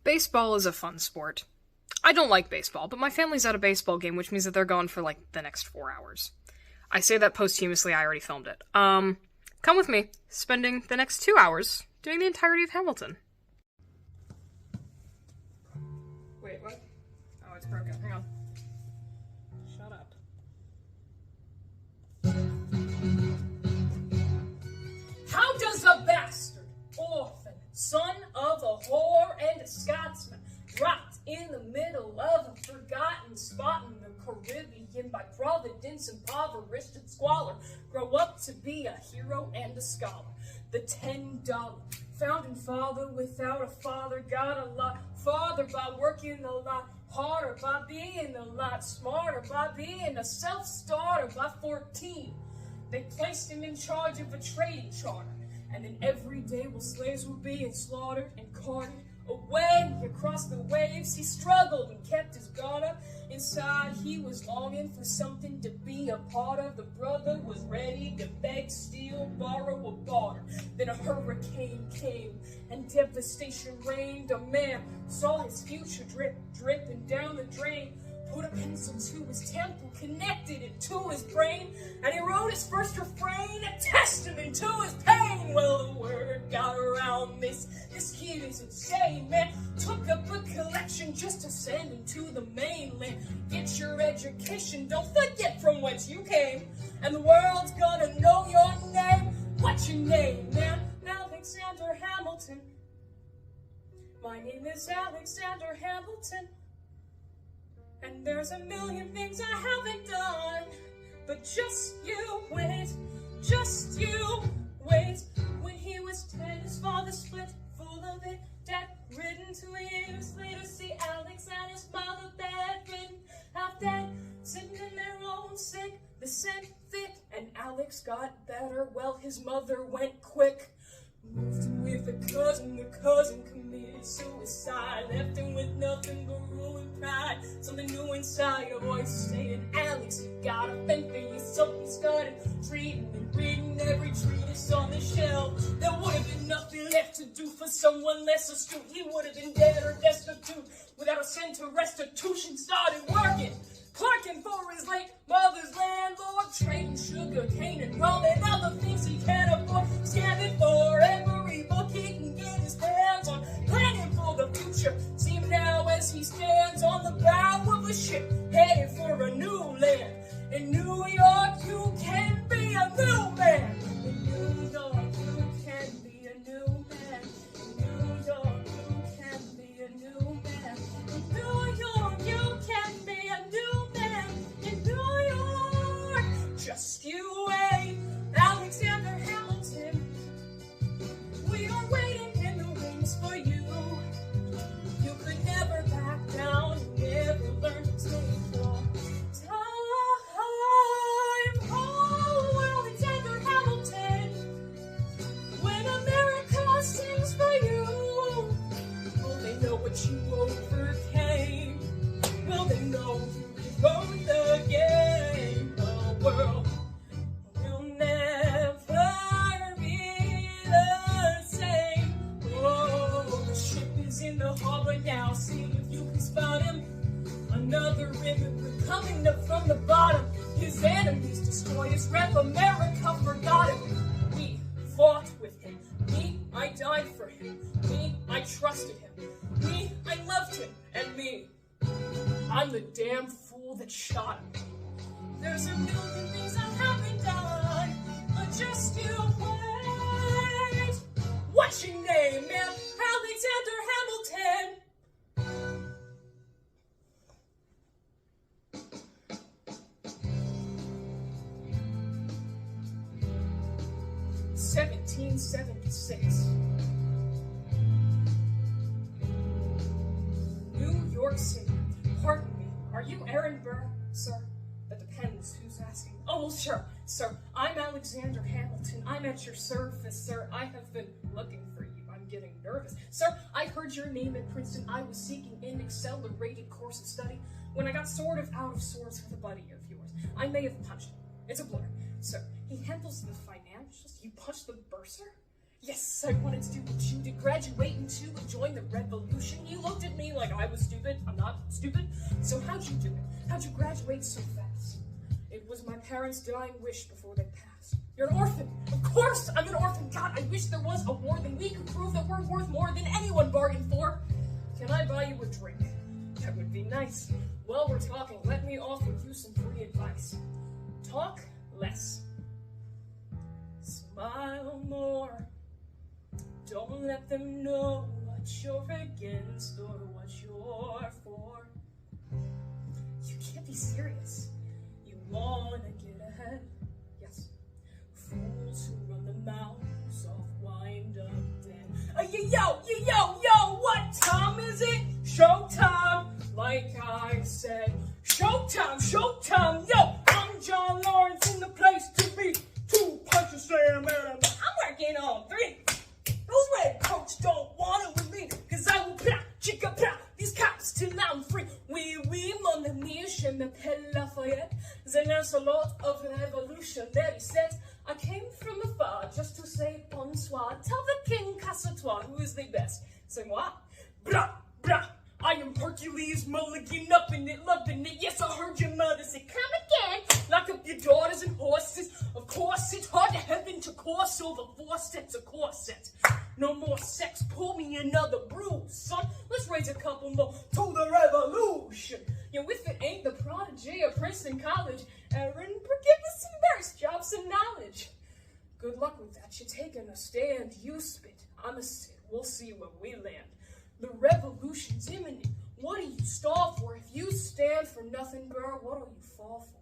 Baseball is a fun sport. I don't like baseball, but my family's at a baseball game, which means that they're gone for, like, the next 4 hours. I say that posthumously, I already filmed it. Come with me, spending the next 2 hours doing the entirety of Hamilton. Wait, what? Oh, it's broken. Hang on. Shut up. How does a bastard, orphan, son of a whore and a Scotsman, dropped in the middle of a forgotten spot in the Caribbean by providence, impoverished and squalor, grow up to be a hero and a scholar? The $10 founding father without a father got a lot farther by working a lot harder, by being a lot smarter, by being a self-starter. By 14, they placed him in charge of a trading charter, and then every day while slaves were being slaughtered and carted away across the waves, he struggled and kept his guard up. Inside, he was longing for something to be a part of. The brother was ready to beg, steal, borrow, or barter. Then a hurricane came and devastation reigned. A man saw his future dripping down the drain, put a pencil to his temple, connected it to his brain, and he wrote his first refrain, a testament to his pain. Well, the word got around, this kid is insane, man. Took up a collection just to send him to the mainland. Get your education, don't forget from whence you came, and the world's gonna know your name. What's your name, man? Alexander Hamilton. My name is Alexander Hamilton. And there's a million things I haven't done, but just you wait, just you wait. When he was 10, his father split, full of it, debt-ridden. 2 years later, see Alex and his mother bedridden, half dead, sitting in their own sick, the scent fit, and Alex got better. Well, his mother went quick, moved him with a cousin, the cousin committed suicide, left him with nothing but ruined pride, something new inside, a voice saying, Alex, you gotta fend for yourself. He started reading and reading every treatise on the shelf. There would have been nothing left to do for someone less astute. He would have been dead or destitute without a cent to restitution. Started working, clerking for his late mother's landlord, trading sugar cane and rum and other things he can't afford, scamming for every book he can get his hands on, planning for the future. See him now as he stands on the bow of a ship, headed for a new land. In New York, you can be a new man. In New York, you can be a new man. In New York, you can be a new man. In New York, you can be a new man. In New York, just you wait. Alexander Hamilton, we are waiting in the wings for you. You could never back down, you never learn to take your time. Oh, Alexander Hamilton, when America sings for you, will they know what you overcame? Will they know you rewrote the game? The world will never be the same. Oh, the ship is in the harbor now. See if you can spot him. Another immigrant coming up from the bottom. His enemies destroyed his rep. America forgot him. We fought with him. Me, I died for him. Me, I trusted him. Me, I loved him. And me, I'm the damn fool that shot him. There's a million things I haven't done, but just you wait. What's your name, man? Alexander Hamilton. 1776. New York City. Pardon me, are you Aaron Burr, sir? That depends who's asking. Oh, well, sure, sir. I'm Alexander Hamilton. I'm at your service, sir. I have been looking for you. I'm getting nervous. Sir, I heard your name at Princeton. I was seeking an accelerated course of study when I got sort of out of sorts with a buddy of yours. I may have punched him. It's a blur. Sir, he handles the financials. You punched the bursar? Yes, I wanted to do what you did. Graduate into and join the revolution. You looked was stupid. I'm not stupid. So how'd you do it? How'd you graduate so fast? It was my parents' dying wish before they passed. You're an orphan. Of course I'm an orphan. God, I wish there was a war, then we could prove that we're worth more than anyone bargained for. Can I buy you a drink? That would be nice. While we're talking, let me offer you some free advice. Talk less. Smile more. Don't let them know what you're against or what you're for. You can't be serious. You wanna get ahead. Yes. Fools who run the mouths off wind up dead. Yo, what time is it? Showtime, like I said. Showtime, yo, I'm John Lawrence in the place to be. 2 punches slam at him. I'm working on 3. Those red coats don't want it with me, cause I will pop, chicka pop, these cops till I'm free. Oui, mon ami, je m'appelle Lafayette. There's a lot of revolutionary sets. I came from afar just to say bonsoir. Tell the king casse-toi, who is the best. Say moi. Blah, blah. I am Hercules, mulligan up in it, loving it. Yes, I heard your mother say, come again. Lock up your daughters and horses. Of course, it's hard to heaven to course over 4 sets of corsets. No more sex, pull me another bruise, son. Let's raise a couple more to the revolution. You know, if it ain't the prodigy of Princeton College, Aaron, forgive us some verse, drop some knowledge. Good luck with that. You're taking a stand. You spit, I'm a sit. We'll see where we land. The revolution's imminent. What do you stall for? If you stand for nothing, Burr, what'll you fall for?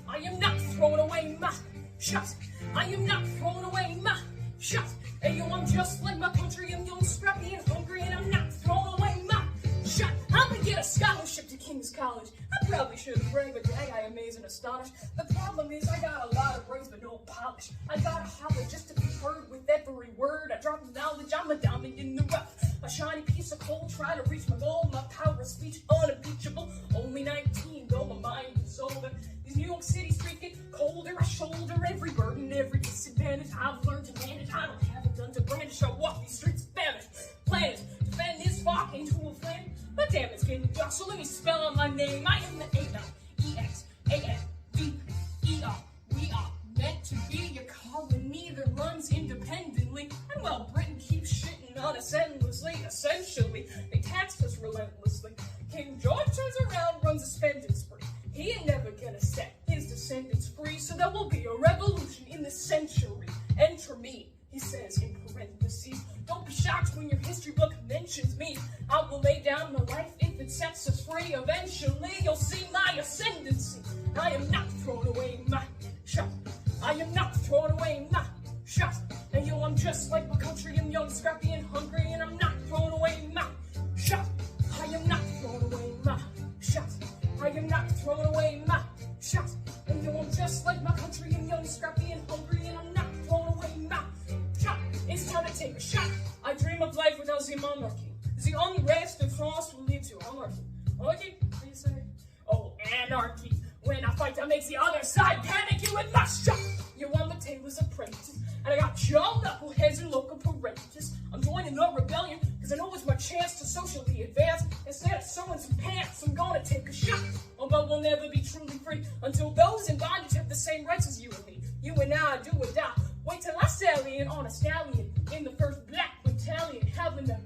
I am not throwing away my shot. I am not throwing away my shot. Hey, yo, I'm just like my country. I'm young, scrappy, and hungry, and I'm not throwing away my shot. I'm gonna get a scholarship to King's College. I probably shouldn't brag, but dang, I amaze and astonish. The problem is I got a lot of brains, but no polish. I gotta holler just to be heard with every word. I drop knowledge, I'm a diamond in the rough. A shiny piece of coal, try to reach my goal. My power of speech unimpeachable. Only 19, though my mind is older. These New York City streets get colder. I shoulder every burden, every disadvantage I've learned to manage. I don't have it done to brandish. I walk these streets famished. Plan is to fan this fuck into a flame. But damn, it's getting dark, so let me spell out my name. I am the A-9-E-X-A-N-D-E-R. We are meant to be a colony that runs independently. And while Britain keeps shitting on us endlessly, essentially, they taxed us relentlessly. King George turns around, runs a spending spree. He ain't never gonna set his descendants free, so there will be a revolution in this century. Enter me, he says in parentheses. Don't be shocked when your history book mentions me. I will lay down my life if it sets us free. Eventually, you'll see my ascendancy. I am not throwing away my shot. I am not throwing away my shot. And yo, I'm just like my country. I'm young, scrappy, and hungry, and I'm not throwing away my shot. I am not throwing away my shot. I am not throwing away my shot. And yo, I'm just like my country. I'm young, scrappy, and hungry, and I'm not throwing away my shot. It's time to take a shot. I dream of life without the monarchy. The unrest in France will lead to anarchy. Anarchy? What do you say? Oh, anarchy. When I fight, that makes the other side panic. You with my shot. You're on the tailor's apprentice. And I got jaw knuckleheads and local parentis. I'm joining the rebellion because I know it's my chance to socially advance. Instead of sewing some pants, I'm gonna take a shot. Although we'll never be truly free until those in bondage have the same rights as you and me. You and I do or die. Wait till I stallion on a stallion in the first black battalion. Having the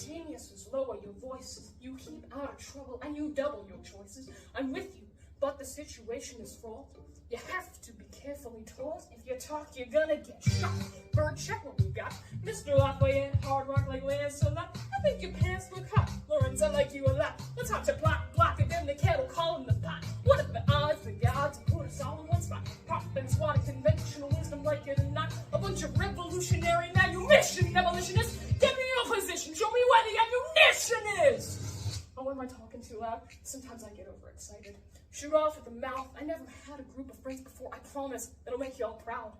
geniuses lower your voices. You keep out of trouble and you double your choices. I'm with you, but the situation is fraught. You have to be carefully taught. If you talk, you're gonna get shot. Bird, check what we got. Mr. Lafayette, hard rock like Lancelot. I think your pants look hot. Lawrence, I like you a lot. Let's hop to block it, then the kettle calling the pot. What if the odds, the gods, put us all in one spot? Pop and swat a conventional wisdom like it or not. A bunch of revolutionary manumission abolitionists. Get me your position. Show me where the ammunition is. Oh, am I talking too loud? Sometimes I get overexcited. Shoot off at the mouth. I never had a group of friends before. I promise it'll make y'all proud.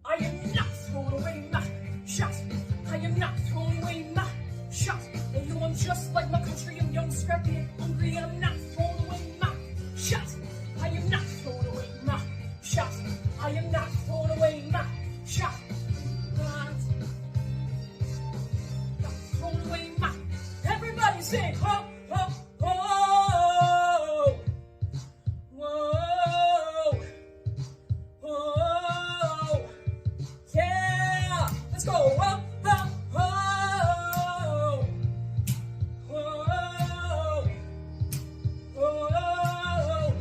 I am not throwing away my shot. I am not throwing away my shot. And you, I'm just like my country. I'm young, scrappy, and hungry, and I'm not throwing away my shot. I am not throwing away my shot. I am not throwing away my shot. sing, ho, ho, ho. Whoa, whoa, yeah. Let's go, whoa, ho, ho. Whoa, whoa,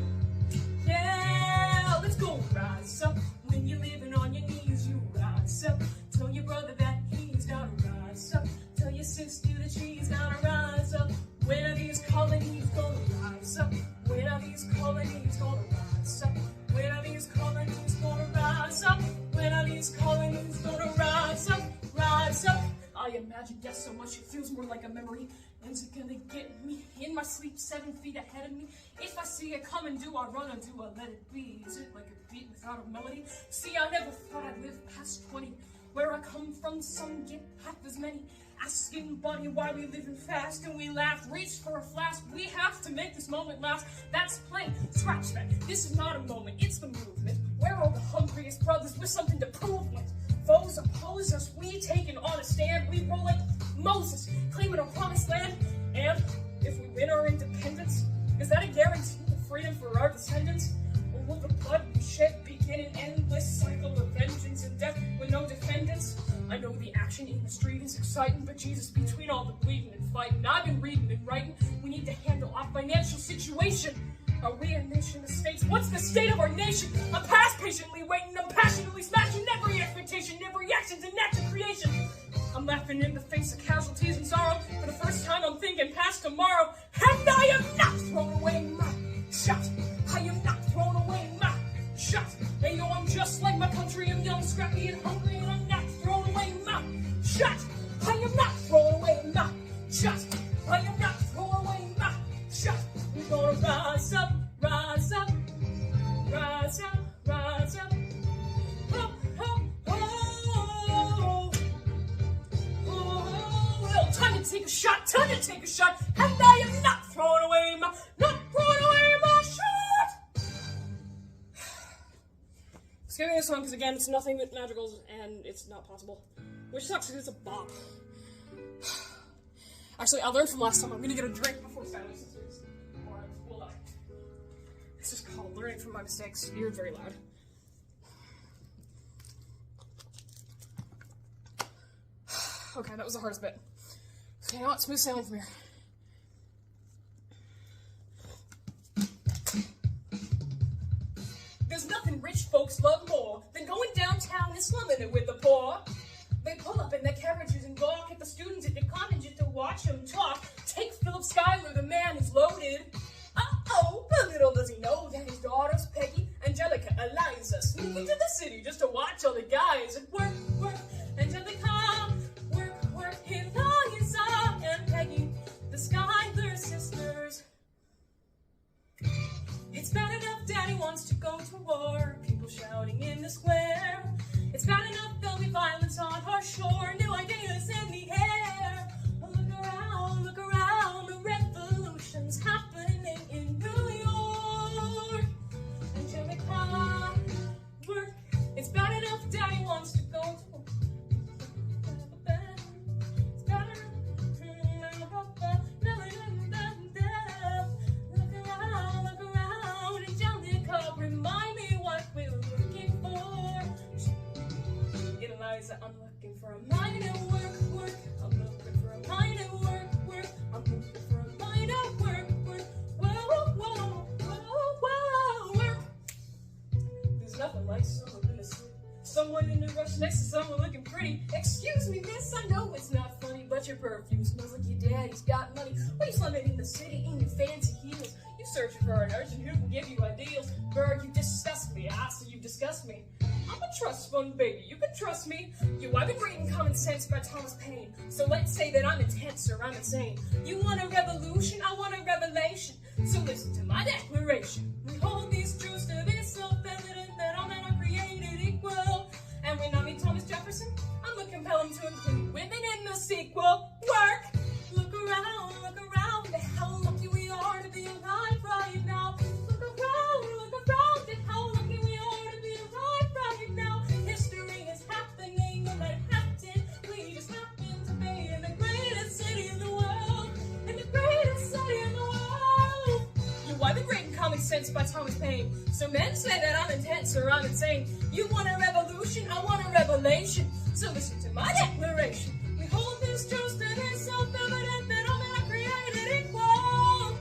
yeah. Let's go, rise up. When you're living on your knees, you rise up. Tell your brother that he's gotta rise up. Tell your sister that she's gotta rise up. When are these colonies gonna rise up? When are these colonies gonna rise up? When are these colonies gonna rise up? When are these colonies gonna rise up? Rise up. I imagine death so much it feels more like a memory. When's it gonna get me? In my sleep, 7 feet ahead of me. If I see it coming, do I run or do I let it be? Is it like a beat without a melody? See, I never thought I'd live past 20. Where I come from, some get half as many. Asking buddy why we living fast, and we laugh, reach for a flask. We have to make this moment last. That's plain. Scratch that. This is not a moment, it's the movement. We're all the hungriest brothers with something to prove with. Foes oppose us, we taking on a stand. We roll like Moses, claiming a promised land. And if we win our independence, is that a guarantee of freedom for our descendants? Or will the blood we shed begin an endless cycle of vengeance and death with no defendants? I know the action in the street is exciting, but Jesus, between all the bleeding and fighting, I've been reading and writing. We need to handle our financial situation. Are we a nation of states? What's the state of our nation? I'm past patiently waiting, I'm passionately smashing every expectation, every action's an act of creation. I'm laughing in the face of casualties and sorrow. For the first time, I'm thinking past tomorrow. And I am not thrown away my shot. I am not thrown away my shot. They know I'm just like my country. I'm young, scrappy, and hungry, and I'm not thrown away my shot. I am not thrown away my shot. I am not thrown away my shot. We're gonna rise up, rise up, rise up, rise up. Oh, oh, oh, oh, oh. Time to take a shot, time to take a shot. And I am not throwing away my, not throwing away my shot. Skipping this one because again, it's nothing but magicals and it's not possible. Which sucks because it's a bop. Actually, I learned from last time I'm gonna get a drink before Schuyler Sisters. Or I will die. This is called learning from my mistakes. You're very loud. Okay, that was the hardest bit. Okay, you know what? Smooth sailing from here. There's nothing rich folks love more than going downtown and slumming it with the poor. They pull up in their carriages and gawk at the students at the cottages to watch them talk. Take Philip Schuyler, the man is loaded. Uh-oh, but little does he know that his daughters, Peggy, Angelica, Eliza, sneak into the city just to watch all the guys at work, work. Angelica, work, work, Eliza, and Peggy, the Schuyler sisters. It's bad enough Daddy wants to go to war, people shouting in the square. It's bad enough there'll be violence on our shore, new ideas in the air. Look around, the revolution's happening in New York. Angelica, work. It's bad enough Daddy wants to go to war. It's bad enough. Look around, Angelica, remind me what we're looking for. Eliza, I'm looking for a mind at work, work. I'm looking for a mind at work, work. I'm looking for a mind at work, work. Whoa, whoa, whoa, whoa, work. There's nothing like someone in the city. Someone in the rush next to someone looking pretty. Excuse me, miss, I know it's not funny, but your perfume smells like your daddy's got money. Why you slumming in the city in your fancy heels? You searching for an urchin who can give you ideals. Burr, you disgust me. I see you disgust me. I'm a trust fund baby, you can trust me. I've been reading Common Sense by Thomas Paine. So let's say that I'm intense or I'm insane. You want a revolution, I want a revelation. So listen to my declaration. We hold these truths to be self-evident that all men are created equal. And when I meet Thomas Jefferson, I'm gonna compel him to include women in the sequel. Work! Look around, how lucky we are to be alive right now. Look around, at how lucky we are to be alive right now. History is happening in Manhattan. We just happen to be in the greatest city in the world. In the greatest Sentenced by Thomas Paine. So men say that I'm intense or I'm insane. You want a revolution? I want a revelation. So listen to my declaration. We hold this truth and it's self-evident that all men are created equal.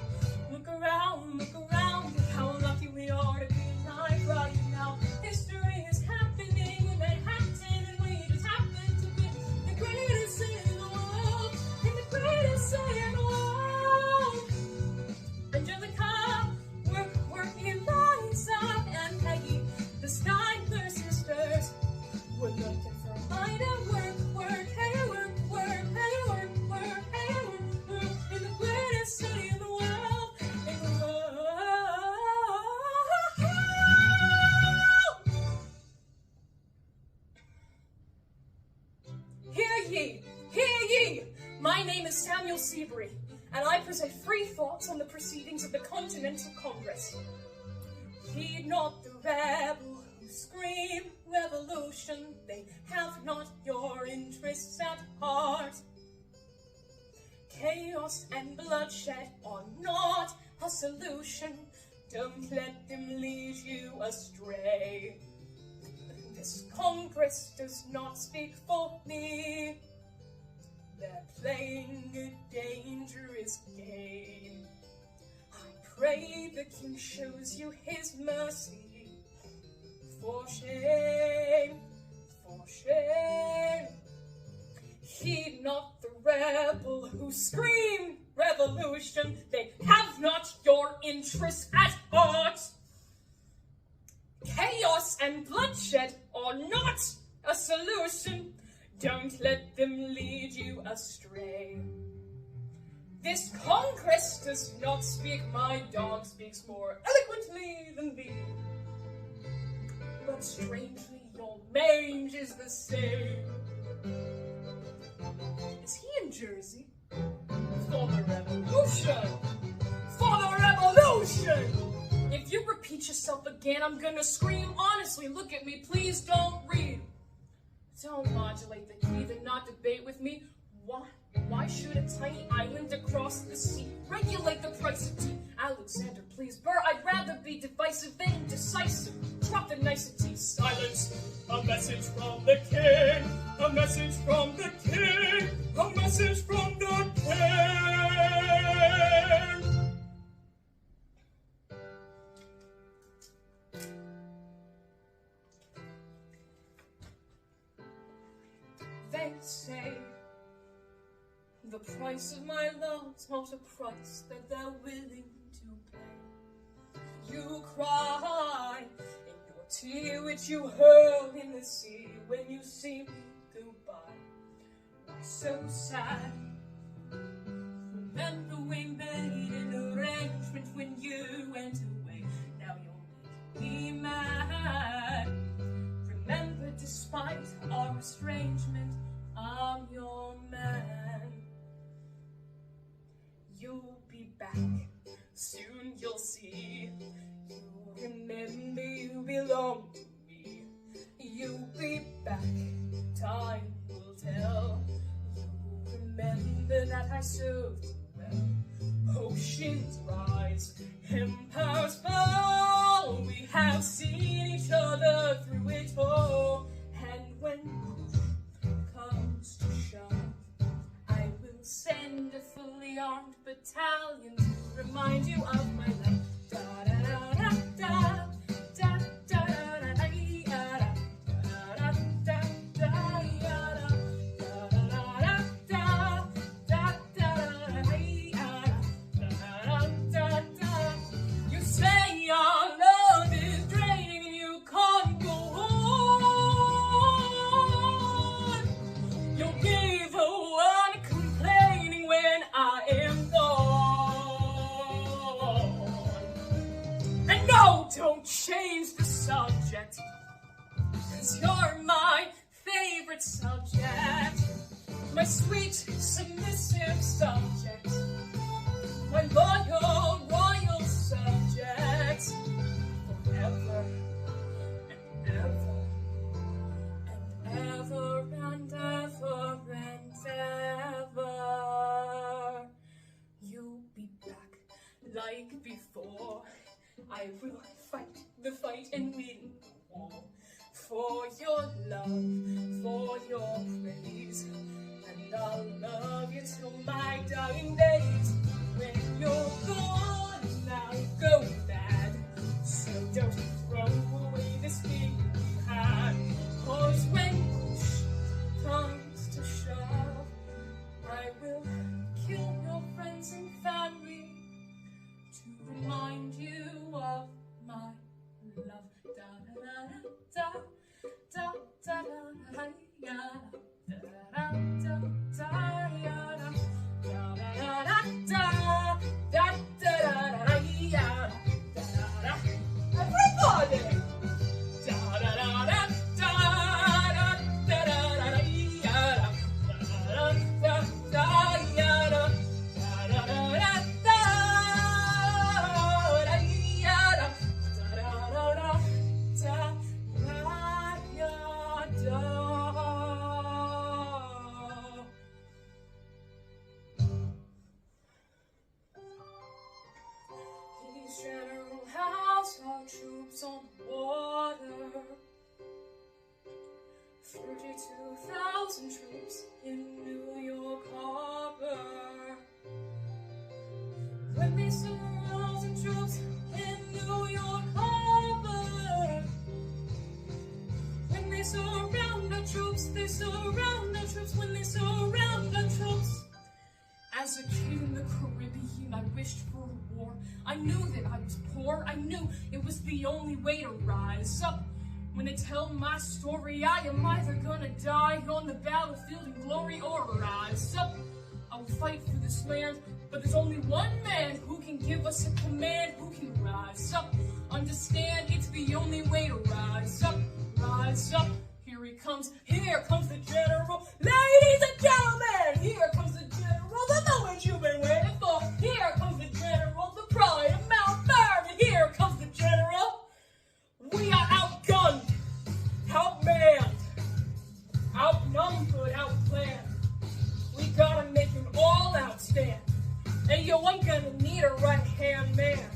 Look around, at how lucky we are to be alive right now. History is happening in Manhattan, and we just happen to be the greatest city in the world, and the greatest city in the world. Angelica, work, Eliza, and Peggy, the Schuyler Sisters. We're looking for light and work, hey, work, hey, work, hey, work, in the greatest city in the world, in the world. Hear ye, my name is Samuel Seabury, and I present free thoughts on the proceedings of the Continental Congress. Heed not the rebel who scream revolution, they have not your interests at heart. Chaos and bloodshed are not a solution, don't let them lead you astray. This Congress does not speak for me, they're playing a dangerous game. I pray the King shows you his mercy. For shame, for shame. Heed not the rebel who scream revolution, they have not your interests at heart. Chaos and bloodshed are not a solution, don't let them lead you astray. This Congress does not speak, my dog speaks more eloquently than thee. But strangely, your mange is the same. Is he in Jersey? For the revolution! For the revolution! If you repeat yourself again, I'm gonna scream. Honestly, look at me, please don't read. Don't modulate the key, then not debate with me. Why should a tiny island across the sea regulate the price of tea? Alexander, please. Burr, I'd rather be divisive than indecisive. Drop the niceties. Silence. A message from the king. A message from the king. A message from the king. They say the price of my love's not a price that they're willing to pay. You cry in your tear which you hurl in the sea when you see me goodbye. Why so sad? Remember we made an arrangement when you went away. Now you're making me mad. Remember, despite our estrangement, I'm your man. You'll be back, soon you'll see. You remember you belong to me. You'll be back, time will tell. You remember that I served you well. Oceans rise, empires fall. We have seen each other through it all. And when comes to shove, I will send a fully armed battalion to remind you of my life. Da da da da da da da da da You say your love is draining and you can't go on. You'll be the one complaining when I am gone. And no, don't change the subject, 'cause you're my favorite subject. My sweet, submissive subject. My loyal, royal subject. Forever and ever and ever and ever and ever. You'll be back like before. I I will fight the fight and win the war. For your love, for your praise, and I'll love you till my dying days. When you're gone, I'll go mad, so don't throw away this thing we had. 'Cause when push comes to shove, I will kill your friends and family to remind you of my love. Da da da da da da da da da da da da General has our troops on the water. 32,000 troops in New York Harbor. When they surround the troops in New York Harbor. When they surround the troops, they surround the troops. When they surround the troops. As a kid in the Caribbean, I wished for a war. I knew that I was poor. I knew it was the only way to rise up. When they tell my story, I am either gonna die on the battlefield in glory or rise up. I will fight for this land, but there's only one man who can give us a command, who can rise up. Understand, it's the only way to rise up. Rise up. Here he comes. Here comes the general. Ladies and gentlemen, here comes the general, the moment you've been waiting for. Here comes the general, the pride of Mount Vernon. Here comes the general. We are outgunned, outmanned, outnumbered, outplanned. We gotta make an all-out stand. And yo, I'm gonna need a right-hand man.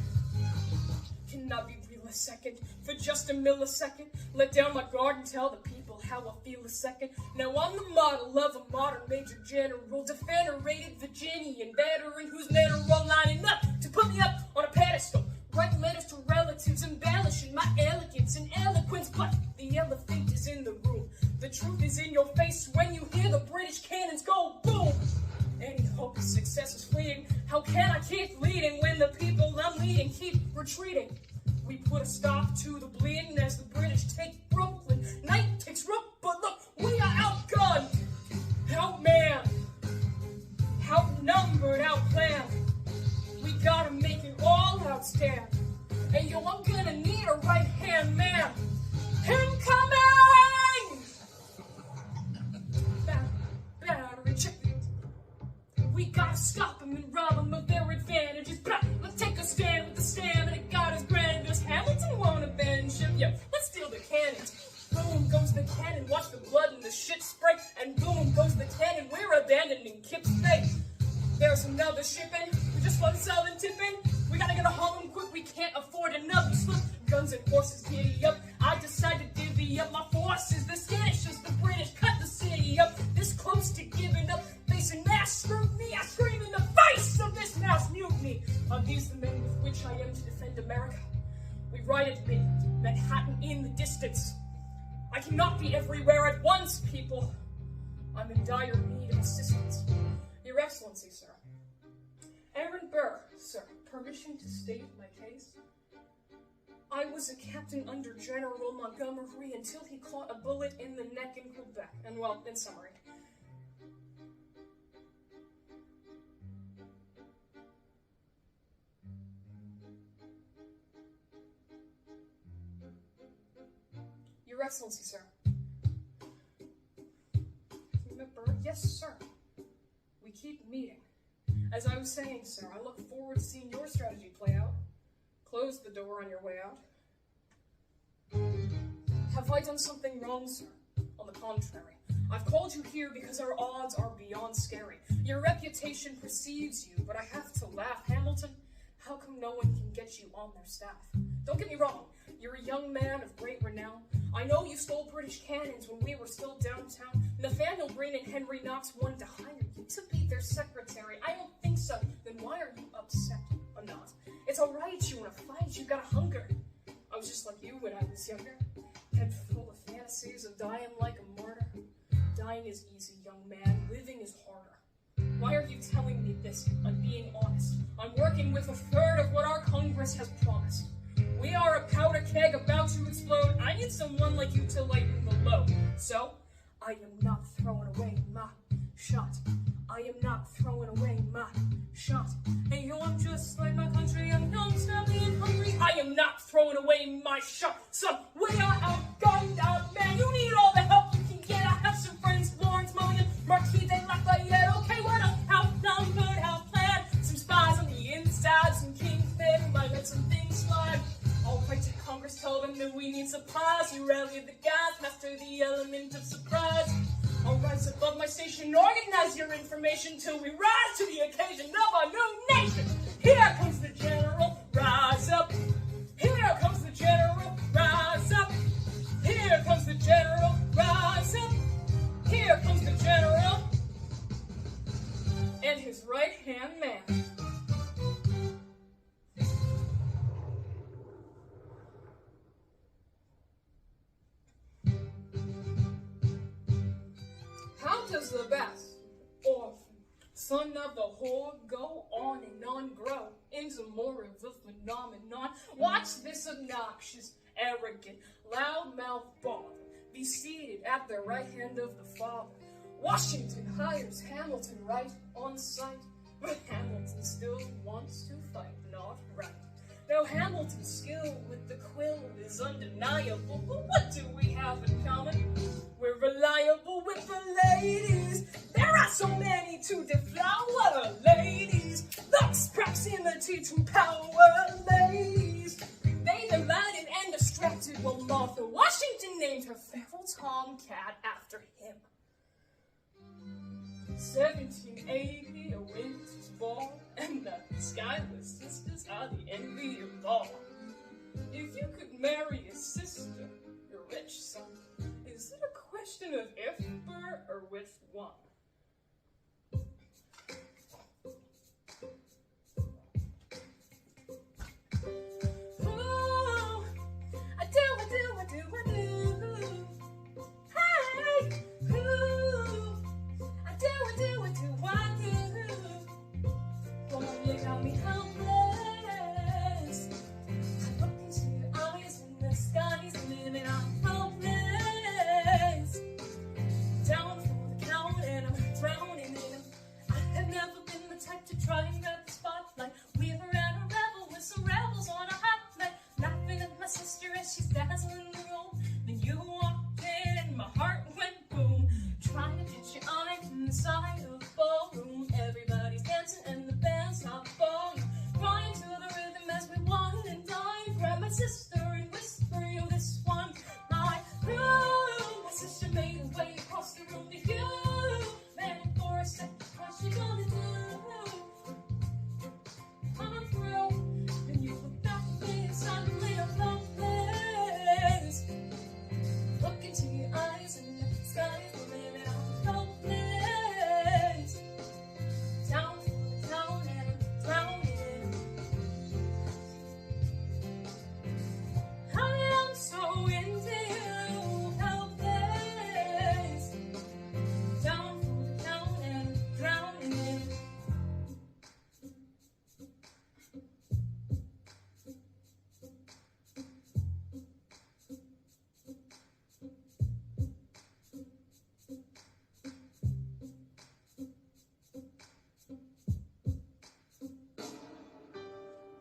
Can I be real a second? For just a millisecond, let down my guard and tell the people how I feel a second. Now I'm the model of a modern major general, defender, rated Virginian veteran whose men are all lining up to put me up on a pedestal. Write letters to relatives, embellishing my elegance and eloquence, but the elephant is in the room. The truth is in your face when you hear the British cannons go boom. Any hope of success is fleeting. How can I keep leading when the people I'm leading keep retreating? We put a stop to the bleeding as the British take Brooklyn. Night takes root, but look, we are outgunned, outmanned, outnumbered, outplanned. We gotta make an all-out stand. And yo, I'm gonna need a right-hand man. Incoming! Battery check. We gotta stop them and rob them of their advantages. Let's take a stand with the stamina God is granted us. Hamilton won't avenge him. Yeah, let's steal the cannons. Boom goes the cannon, watch the blood and the shit spray. And boom goes the cannon, we're abandoning Kip's Bay. There's another shipping, we just won Southern tipping. We gotta get a home quick, we can't afford another slip. Guns and horses giddy up, I decide to divvy up my forces. The skirmishes, the British cut the city up. This close to giving up, facing mass scrutiny. I scream in the face of this mass mutiny. Are these the men with which I am to defend America? We ride at Manhattan in the distance. I cannot be everywhere at once, people. I'm in dire need of assistance. Your Excellency, sir. Aaron Burr, sir. Permission to state my case? I was a captain under General Montgomery until he caught a bullet in the neck in Quebec. And, well, in summary. Your Excellency, sir. Burr? Yes, sir. We keep meeting. As I was saying, sir, I look forward to seeing your strategy play out. Close the door on your way out. Have I done something wrong, sir? On the contrary. I've called you here because our odds are beyond scary. Your reputation precedes you, but I have to laugh. Hamilton, how come no one can get you on their staff? Don't get me wrong, you're a young man of great renown. I know you stole British cannons when we were still downtown. Nathaniel Green and Henry Knox wanted to hire you to be their secretary. I don't think so. Then why are you upset? I'm not. It's alright, you wanna fight, you got a hunger. I was just like you when I was younger. Head full of fantasies of dying like a martyr. Dying is easy, young man. Living is harder. Why are you telling me this? I'm being honest. I'm working with a third of what our Congress has promised. We are a powder keg about to explode. I need someone like you to lighten the load. So, I am not throwing away my shot. I am not throwing away my shot. And yo, I'm just like my country. I'm young, snappy, and hungry. I am not throwing away my shot. Son, we are outgunned, outman. You need all the help you can get. I have some friends, Lawrence Mulligan, Marquis de Lafayette. Okay, we're not outnumbered, outplanned. Some spies on the inside, some kingpin might let some things slide. I'll write to Congress, tell them that we need supplies. You rally the guys, master the element of surprise. I'll rise above my station, organize your information till we rise to the occasion of our new nation. Here comes the general, rise up. Here comes the general, rise up. Here comes the general, rise up. Here comes the general and his right-hand man. How does the best orphan, son of a whore, go on and on, grow into more of a phenomenon? Watch this obnoxious, arrogant, loudmouth bother be seated at the right hand of the father. Washington hires Hamilton right on sight, but Hamilton still wants to fight, not right. Now Hamilton's skill with the quill is undeniable, but what do we have in common? We're reliable with the ladies. There are so many to deflower. What are ladies? Thus proximity to power, ladies. They divided and distracted while Martha Washington named her feral tomcat after him. 1780, a winter's ball, and the Schuyler Sisters are the envy of all. If you could marry a sister, your rich son, is it a question of if, Burr, or which one? Ooh, I do. Hey, ooh, I do. Boy, you got me helpless. I look into your eyes and the sky's the limit. I'm helpless. Down for the count and I'm drowning in them. I have never been the type to try and grab the spotlight. We were at a revel with some rebels on a hot night, laughing at my sister as she's dazzling the room. Then you walked in and my heart went boom. Trying to catch your eye from the side of the ballroom. Everybody's dancing and the band's not falling. Crying to the rhythm as we wine and dine. Grab my sister and whisper, yo, this one, my room. My sister made her way across the room to you. Man, for a second, what you gonna do? I'm through. Then you look back at me and suddenly I'm helpless. Look into your eyes and the sky's the limit. I'm helpless. Down for the count and I'm drowning. I am so into you, helpless. Down for the count and I'm drowning.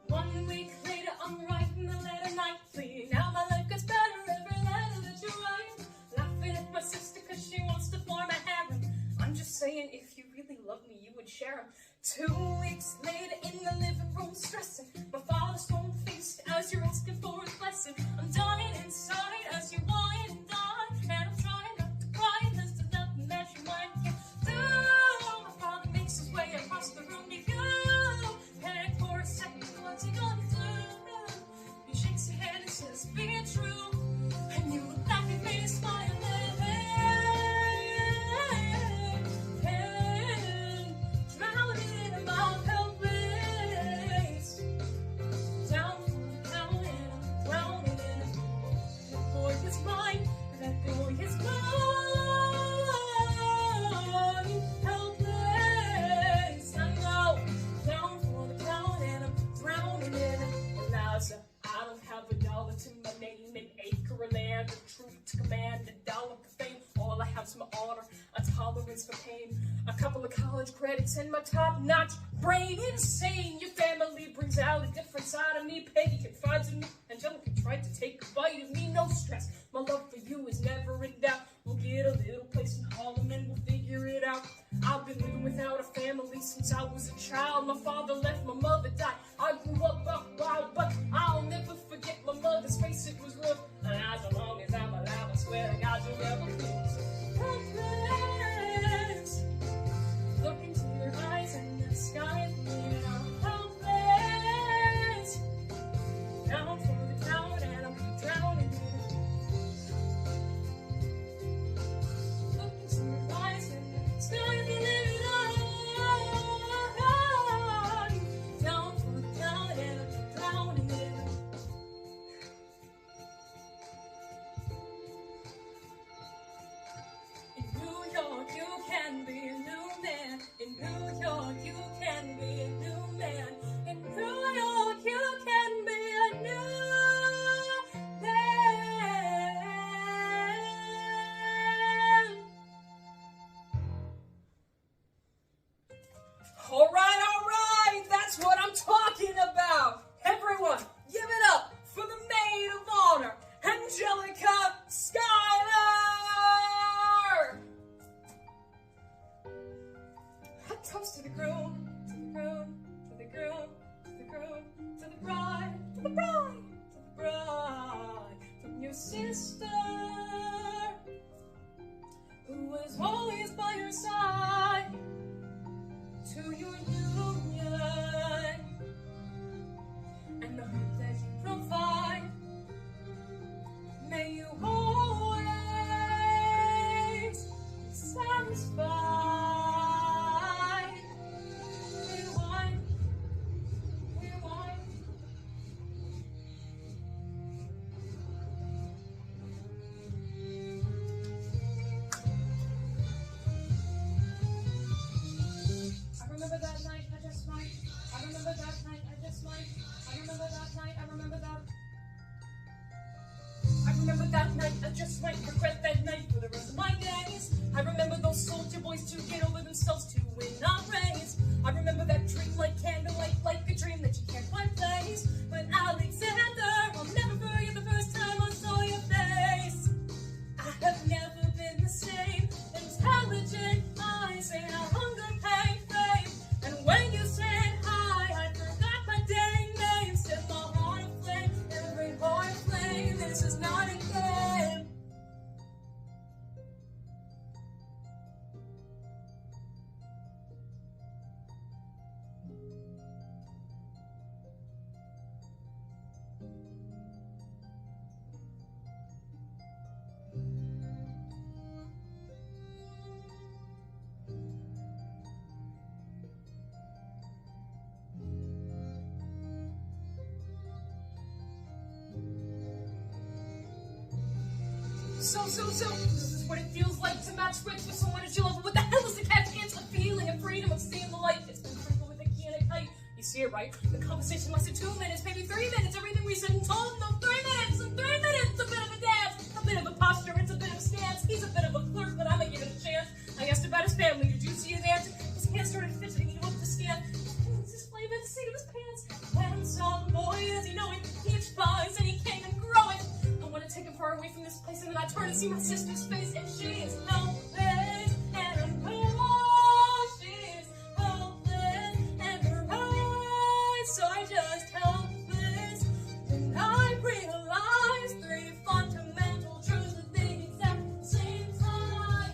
One week later, I'm writing a letter nightly. Now my life gets better every letter that you write. Laughing at my sister cause she wants to form a harem. I'm just saying, if you really love me, you would share him. 2 weeks later, in the living room, stressing. My father's home feast as you're asking for his blessing. I'm dying inside as you whine and die. And I'm trying not to cry cause there's nothing that you might get through. My father makes his way across the room to you. Panic for a second, what's he gonna do? He shakes his have some honor, a tolerance for pain, a couple of college credits, and my top-notch brain. Insane, your family brings out a different side of me. Peggy confides in me, Angelica tried to take a bite of me. No stress, my love for you is never in doubt. We'll get a little place in Harlem and we'll figure it out. I've been living without a family since I was a child. My father left, my mother died. I grew up wild, but I'll never forget my mother's face. It was rough, and as long as I'm alive, I swear to God you'll never lose. Helpless, look into your eyes and the sky is lit up. Helpless, down for the count and I'm drowning in it. Look into your eyes and the sky is lit up. Down for the count and I'm drowning in it. In New York, you can be a new man. In New York, you can be a new man. In New York, you can be a new man. All right, that's what I'm talking about. Everyone, give it up for the maid of honor, Angelica Schuyler. A toast to the groom, to the groom, to the groom, to the groom, to the bride, to the bride, to the bride, from your sister, who was always by your side, to your union, and the hope that you provide. May you always be satisfied. Rewind, rewind. I remember that night, I just might. I remember that night, I just might. I remember that night, I remember that. I remember that night, I just might regret that night for the rest of my days. I remember those soldier boys to get over themselves to win our race. I remember that dream like candlelight, like a dream that you can't quite place. But Alexander, I'll never forget the first time I saw your face. I have never been the same. Intelligent eyes and a hunger, pain, fame. And when you said hi, I forgot my dang name. Set my heart aflame, every heart aflame. This is not a game. So, this is what it feels like to match wits with someone that you love. What the hell is the catch? It's a feeling of freedom, of seeing the light. It's been sprinkled with a key and a kite. You see it, right? The conversation lasted 2 minutes, maybe 3 minutes. Everything we said and told, no, 3 minutes. And 3 minutes, a bit of a dance, a bit of a posture, it's a bit of a stance. He's a bit of a flirt, but I'ma give it a chance. I asked about his family. Did you see his answer? His hands started fidgeting. He looked askance. His hands displayed by the seat of his pants. When some boy, as he knowing, he spies and he came and growing. I want to take him far away from this place, and then I turn and see my sister's face, and she is helpless, and her eyes, she is helpless, and her eyes are just helpless. And I realize 3 fundamental truths at the exact same time.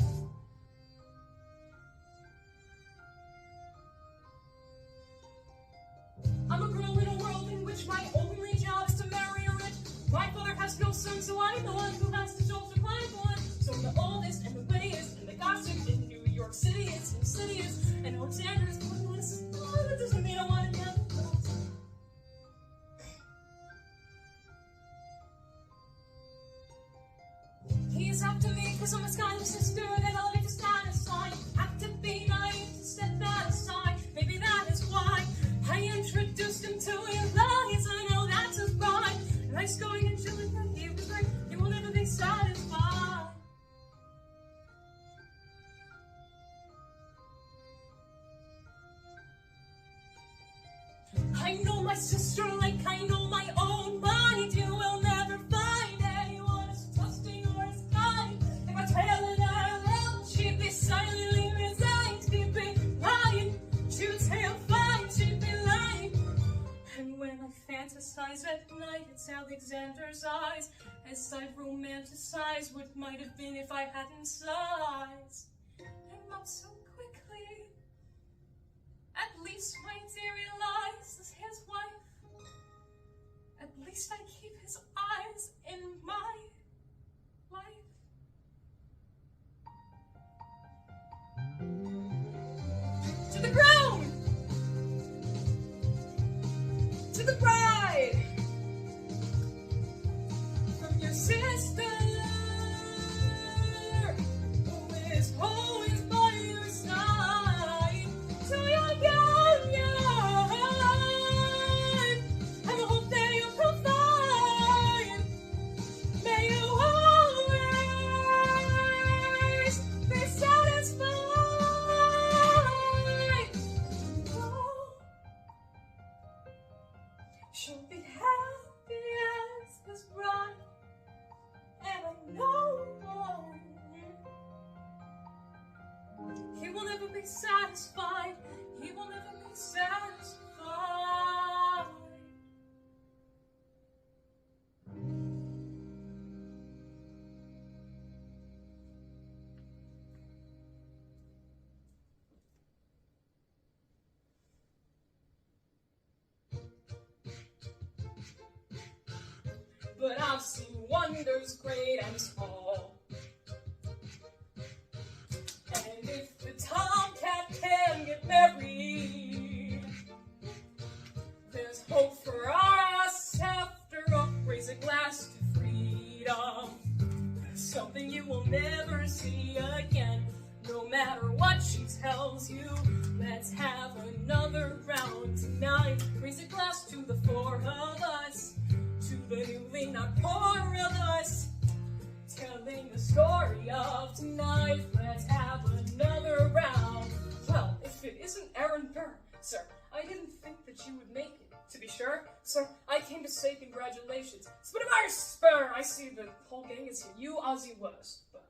I'm a girl in a world in which my only job is to marry a rich. My father has no son, so I'm the one who has to shoulder my one. So I'm the oldest and the wittiest and the gossip in New York City is insidious. And Alexander's clueless. Oh, that doesn't mean I want to get close. He's after me because I'm a Schuyler sister that I'll need to satisfy. Have to be naive to set that aside. Maybe that is why I introduced him to your lies. I know that's his pride. Nice going and chilling for you, cause like you will never be satisfied. sister like I know my own mind. You will never find anyone as trusting or as kind. If I tell her that I love, she'd be silently resigned. She'd be lying. She would say I'm fine. She'd be lying. And when I fantasize at night, it's Alexander's eyes as I romanticize what might have been if I hadn't sighs. I'm up so quickly. At least my dear realizes his wife. At least I keep his eyes in my life. To the groom! To the bride! From your sister, who is always by your side, to your young, and I hope that you provide. May you always be satisfied. Oh, she'll be happy as his bride, and I know he will never be satisfied. He will never be satisfied. But I've seen wonders great and small. And if the tomcat can get married, there's hope for us after all. Raise a glass to freedom, something you will never see again. No matter what she tells you, let's have another round tonight. Raise a glass to the four of us, to the newly not poor of us, telling the story of tonight. Let's have another round. Well, if it isn't Aaron Burr, sir, I didn't think that you would make it. To be sure, sir, I came to say congratulations. Spur, I see the whole gang is here. You, Ozzy was, but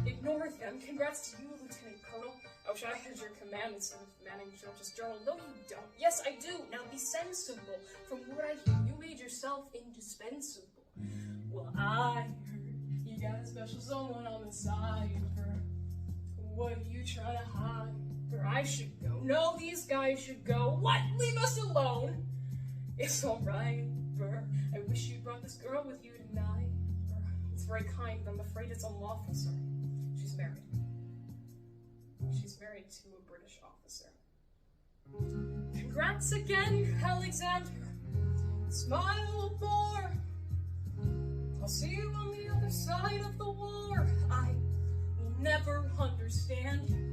ignore them. Congrats to you, Lieutenant Colonel. I wish I had your command instead of manning George's journal. No, you don't. Yes, I do. Now be sensible. From what I hear, you made yourself indispensable. Well, I heard you got a special someone on the side, Burr. What are you trying to hide? Burr, I should go. No, these guys should go. What? Leave us alone. It's all right, Burr. I wish you brought this girl with you tonight. Burr, it's very kind, but I'm afraid it's unlawful, sir. She's married. She's married to a British officer. Congrats again, Alexander. Smile more. I'll see you on the other side of the war. I will never understand you.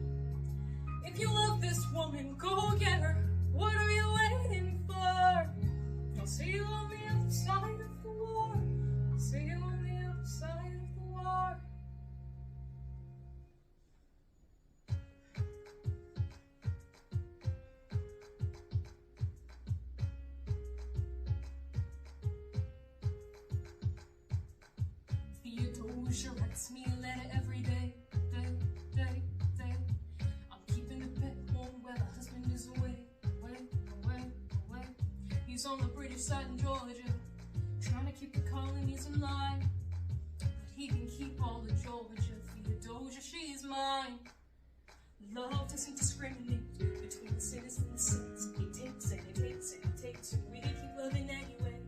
If you love this woman, go get her. What are you waiting for? I'll see you on the other side of the war. I'll see you on the other side of the war. Theodosia writes me a letter every day. I'm keeping the bed warm while the husband is away. He's on the British side in Georgia, trying to keep the colonies in line. But he can keep all of Georgia. Theodosia, she's mine. Love doesn't discriminate between the sinners and the saints. It takes and it takes and it takes, and we can keep loving anyway.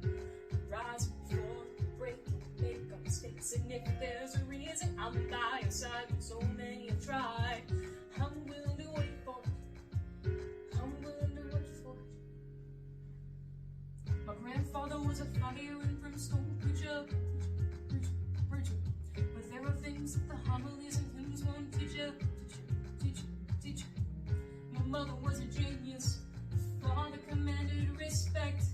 Rise before the break, make our mistakes, and if there's a reason, I'm by your side. When so many have tried, I'm willing to wait for it. I'm willing to wait for it. My grandfather was a fire and brimstone preacher. But there are things that the homilies and hymns won't teach you. My mother was a genius. Father commanded respect.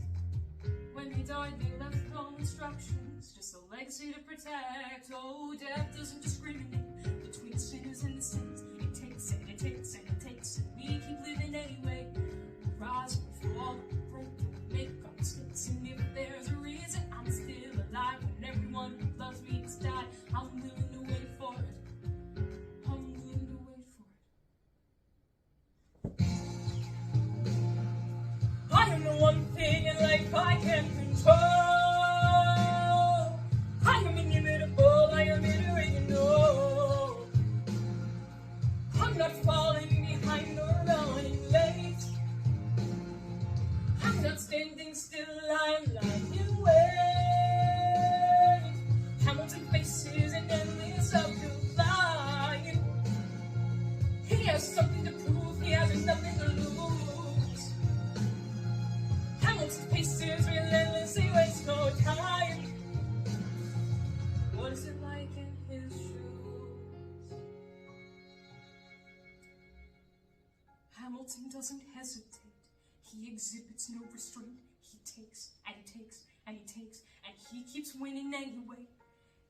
When they died, they left no instructions, just a legacy to protect. Oh, death doesn't discriminate between the sinners and the saints. It takes and it takes and it takes, and we keep living anyway. We rise, we fall, we break, and we make life I can control. I am inimitable, I am inoriginal. I'm not falling behind or running late. I'm not standing still, I'm lying away. Hamilton faces an endless uphill climb. He has something to prove, he has nothing to lose. Hamilton faces relentlessly, waste no time. What is it like in his shoes? Hamilton doesn't hesitate. He exhibits no restraint. He takes, and he takes, and he takes, and he keeps winning anyway.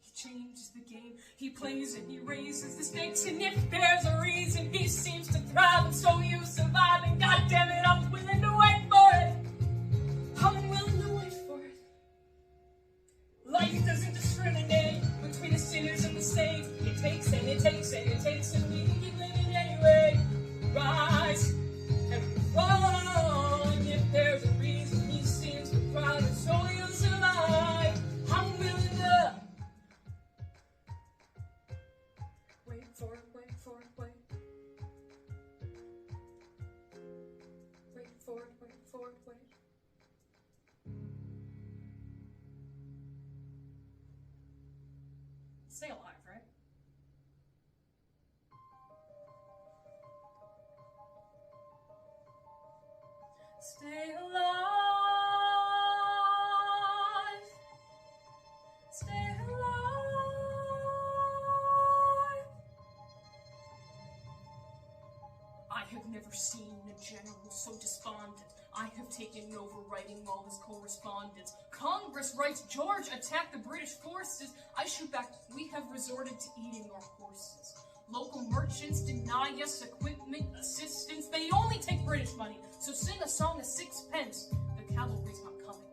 He changes the game, he plays it, he raises the stakes, and if there's a reason he seems to thrive, and so you survive, and goddammit, I'm willing to wait for it. I'm willing to wait for it. Life doesn't discriminate between the sinners and the saints. It takes, and it takes, and it takes, and we keep living anyway. Rise and fall, and if there's a reason he seems to thrive, and so you survive, I'm willing to wait for it, wait for it, wait. Wait for it, wait for it, wait. Stay alive, right? Stay alive. Stay alive. I have never seen a general so despondent. I have taken over writing all his correspondence. Congress writes, George attacked the British forces. I shoot back, we have resorted to eating our horses. Local merchants deny us equipment, assistance. They only take British money, so sing a song of 6 pence. The cavalry's not coming.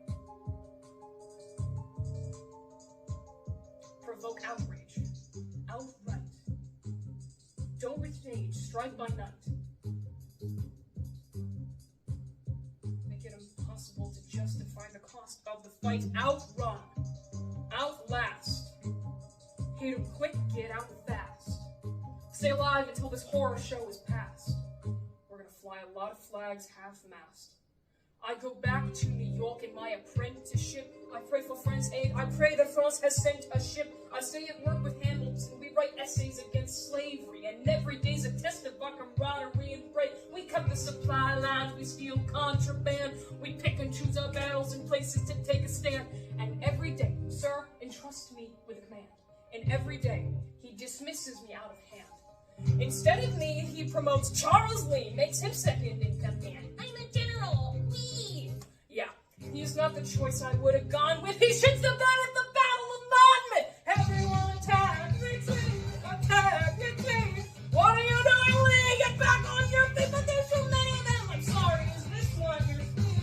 Provoke outrage. Outright. Don't rage, strike by night. Make it impossible to justify the cost of the fight. Outrun. Outlast. Hit 'em quick, get out fast. Stay alive until this horror show is past. We're gonna fly a lot of flags half-mast. I go back to New York in my apprenticeship. I pray for France aid. I pray that France has sent a ship. I stay at work with Hamilton. We write essays against slavery. And every day's a test of our camaraderie and pray. We cut the supply lines. We steal contraband. We pick and choose our battles and places to take a stand. And every day, sir, entrust me with a command. And every day, he dismisses me out of hand. Instead of me, he promotes Charles Lee, makes him second in command. I'm a general, Lee! Yeah, he's not the choice I would have gone with. He shoots the bed at the Battle of Monmouth! Everyone attack, retreat, attack, retreat! What are you doing, Lee? Get back on your feet, but there's too many of them! I'm sorry, is this one your speed?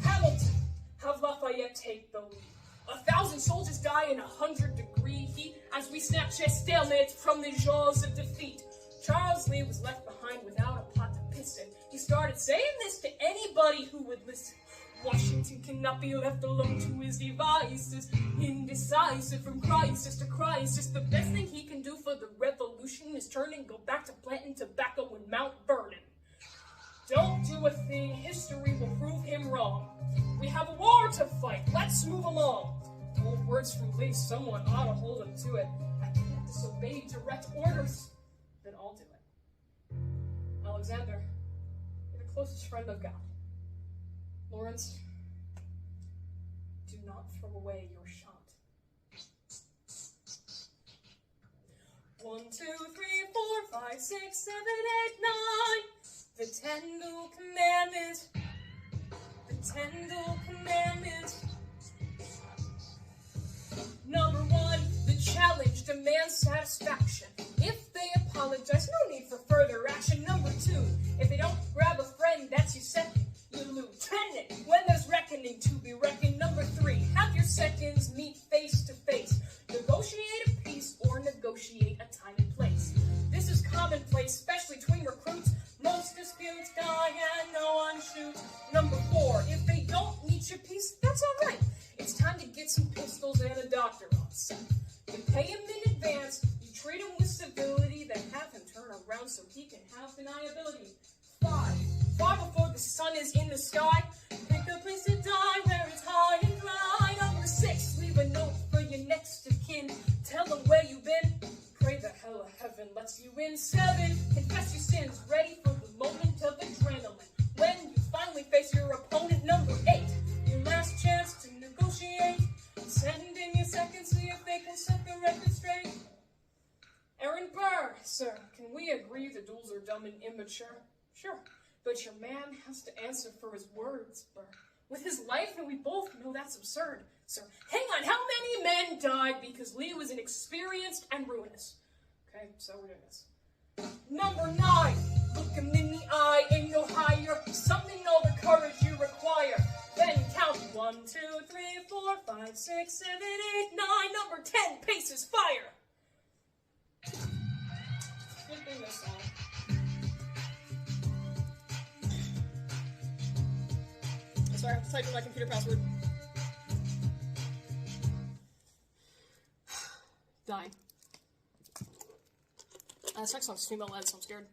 Hamilton, have Lafayette take the lead. 1,000 soldiers die in 100-degree heat as we snatch a stalemate from the jaws of defeat. Charles Lee was left behind without a pot to piss in. He started saying this to anybody who would listen. Washington cannot be left alone to his devices. Indecisive from crisis to crisis. The best thing he can do for the revolution is turn and go back to planting tobacco in Mount Vernon. Don't do a thing, history will prove him wrong. We have a war to fight, let's move along. Bold words from Lee, someone ought to hold him to it. I can't disobey direct orders. Then I'll do it. Alexander, you're the closest friend I've got. Lawrence, do not throw away your shot. 1, 2, 3, 4, 5, 6, 7, 8, 9. The 10 Duel Commandments. The 10 Duel Commandments. Number 1, the challenge demands satisfaction. If they apologize, no need for further action. Number 2, if they don't grab a friend, that's your second. You lieutenant, when there's reckoning to be reckoned. Number 3, have your seconds meet face to face. Negotiate a peace or negotiate a time and place. This is commonplace, especially between recruits. Most disputes die and no one shoots. Number 4, if they don't meet your peace, that's pay him in advance, you treat him with civility, then have him turn around so he can have deniability. 5. Far before the sun is in the sky, pick a place to die where it's high and dry. Number 6, leave a note for your next of kin. Tell them where you've been. Pray the hell of heaven lets you in. 7, confess your sins, ready for the moment of adrenaline. When you finally face your opponent. Number 8, your last chance to negotiate. Send in your second, see if they can set the record straight. Aaron Burr, sir, can we agree the duels are dumb and immature? Sure, but your man has to answer for his words, Burr. With his life, and we both know that's absurd, sir. Hang on, how many men died because Lee was inexperienced and ruinous? Okay, so we're doing this. Number 9, look him in the eye and you'll hire. Summon all the courage you require. Then count 1, 2, 3, 4, 5, 6, 7, 8, 9. Number 10, paces, fire. Flipping this song. Sorry, I have to type in my computer password. Dying. This next song's female led, so I'm scared.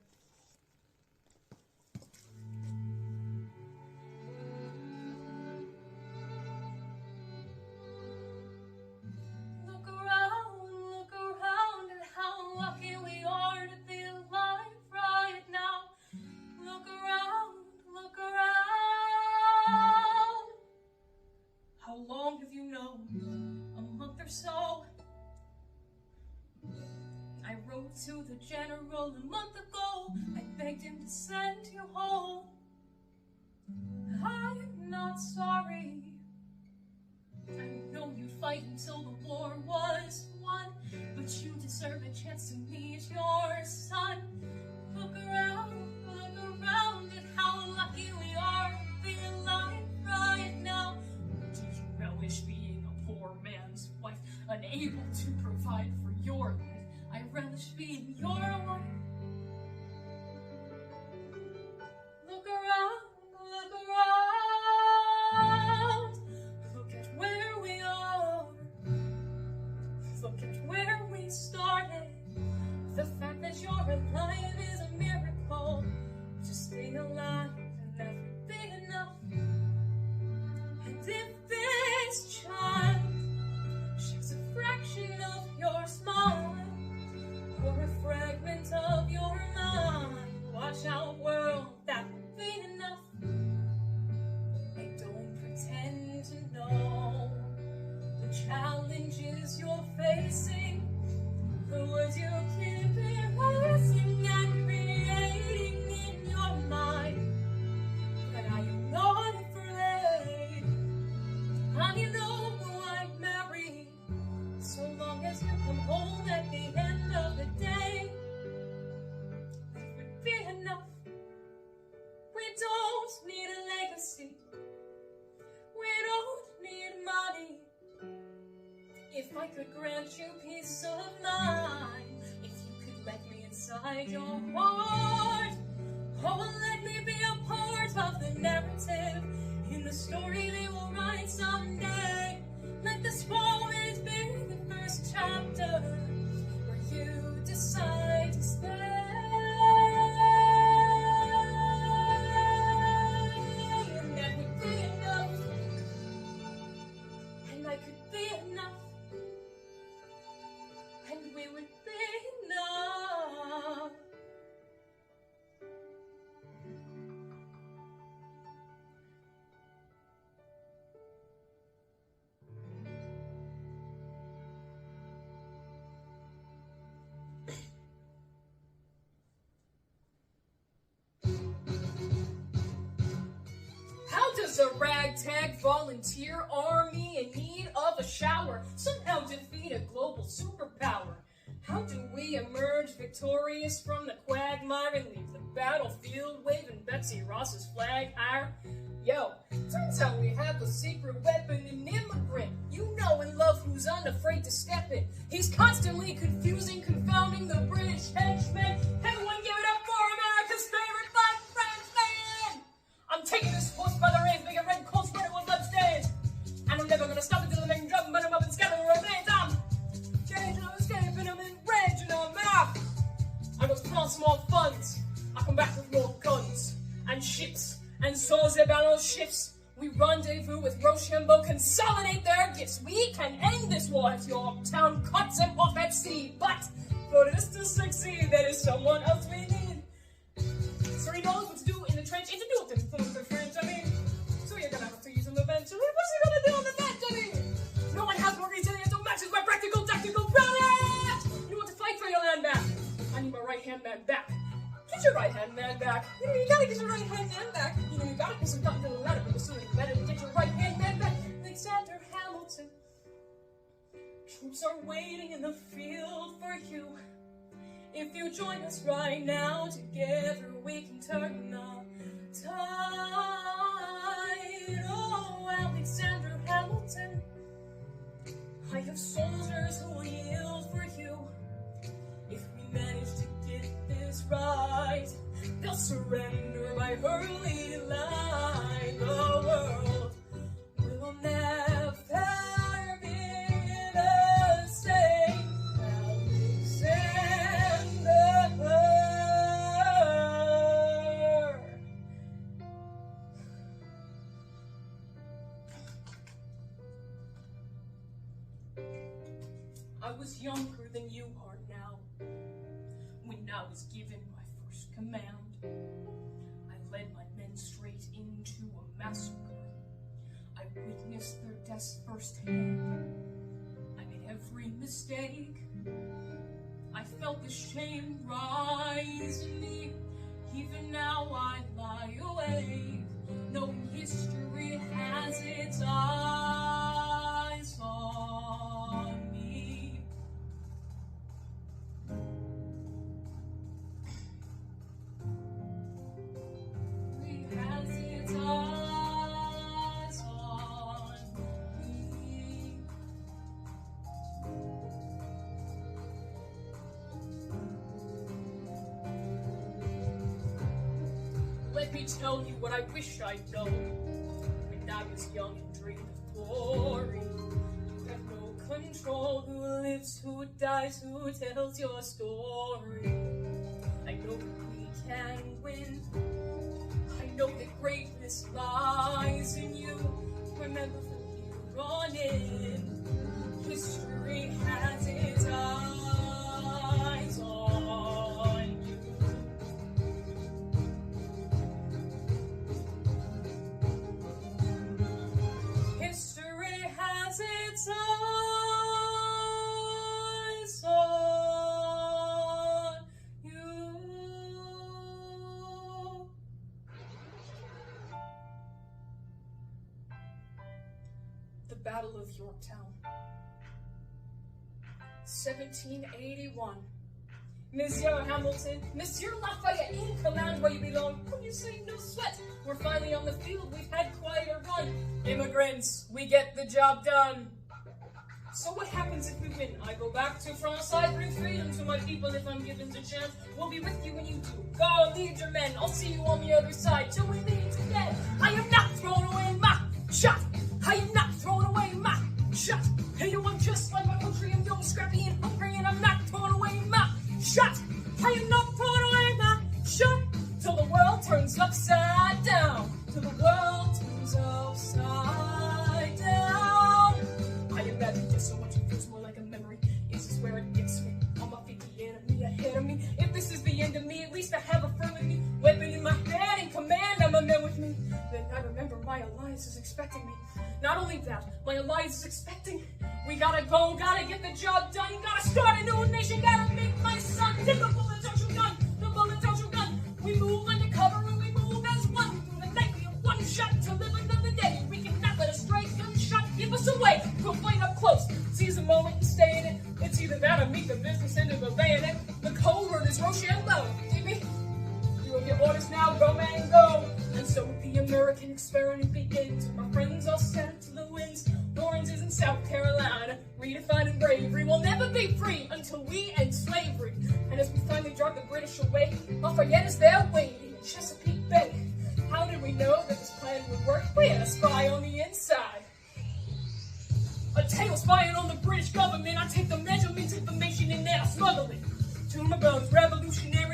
Look around at how lucky we are to be alive right now. Look around. How long have you known? A month or so. I wrote to the general a month ago. I begged him to send you home. I'm not sorry. I know you'd fight until the war was won, but you deserve a chance to meet your son. Look around at how lucky we are to be alive right now. Do you relish being a poor man's wife, unable to provide for your life? I relish being your wife. Look around. Look at where we are. Look at where we started. The fact that you're alive is a miracle. Just stay alive and that would be enough. And if this child shares a fraction of your smile, or a fragment of your mind, watch out, world, that would be enough. I don't pretend to know the challenges you're facing, the words you keep erasing and creating in your mind. But I am not afraid. And you know who I marry, so long as you come home at the end of the day. That would be enough. We don't need a legacy. We don't need money. If I could grant you peace of mind, if you could let me inside your heart, oh, let me be a part of the narrative in the story they will write someday. Let this moment be the first chapter where you decide to stay. And that would be enough. And I could be enough. And we would be enough. How does a ragtag volunteer army in need of a shower somehow defeat a global superpower? How do we emerge victorious from the quagmire and leave the battlefield waving Betsy Ross's flag higher? Yo, turns out we have a secret weapon, an immigrant. You know and love who's unafraid to step in. He's constantly confusing, confounding the British henchmen. Everyone give it up for America's favorite black Frenchman! I'm taking this horse by the reins, make a red coat spread with blood stains. And I'm never gonna stop until I make drum, but I'm up and scatter the remains. I'm changing with small funds. I come back with more guns and ships and swords that battle ships. We rendezvous with Rochambeau, consolidate their gifts. We can end this war if Yorktown cuts them off at sea. But for this to succeed, there is someone else we need. So he knows what to do in the trench and to do with the French. I mean, so you're gonna have to use him eventually. What's he gonna do on the bench? I mean, no one has more resilience to matches my practical, tactical brilliance. You want to fight for your land back? I need my right-hand man back. Get your right-hand man back. You gotta get your right-hand man back. You gotta put some nothing to the ladder, but the sooner the better to get your right-hand man back. Alexander Hamilton. Troops are waiting in the field for you. If you join us right now, together we can turn the tide. Oh, Alexander Hamilton. I have soldiers who will yield for you. If we manage to get this right, they'll surrender by early light. The world will never be the same. Alexander. I was younger than you are now. When I was given my first command, I led my men straight into a massacre. I witnessed their deaths firsthand. I made every mistake. I felt the shame rise in me. Even now I lie awake, knowing history has its eyes on me. It has its eyes on me. Let me tell you what I wish I'd known when I was young and dreamed of glory. You have no control who lives, who dies, who tells your story. I know that we can win. I know that greatness lies in you. Remember from here on in, history has its eyes on you. History has its eyes on you. The Battle of Yorktown, 1781. Monsieur Hamilton, Monsieur Lafayette in command where you belong. When you say no sweat, we're finally on the field. We've had quite a run. Immigrants, we get the job done. So what happens if we win? I go back to France, I bring freedom to my people if I'm given the chance. We'll be with you when you do. Go lead your men, I'll see you on the other side. Till we meet again. I have not thrown away my shot. I have not thrown away my shot. Hey, you, I'm just like my country. I'm young, scrappy, and hungry, and I'm not throwing away my shot. I am not throwing away my shot. Till the world turns upside down. Till the world turns upside down. I imagine just so much, it feels more like a memory. Is this where it gets me? On my feet, the enemy ahead of me. If this is the end of me, at least I have a friend with me. Weapon in my hand, in command, I'm a man with me. Then I remember my alliance is expecting me. Not only that, my alliance is expecting. We gotta go, gotta get the job done. Gotta start a new nation, gotta make my son. Take the bullet, don't you gun, the bullet, don't you gun. We move undercover and we move as one. Through the night, we have one shot to live another day. We cannot let a stray gunshot give us away. We'll fight up close, seize the moment and stay in it. It's either that or meet the business end of the bayonet. The code word is Rochambeau. Dig me? You will get orders now, go man, go. And so the American experiment begins. My friends all scattered to the winds. Oranges in South Carolina, redefining bravery. We'll never be free until we end slavery. And as we finally drive the British away, Lafayette is there waiting in Chesapeake Bay. How did we know that this plan would work? We had a spy on the inside. A tail spying on the British government. I take the measurements, information, and then I smuggle it to my brothers, revolutionary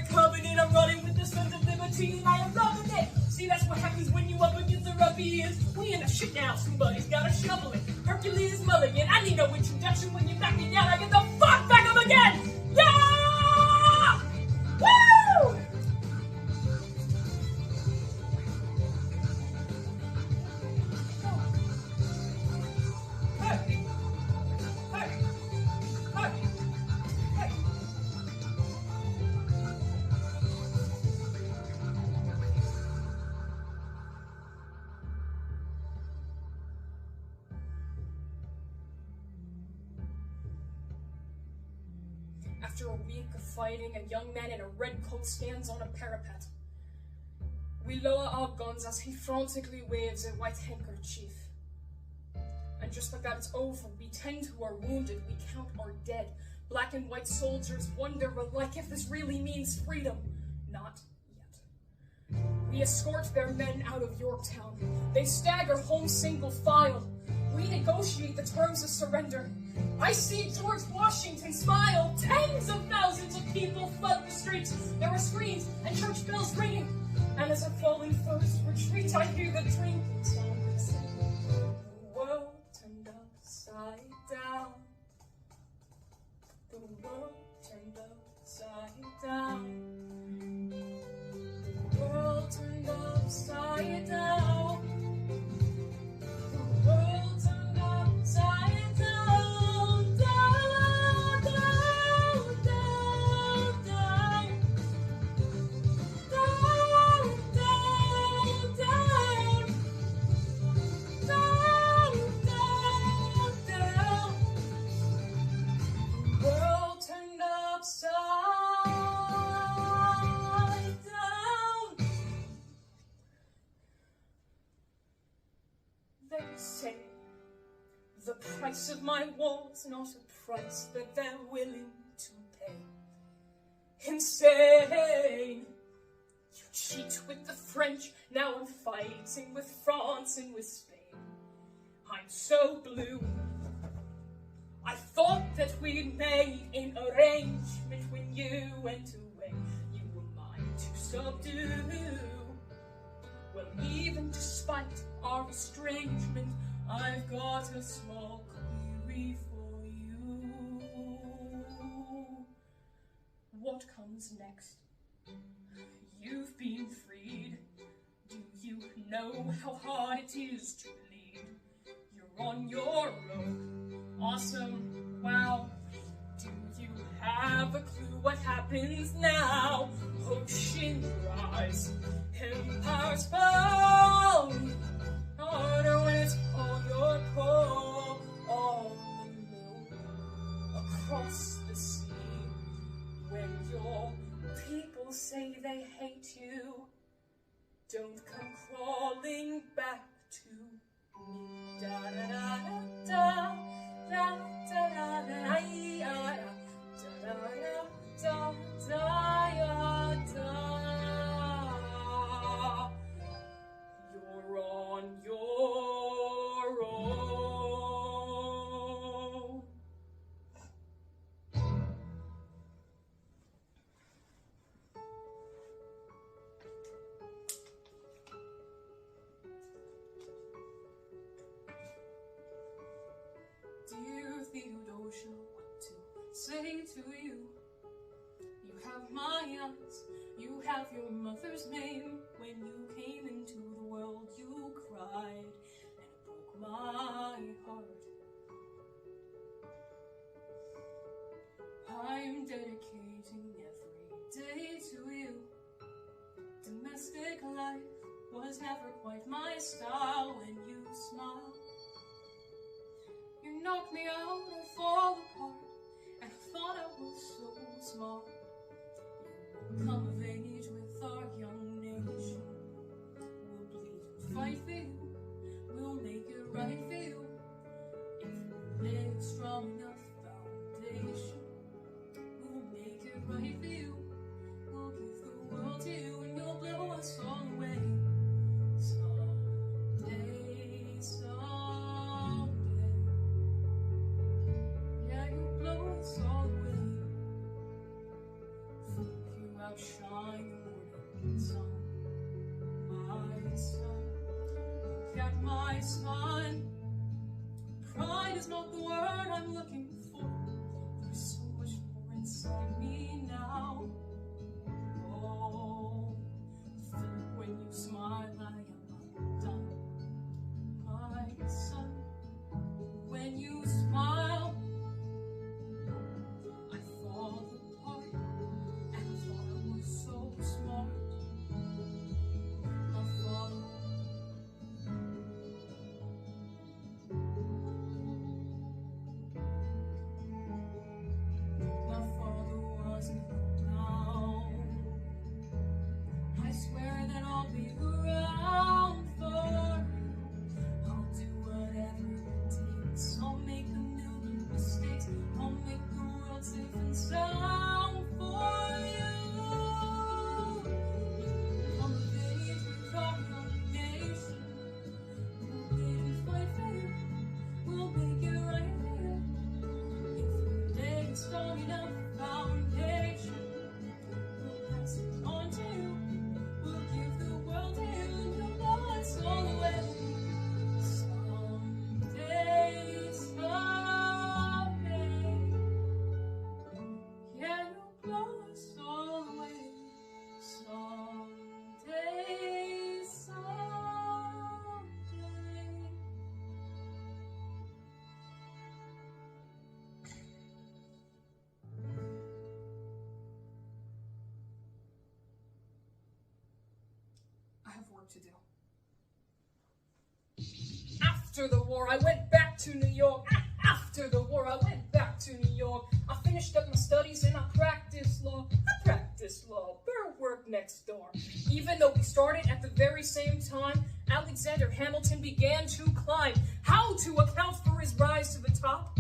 somebody's gotta shovel it. Hercules Mulligan, I need no introduction. When you knock me down, I get the fuck back up again! Yeah! Woo! Hey! Hey! Hey! Hey! After a week of fighting, a young man in a red coat stands on a parapet. We lower our guns as he frantically waves a white handkerchief. And just like that, it's over. We tend who are wounded. We count our dead. Black and white soldiers wonder alike if this really means freedom. Not yet. We escort their men out of Yorktown. They stagger home single file. We negotiate the terms of surrender. I see George Washington smile. Tens of thousands of people flood the streets. There are screams and church bells ringing. And as I fall in first retreat, I hear the drinking song that sing. The world turned upside down. The world turned upside down. The world turned upside down. The world turned upside down. Down, down, down, down. Down, down, down. Down, down, down. The world turned upside down. They say the price of my war's not a price that they're willing to pay. Insane. You cheat with the French, now I'm fighting with France and with Spain. I'm so blue. I thought that we'd made an arrangement when you went away. You were mine to subdue. Well, even despite our estrangement, I've got a small query for you. What comes next? You've been freed. Do you know how hard it is to lead? You're on your own. Awesome. Wow. Do you have a clue what happens now? Ocean rise. Empire's fall. Harder when it's all your call. All alone. Across the sea. When your people say they hate you, don't come crawling back to me. Da da da da da da da da da da da da da. You're on your own. Dear Theodosia, what to say to you? You have my eyes, you have your mother's name. When you came into the world, you cried, and it broke my heart. I'm dedicating every day to you. Domestic life was never quite my style. When you smile, you knock me out, I fall apart, and I thought I was so smart. You will come of age with our young nation. We'll bleed and fight for you. We'll make it right for you. If we lay a strong enough foundation, we'll make it right for you. We'll give the world to you, and you'll blow us all away. Someday, someday. Yeah, you'll blow us all away. Think you outshine my son. Pride is not the word I'm looking for. There's so much more inside me now. Oh, Philip, when you smile, I am undone. My son, when you smile, I fall apart and thought I was so smart. My father, wasn't around. I swear that I'll be around for you. I'll do whatever it takes. I'll make a million mistakes. I'll make the world safe and sound for you. On the page with our young nation, we'll live and fight for you. We'll make it right here. If we lay a strong enough foundation, we'll pass it on to you. We'll give the world to you. You'll blow us all away. Someday, someday. Yeah, you'll blow us all away. Someday, someday. I have work to do. After the war, I went back to New York. After the war, I went back to New York. I finished up my studies and I practiced law. Burr worked next door. Even though we started at the very same time, Alexander Hamilton began to climb. How to account for his rise to the top?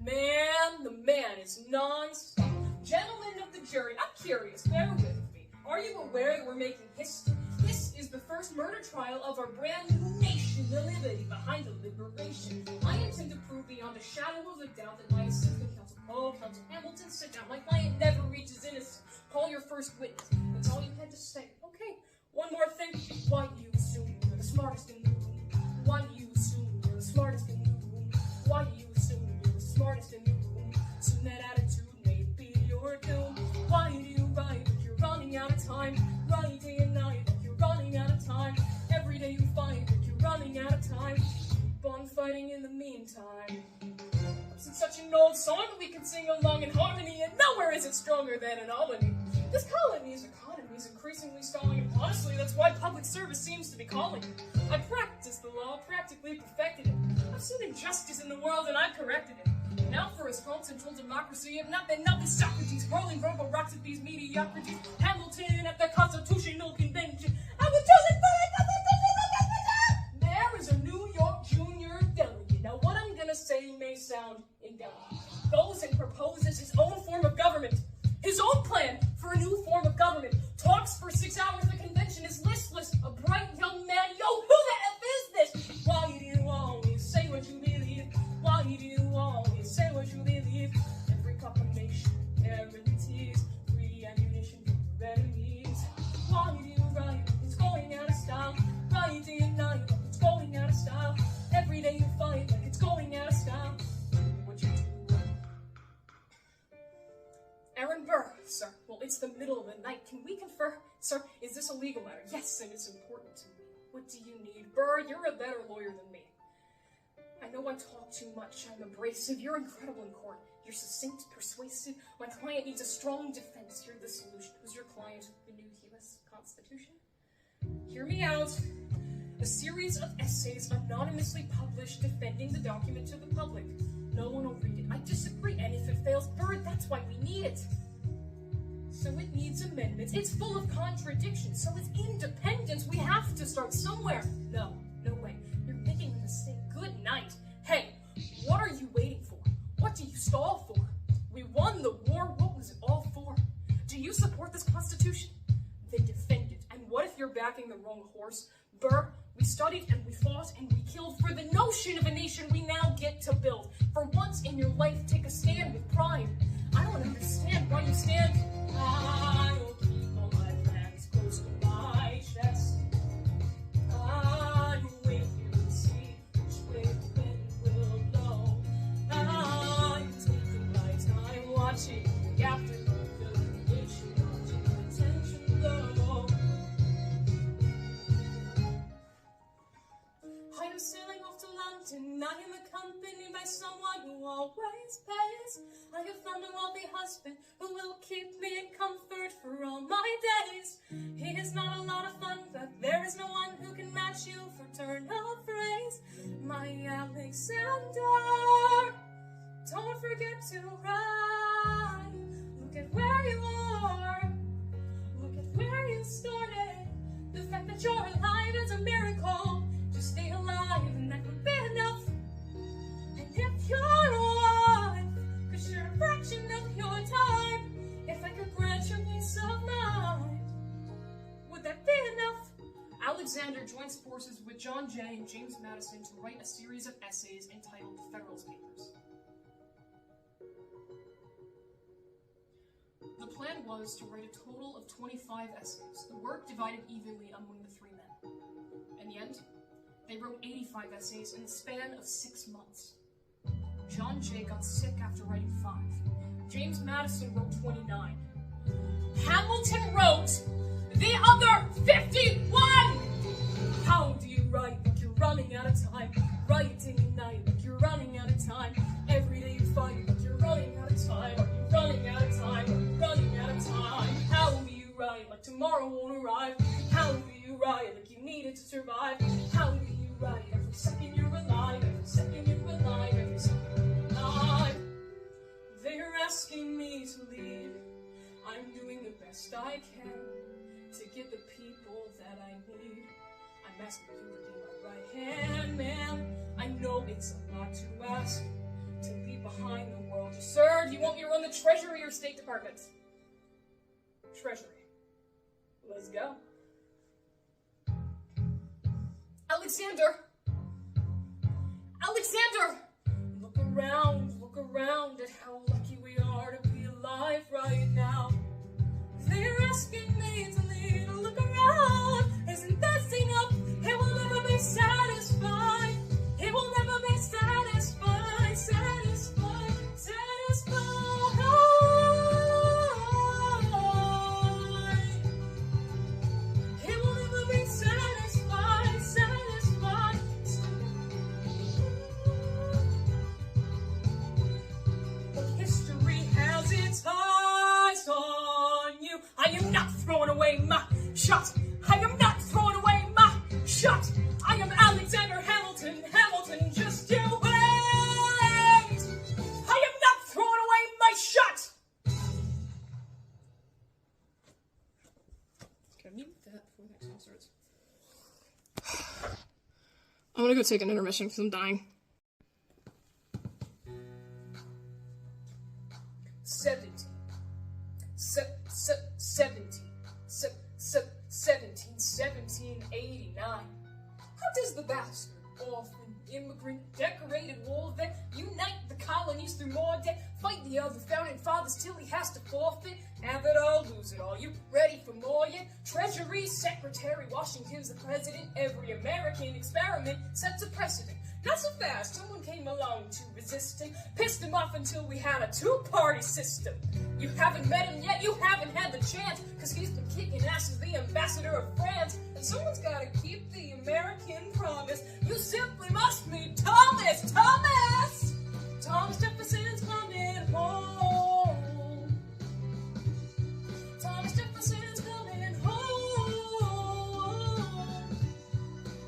Man, the man is non-stop. Gentlemen of the jury, I'm curious, bear with me. Are you aware that we're making history? This is the first murder trial of our brand new nation, the liberty behind the liberation. I intend to prove beyond a shadow of a doubt that my assistant counsel, Counsel Hamilton, sit down. My client never reaches innocence. Call your first witness. That's all you had to say. Okay, one more thing. Why do you assume you're the smartest in the room? Why do you assume you're the smartest in the room? Why do you assume you're the smartest in the room? Soon that attitude may be your doom. Why do you write that you're running out of time? Write day and night. Running out of time. Every day you find that you're running out of time. Keep on fighting in the meantime. It's such an old song that we can sing along in harmony, and nowhere is it stronger than in Albany. This colony's economy is increasingly stalling, and honestly, that's why public service seems to be calling. I practiced the law, practically perfected it. I've seen injustice in the world, and I've corrected it. Now for his consensual democracy, if not, then nothing. Socrates, rolling verbal rocks at these mediocrities. Hamilton at the Constitutional Convention. I was chosen for the Constitutional Convention! There is a New York junior delegate. Now what I'm gonna say may sound indelicate. Goes and proposes his own form of government. His own plan for a new form of government. Talks for 6 hours. The convention is listless. A bright young man. Yo, who the F is this? Why do you always say what you believe? Why do you always say what you believe? Every proclamation guarantees free ammunition for your enemies. Why do you write? It's going out of style. Write day and night, it's going out of style. Every day you fight like it's going out of style. What you do? Aaron Burr, sir. Well, it's the middle of the night. Can we confer? Sir, is this a legal matter? Yes, and it's important to me. What do you need? Burr, you're a better lawyer than me. I know I talk too much. I'm abrasive. You're incredible in court. You're succinct, persuasive. My client needs a strong defense. You're the solution. Was your client the new U.S. Constitution? Hear me out. A series of essays anonymously published defending the document to the public. No one will read it. I disagree, and if it fails, Burr, that's why we need it. So it needs amendments. It's full of contradictions. So it's independence. We have to start somewhere. No way. You're making a mistake. Good night. Hey, what are you waiting for? What do you stall for? We won the war. What was it all for? Do you support this Constitution? Then defend it. And what if you're backing the wrong horse? Burr, we studied and we fought and we killed for the notion of a nation we now get to build. For once in your life, take a stand with pride. I don't understand why you stand. I'll keep all my plans close to my chest. I will wait here and see accompanied by someone who always pays. I have found a wealthy husband who will keep me in comfort for all my days. He is not a lot of fun, but there is no one who can match you for turn of phrase. My Alexander, don't forget to ride. Look at where you are. Look at where you started. The fact that you're alive is a miracle. Just stay alive and that would be enough. And if you're alive, cause you're a fraction of your time, if I could grant you peace of mind, would that be enough? Alexander joins forces with John Jay and James Madison to write a series of essays entitled The Federalist Papers. The plan was to write a total of 25 essays, the work divided evenly among the three men. In the end, they wrote 85 essays in the span of 6 months. John Jay got sick after writing 5. James Madison wrote 29. Hamilton wrote the other 51! How do you write like you're running out of time? Write day and night like you're running out of time. Every day you fight like you're running out of time. Are you running out of time? Are you running out of time? How do you write like tomorrow won't arrive? How do you write like you need it to survive? How do you write every second you're alive? Every second you're alive, every second you're alive. They're asking me to lead. I'm doing the best I can to get the people that I need. I'm asking you to be my right hand man. I know it's a lot to ask to leave behind the world you serve. You want me to run the Treasury or State Department? Treasury. Let's go. Alexander! Alexander! Look around at how lucky we are to be alive right now. They're asking me to lead. Look around, isn't that enough? It will never be satisfied. It will never be satisfied. Satisfied. It will never be satisfied. Satisfied. But history has its eyes on you. I am not throwing away my shot. I am not throwing away my shot. I am Alexander Hamilton. Hamilton, just you wait. I am not throwing away my shot. Can I mute that before the next one starts? I'm gonna go take an intermission because I'm dying. 1789. How does the bastard, orphan, immigrant, decorated war vet unite the colonies through more debt, fight the other founding fathers till he has to forfeit? Have it all, lose it all. You ready for more yet? Treasury Secretary, Washington's the president. Every American experiment sets a precedent. Not so fast, someone came along to resist him, pissed him off until we had a two-party system. You haven't met him yet, you haven't had the chance, cause he's been kicking ass as the ambassador of France, and someone's gotta keep the American promise. You simply must meet Thomas! Thomas! Thomas Jefferson's coming home. Thomas Jefferson's coming home.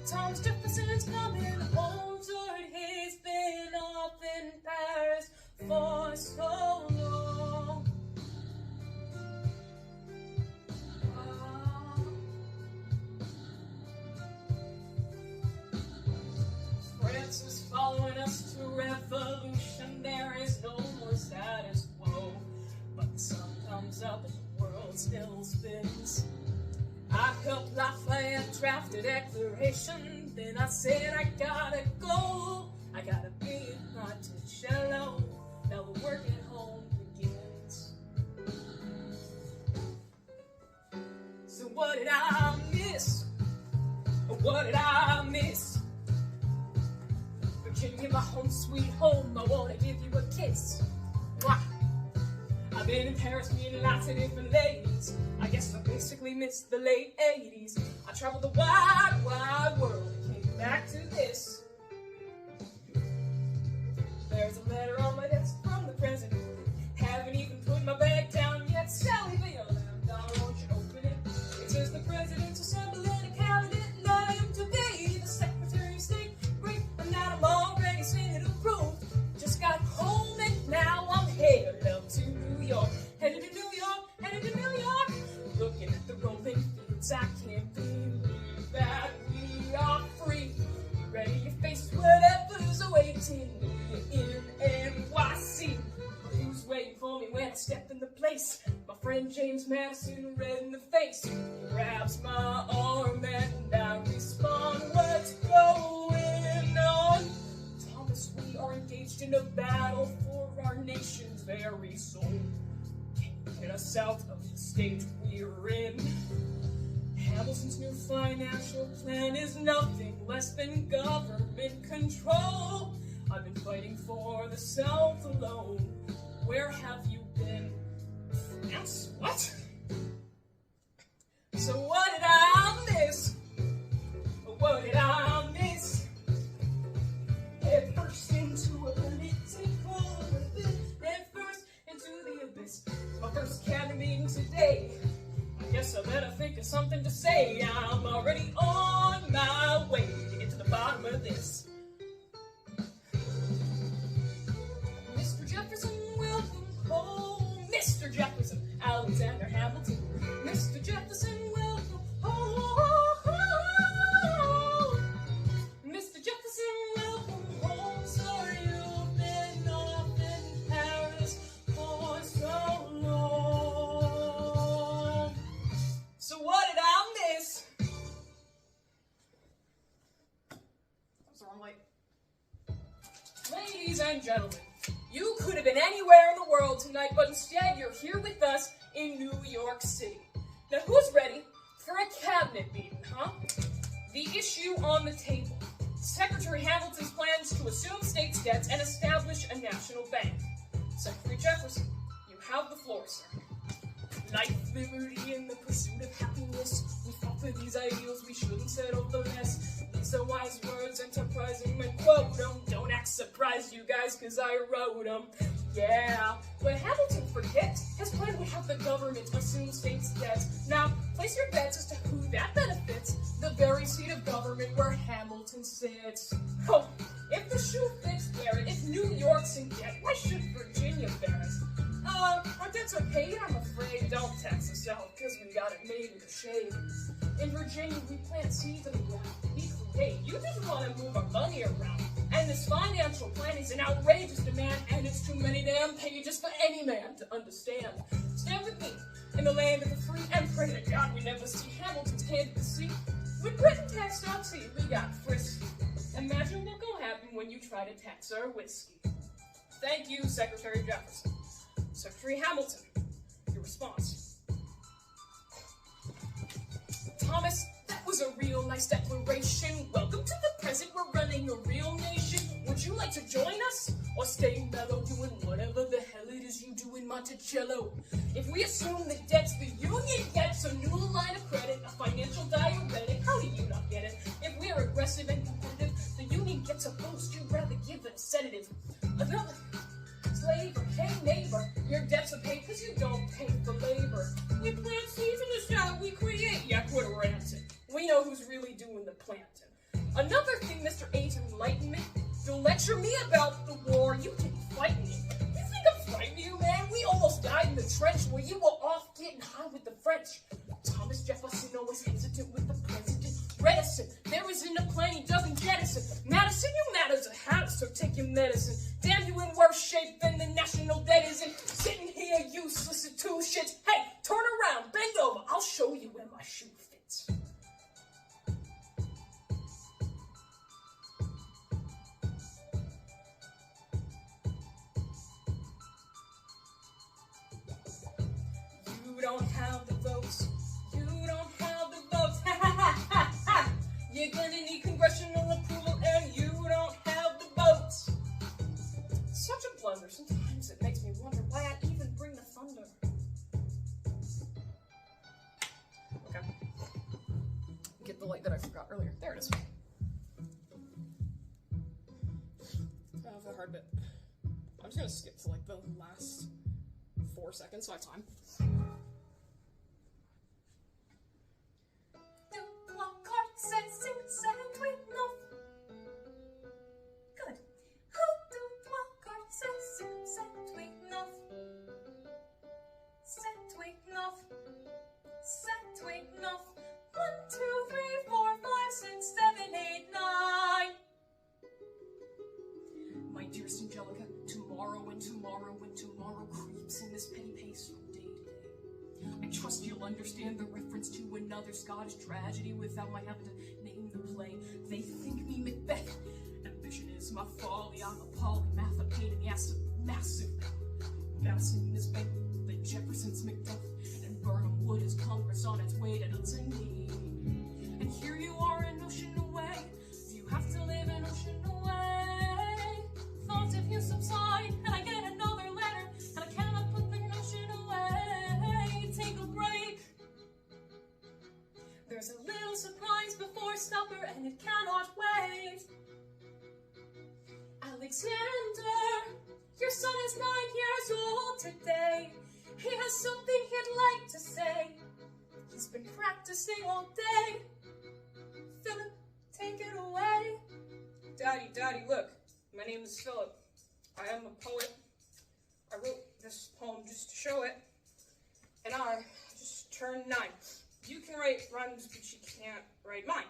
Thomas Jefferson's coming home. He's been up in Paris for so long. France is following us to revolution. There is no more status quo. But the sun comes up and the world still spins. I helped Lafayette draft a declaration. Then I said I gotta go. I gotta be in Monticello. Now the work at home begins. So what did I miss? What did I miss? Virginia, my home sweet home. I wanna give you a kiss. Mwah. I've been in Paris meeting lots of different ladies. I guess I basically missed the late 80s. I traveled the wide, wide world and came back to this. there's a letter on my desk from the president. Haven't even put my bag down yet. Sally, the alarm dollar, won't you open it? It says the president's assembling a cabinet, and I am to be the Secretary of State. Great, and now I'm already Senate approved. Just got home and now I'm headed up to New York. Headed to New York, headed to New York. Looking at the rolling fields, I can't believe that we are free. Ready to face whatever's awaiting me in NYC. Who's waiting for me when I step in the place? My friend James Madison, red in the face. He grabs my arm and I respond, what's going on? Thomas, we are engaged in a battle for our nation's very soul. Can you get us out of the state we're in? Hamilton's new financial plan is nothing less than government control. I've been fighting for the South alone. Where have you been? France? What? So what did I miss? What did I miss? Head first into a political abyss. Head first into the abyss. My first cabinet meeting today. I guess I better think of something to say. I'm already on my way to get to the bottom of this. Mr. Jefferson, welcome home. Mr. Jefferson, Alexander Hamilton. Mr. Jefferson, welcome home. Mr. Jefferson, welcome home. Sorry you've been off in Paris for so long. So what did I miss? That was the wrong light. Ladies and gentlemen, you could have been anywhere in the world tonight, but instead you're here with us in New York City. Now who's ready for a cabinet meeting, huh? The issue on the table. Secretary Hamilton's plans to assume states' debts and establish a national bank. Secretary Jefferson, you have the floor, sir. Life, liberty, and the pursuit of happiness. We fought for these ideals, we shouldn't settle for less. These are wise words, enterprising men quote them. Don't act surprised, you guys, cause I wrote them. Yeah, but Hamilton forgets his plan would have the government assume states' debts. Now, place your bets as to who that benefits. The very seat of government where Hamilton sits. Oh, if the shoe fits, wear it. If New York's in debt, why should Virginia bear it? Our debts are paid, I'm afraid. Don't tax us out, cause we got it made in the shade. In Virginia, we plant seeds in the ground. We create. You just want to move our money around. And this financial plan is an outrageous demand, and it's too many damn pages for any man to understand. Stand with me in the land of the free, and pray to God we never see Hamilton's candidacy. With Britain taxed our tea, we got frisky. Imagine what will happen when you try to tax our whiskey. Thank you, Secretary Jefferson. Secretary Hamilton, your response. Thomas, that was a real nice declaration. Welcome to the present, we're running a real nation. Would you like to join us? Or stay mellow doing whatever the hell it is you do in Monticello? If we assume the debts the union gets, a new line of credit, a financial diuretic, how do you not get it? If we're aggressive and competitive, the union gets a boost, you'd rather give it a sedative. Another flavor, hey neighbor, your debts are paid because you don't pay for labor. We plant seeds in the soil we create. Yeah, quit ranting. We know who's really doing the planting. Another thing, Mr. A's Enlightenment, don't lecture me about the war. You didn't fight me. You think I'm frightening you, man? We almost died in the trench where you were off getting high with the French. Thomas Jefferson always hesitant with the president. Reticent, there isn't a plane he doesn't jettison. Madison, you matters a hat, so take your medicine. Damn, you in worse shape than the national debt is in. Sitting here useless at two shits. Hey, turn around, bend over, I'll show you where my shoe fits. You don't have the votes. You don't have the votes. Ha ha ha ha ha. You're gonna need congressional approval and you don't have the votes. Such a blunder. Sometimes it makes me wonder why I even bring the thunder. Okay. Get the light that I forgot earlier. There it is. That was a hard bit. I'm just gonna skip to like the last 4 seconds so I have time. Dearest Angelica, tomorrow and tomorrow creeps in this petty pace from day to day. I trust you'll understand the reference to another Scottish tragedy without my having to name the play. They think me Macbeth. Ambition is my folly. I'm a polymath, a pain in the ass, a massive Madison is bank, the Jefferson's Macduff, and Burnham Wood is Congress on its way to Italy. And here you are an ocean away. You have to live an ocean away. Thoughts of you subside, and I get another letter, and I cannot put the notion away. Take a break. There's a little surprise before supper, and it cannot wait. Alexander, your son is 9 years old today. He has something he'd like to say. He's been practicing all day. Philip, take it away. Daddy, look. My name is Philip. I am a poet. I wrote this poem just to show it. And I just turned 9. You can write rhymes, but you can't write mine.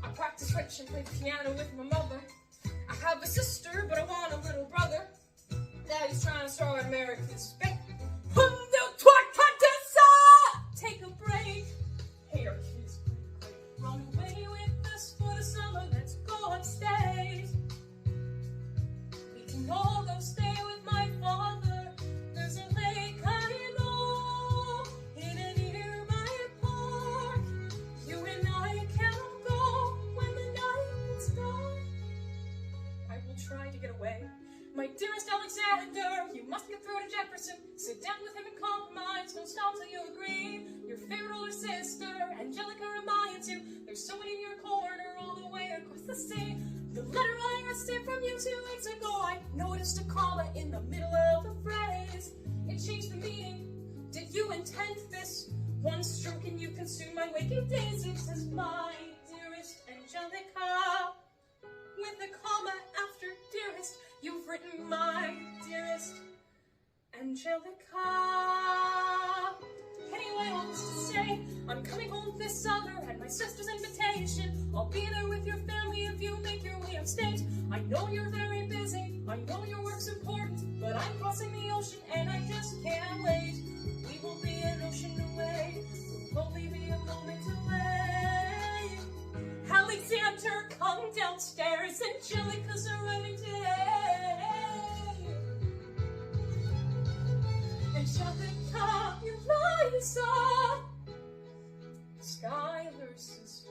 I practice French and play piano with my mother. I have a sister, but I want a little brother. Daddy's trying to start America's spin. Take a break. Hey, our kids, run away with us for the summer. Let's go upstate. We can all go stay with my father. There's a lake I know in a nearby park. You and I can go when the night is dark. I will try to get away. My dearest Alexander, you must get through to Jefferson. Sit down with him and compromise. Don't stop till you agree. Your favorite older sister, Angelica, reminds you there's someone in your corner all the way across the sea. The letter I received from you 2 weeks ago, I noticed a comma in the middle of a phrase. It changed the meaning. Did you intend this? One stroke and you consume my waking days. It says, my dearest Angelica, with a comma after dearest. You've written my dearest Angelica. Anyway, all this to say, I'm coming home this summer at my sister's invitation. I'll be there with your family if you make your way upstate. I know you're very busy, I know your work's important, but I'm crossing the ocean and I just can't wait. We will be an ocean away, we'll only be a moment away. Alexander, come downstairs, Angelica's arriving today. Angelica, Eliza, Schuyler Sisters,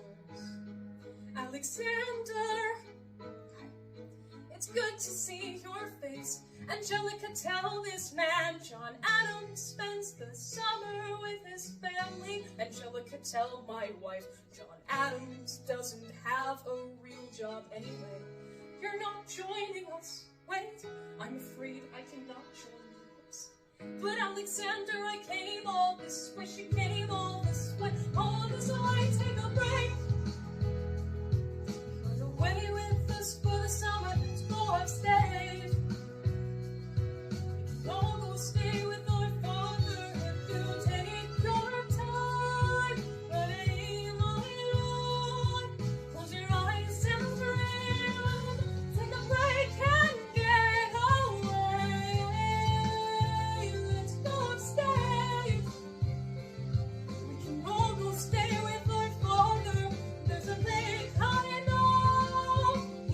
Alexander, it's good to see your face. Angelica, tell this man John Adams spends the summer with his family. Angelica, tell my wife John Adams doesn't have a real job anyway. You're not joining us. Wait, I'm afraid I cannot join you. But Alexander, I came all this way. She came all this way. All this way, take a break. Run away with us for the summer. Let's go upstate. We can all go stay with our father if you take your time. But aim on, close your eyes and dream. Take a break and get away. Let's go upstate. We can all go stay with our father. There's a lake I know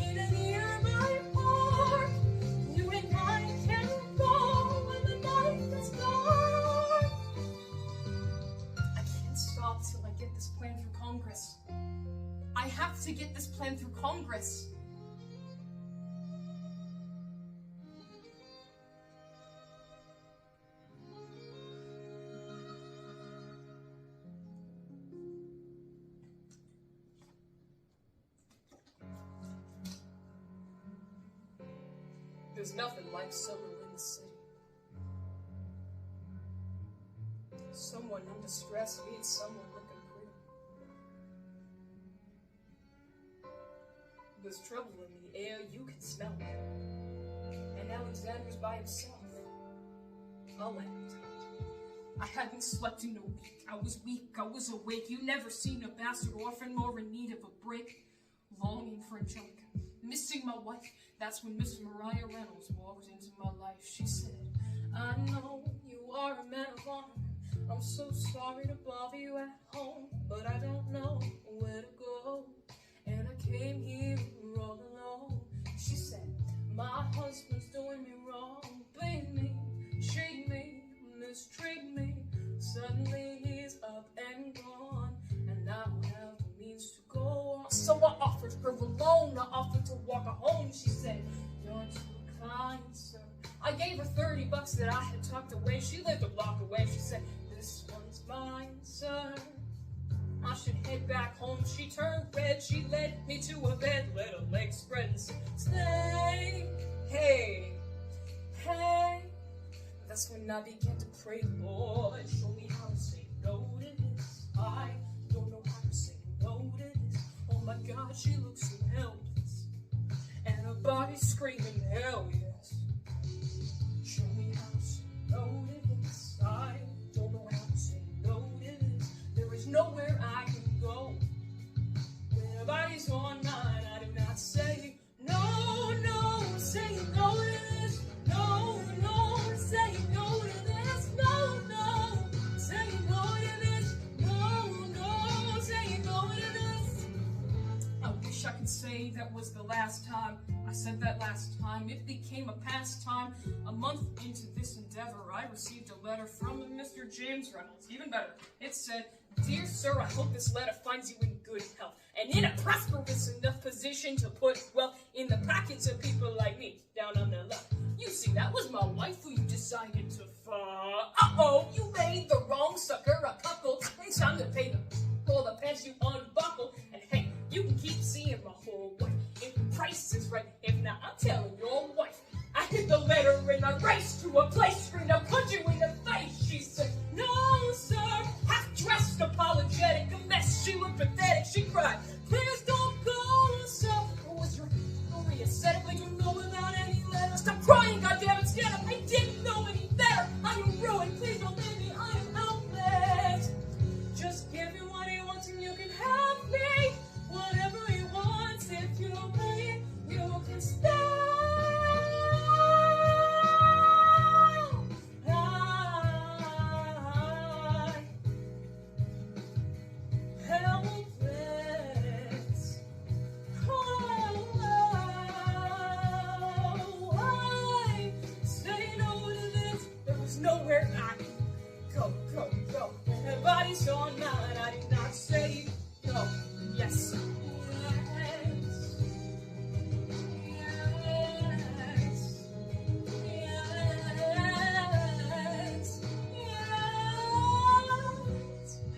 in a nearby park. You and I can go when the night is dark. I can't stop till I get this plan through Congress. I have to get this plan through Congress. There's nothing like summer when the city. Someone in distress needs someone looking pretty. There's trouble in the air, you can smell it. And Alexander's by himself. I'll let him tell it. I hadn't slept in a week. I was weak, I was awake. You never seen a bastard orphan more in need of a break. Longing for Angelica, missing my wife. That's when Miss Mariah Reynolds walked into my life. She said, I know you are a man of honor. I'm so sorry to bother you at home, but I don't know where to go. And I came here all alone. She said, my husband's doing me wrong. Blame me, shame me, mistreat me. Suddenly he's up and gone, and I don't have the means to go on. So I offered her a loan, I offered to walk her home. She said, you're too kind, sir. I gave her $30 that I had tucked away. She lived a block away. She said, this one's mine, sir. I should head back home. She turned red. She led me to a bed, let her legs spread and said, stay, hey, hey. That's when I began to pray, Lord, show me how to say no to this. I don't know how to say no to this. Oh my God, she looks so helpless, and her body's screaming, hell yes. Show me how to say no to this. I don't know how to say no to this. There is nowhere I can go. When her body's on mine, I do not say no, no, say no to this. No, no, say no to this. No, no, say no to this. No, no, say no to this. I wish I could say that was the last time I said that last time. It became a pastime. A month into this endeavor, I received a letter from Mr. James Reynolds. Even better, it said, dear sir, I hope this letter finds you in good health and in a prosperous enough position to put, well, in the pockets of people like me down on their luck. You see, that was my wife who you decided to fuck. Uh-oh, you made the wrong sucker a cuckold. It's time to pay for the pants you unbuckle. And hey, you can keep seeing my whole wife if the price is right. If not, I'm telling your wife. I hit the letter and I raced to a place screen. I'll punch you in the face. She said, no, sir. Half-dressed, apologetic, a mess. She looked pathetic. She cried, please don't go, sir. What was your story? You said it like you know without any letter. Stop crying, goddammit, get up. I didn't know any better. I am ruined. Please don't leave me. I am helpless. Just give him what he wants and you can have me. Whatever he wants, if you pay, you can stay. Nowhere I can go. When her body's on mine, I did not say no. Yes.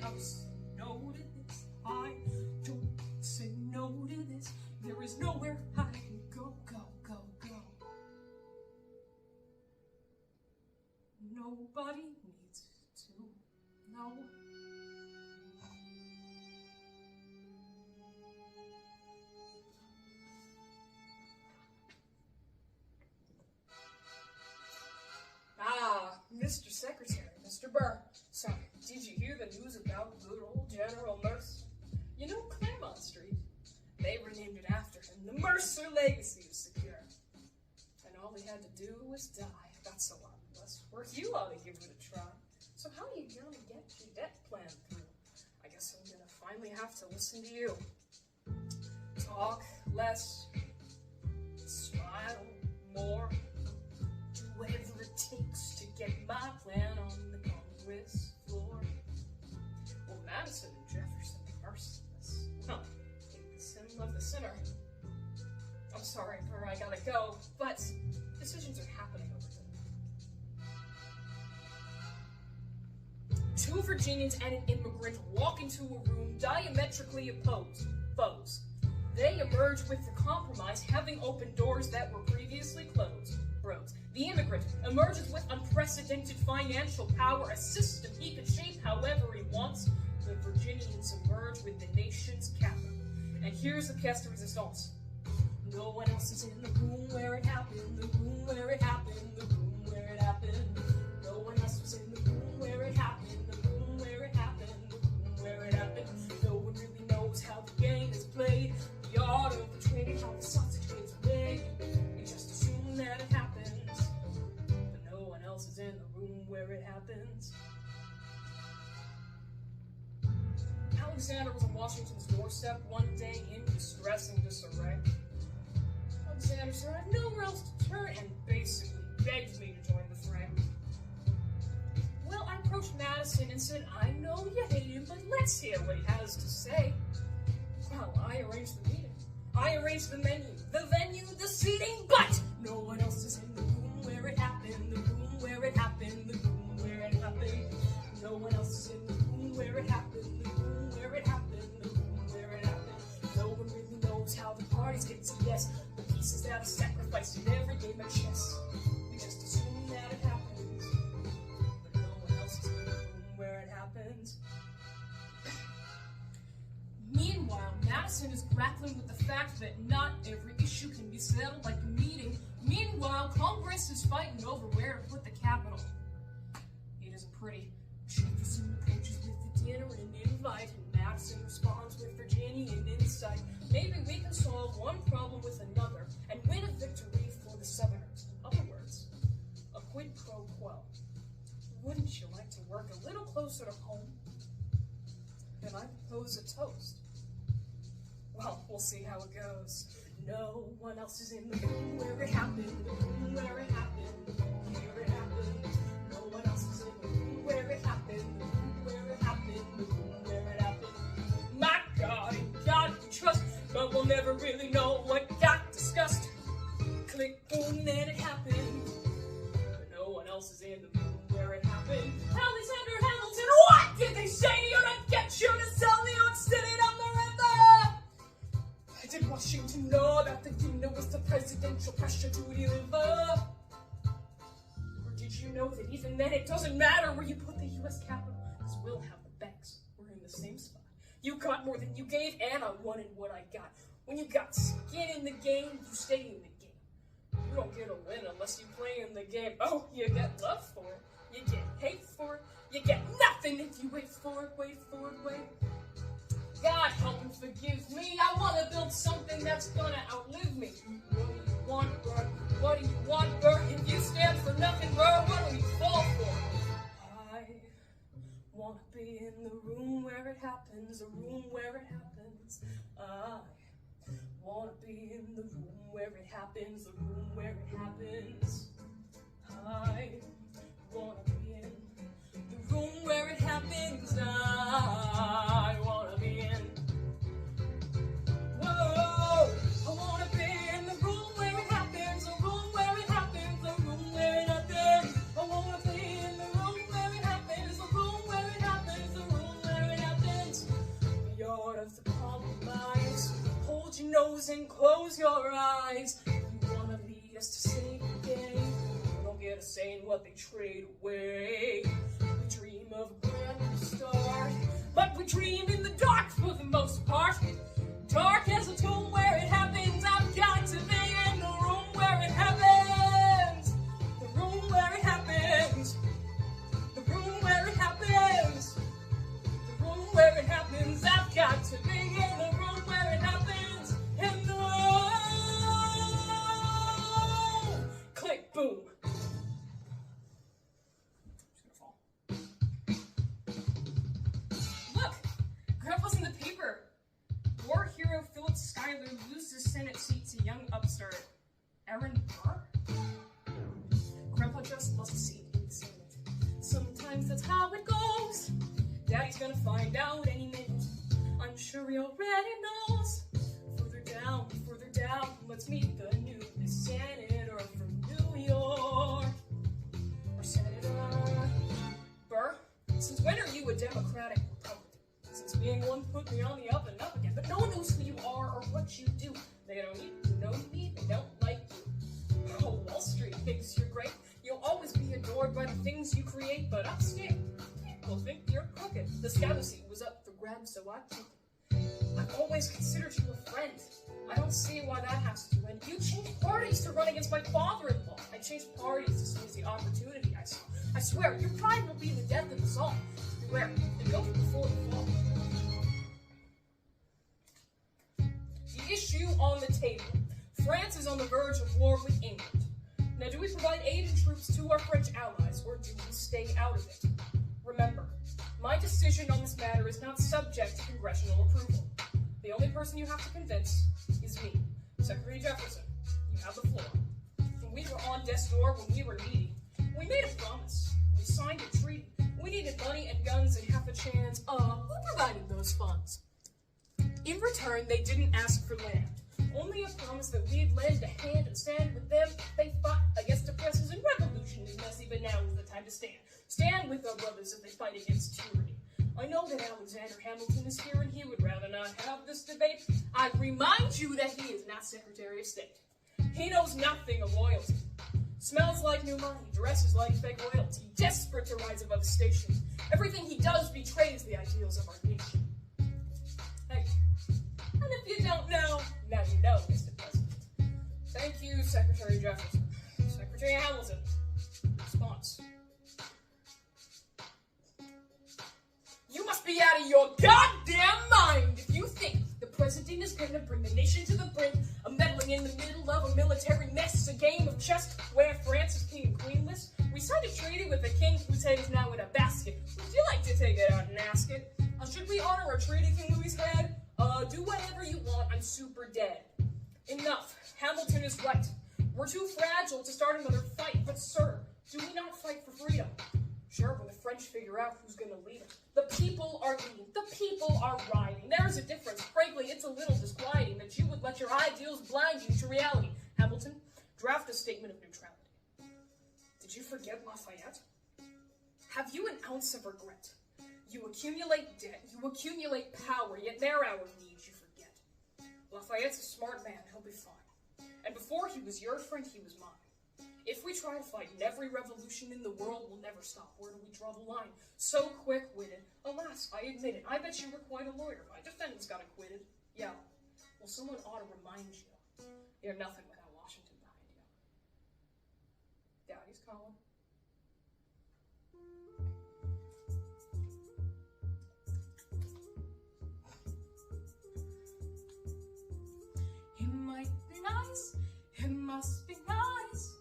How say no to this? I don't say no to this. There is nowhere I can go. Nobody needs to know. Ah, Mr. Secretary, Mr. Burr. Sorry, did you hear the news about good old General Mercer? You know Claremont Street? They renamed it after him. The Mercer legacy is secure. And all he had to do was die. That's a lot less work. You ought to give it a try. So how are you going to get your debt plan through? I guess I'm going to finally have to listen to you. Talk less. Smile more. Do whatever it takes to get my plan on the Congress floor. Well, Madison and Jefferson are merciless. Huh. Hate the sin, love the sinner. I'm sorry, Burr, I gotta go, but decisions are happening over there. Two Virginians and an immigrant walk into a room diametrically opposed foes. They emerge with the compromise, having opened doors that were previously closed. Bros, The immigrant emerges with unprecedented financial power, a system he can shape however he wants. The Virginians emerge with the nation's capital. And here's the pièce de résistance. No one else is in the room where it happened, the room where it happened, the room where it happened. No one else was in the room where it happened, the room where it happened, the room where it happened. No one really knows how the game is played, the art of the trade, how the sausage gets made. We just assume that it happens, but no one else is in the room where it happens. Alexander was on Washington's doorstep one day in distress and disarray. Alexander said, I have nowhere else to turn, and basically begged me to join the fray. Well, I approached Madison and said, I know you hate him, but let's hear what he has to say. Well, I arranged the meeting. I arranged the menu, the venue, the seating, but no one else is in the room where it happened, the room where it happened, the room where it happened. No one else is in the room where it happened, the room where it happened, the room where it happened. No one really knows how the parties get to yes, the pieces that are sacrificed in every game of chess. We just assume that it happens, but no one else is in the room where it happens. Meanwhile, Madison is grappling with the fact that not every issue can be settled like a meeting. Meanwhile, Congress is fighting over where to put the capital. It isn't pretty. Jefferson approaches with the dinner and an invite, and Madison responds with Virginian insight. Maybe we can solve one problem with another and win a victory for the Southerners. In other words, a quid pro quo. Wouldn't you like to work a little closer to home? Then I propose a toast. Well, we'll see how it goes. No one else is in the room where it happened, the room where it happened, here it happened. No one else is in the room where it happened, the room where it happened, the room where it happened. My God, in God we trust, but we'll never really know what got discussed. Click, boom, then it happened. But no one else is in the room where it happened. Alexander Hamilton, what did they say to you to get you to sell New York City down the river? Did Washington know that the dinner was the presidential pressure to deliver? Or did you know that even then it doesn't matter where you put the U.S. Capitol, because we'll have the banks. We're in the same spot. You got more than you gave, and I wanted what I got. When you got skin in the game, you stay in the game. You don't get a win unless you play in the game. Oh, you get love for it. You get hate for it. You get nothing if you wait for it, wait for it, wait. God help and forgive me. I want to build something that's gonna outlive me. What do you want, Burr? What do you want, Burr? If you stand for nothing, Burr, what do you fall for? I want to be in the room where it happens, a room where it happens. I want to be in the room where it happens, a room where it happens. I want to be in the room where it happens. I want to be in. Whoa! I want to be in the room where it happens, a room where it happens, a room where it happens. I want to be in the room where it happens, a room where it happens, a room where it happens. The art of the compromise. Hold your nose and close your eyes. You want to lead us to save the game. You don't get a say in what they trade away. We dream of a brand new start, but we dream in the dark for the most part. Dark as a tomb where it happens. I've got to be in the room where it happens. The room where it happens. The room where it happens. The room where it happens. I've got to be in the room where it happens. In the room. Click, boom. Grandpa's in the paper. War hero Schuyler loses Senate seat to young upstart Aaron Burr. Grandpa just lost a seat in the Senate. Sometimes that's how it goes. Daddy's gonna find out any minute. I'm sure he already knows. Further down, let's meet the new senator from New York. Or Senator Burr. Since when are you a Democratic Republican? Since being one put me on the up and up again. But no one knows who you are or what you do. They don't need to know me, they don't like you. Oh, Wall Street thinks thinks you're great. You'll always be adored by the things you create, but upstate, people think you're crooked. The scouting seat was up for grabs, so I took it. I've always considered you a friend. I don't see why that has to end. You changed parties to run against my father-in-law. I changed parties to seize the opportunity I saw. I swear, your pride will be the death of us all. Beware, it goes before the fall. The issue on the table. France is on the verge of war with England. Now, do we provide aid and troops to our French allies, or do we stay out of it? Remember, my decision on this matter is not subject to congressional approval. The only person you have to convince is me, Secretary Jefferson. You have the floor. When we were on death's door, when we were needy, we made a promise. We signed a treaty. We needed money and guns and half a chance. Who provided those funds? In return, they didn't ask for land. Only a promise that we'd lend a hand and stand with them. They fought against oppressors and revolution is messy, but now is the time to stand. Stand with our brothers as they fight against tyranny. I know that Alexander Hamilton is here and he would rather not have this debate. I remind you that he is not Secretary of State. He knows nothing of loyalty. Smells like new money, dresses like fake loyalty, desperate to rise above the station. Everything he does betrays the ideals of our nation. Hey, and if you don't know, now you know, Mr. President. Thank you, Secretary Jefferson. Secretary Hamilton. Response. You must be out of your goddamn mind if you think the president is going to bring the nation to the brink of meddling in the middle of a military mess, a game of chess where France is king and queenless. We signed a treaty with the king whose head is now in a basket. Would you like to take it out and ask it? Should we honor a treaty King Louis's head? Do whatever you want, I'm super dead. Enough. Hamilton is right. We're too fragile to start another fight, but sir, do we not fight for freedom? Sure, when the French figure out who's going to lead them. The people are leading. The people are riding. There's a difference. Frankly, it's a little disquieting that you would let your ideals blind you to reality. Hamilton, draft a statement of neutrality. Did you forget Lafayette? Have you an ounce of regret? You accumulate debt, you accumulate power, yet they're our needs you forget. Lafayette's a smart man, he'll be fine. And before he was your friend, he was mine. If we try to fight in every revolution in the world, we'll never stop. Where do we draw the line? So quick-witted. Alas, I admit it. I bet you were quite a lawyer. My defendants got acquitted. Yeah. Well, someone ought to remind you. You're nothing without Washington behind you. Daddy's calling. It might be nice. It must be nice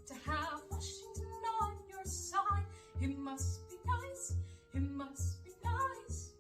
to have Washington on your side. It must be nice, it must be nice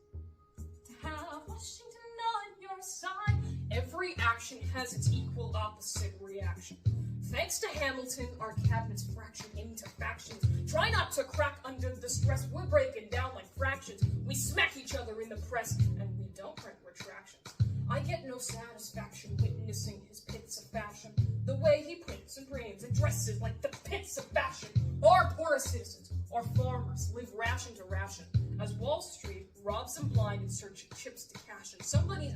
to have Washington on your side. Every action has its equal opposite reaction. Thanks to Hamilton, our cabinet's fractured into factions. Try not to crack under the stress, we're breaking down like fractions. We smack each other in the press, and we don't print retractions. I get no satisfaction witnessing his pits of fashion. The way he prints and brains and dresses like the pits of fashion. Our poor citizens, our farmers, live ration to ration. As Wall Street robs them blind in search of chips to cash. And somebody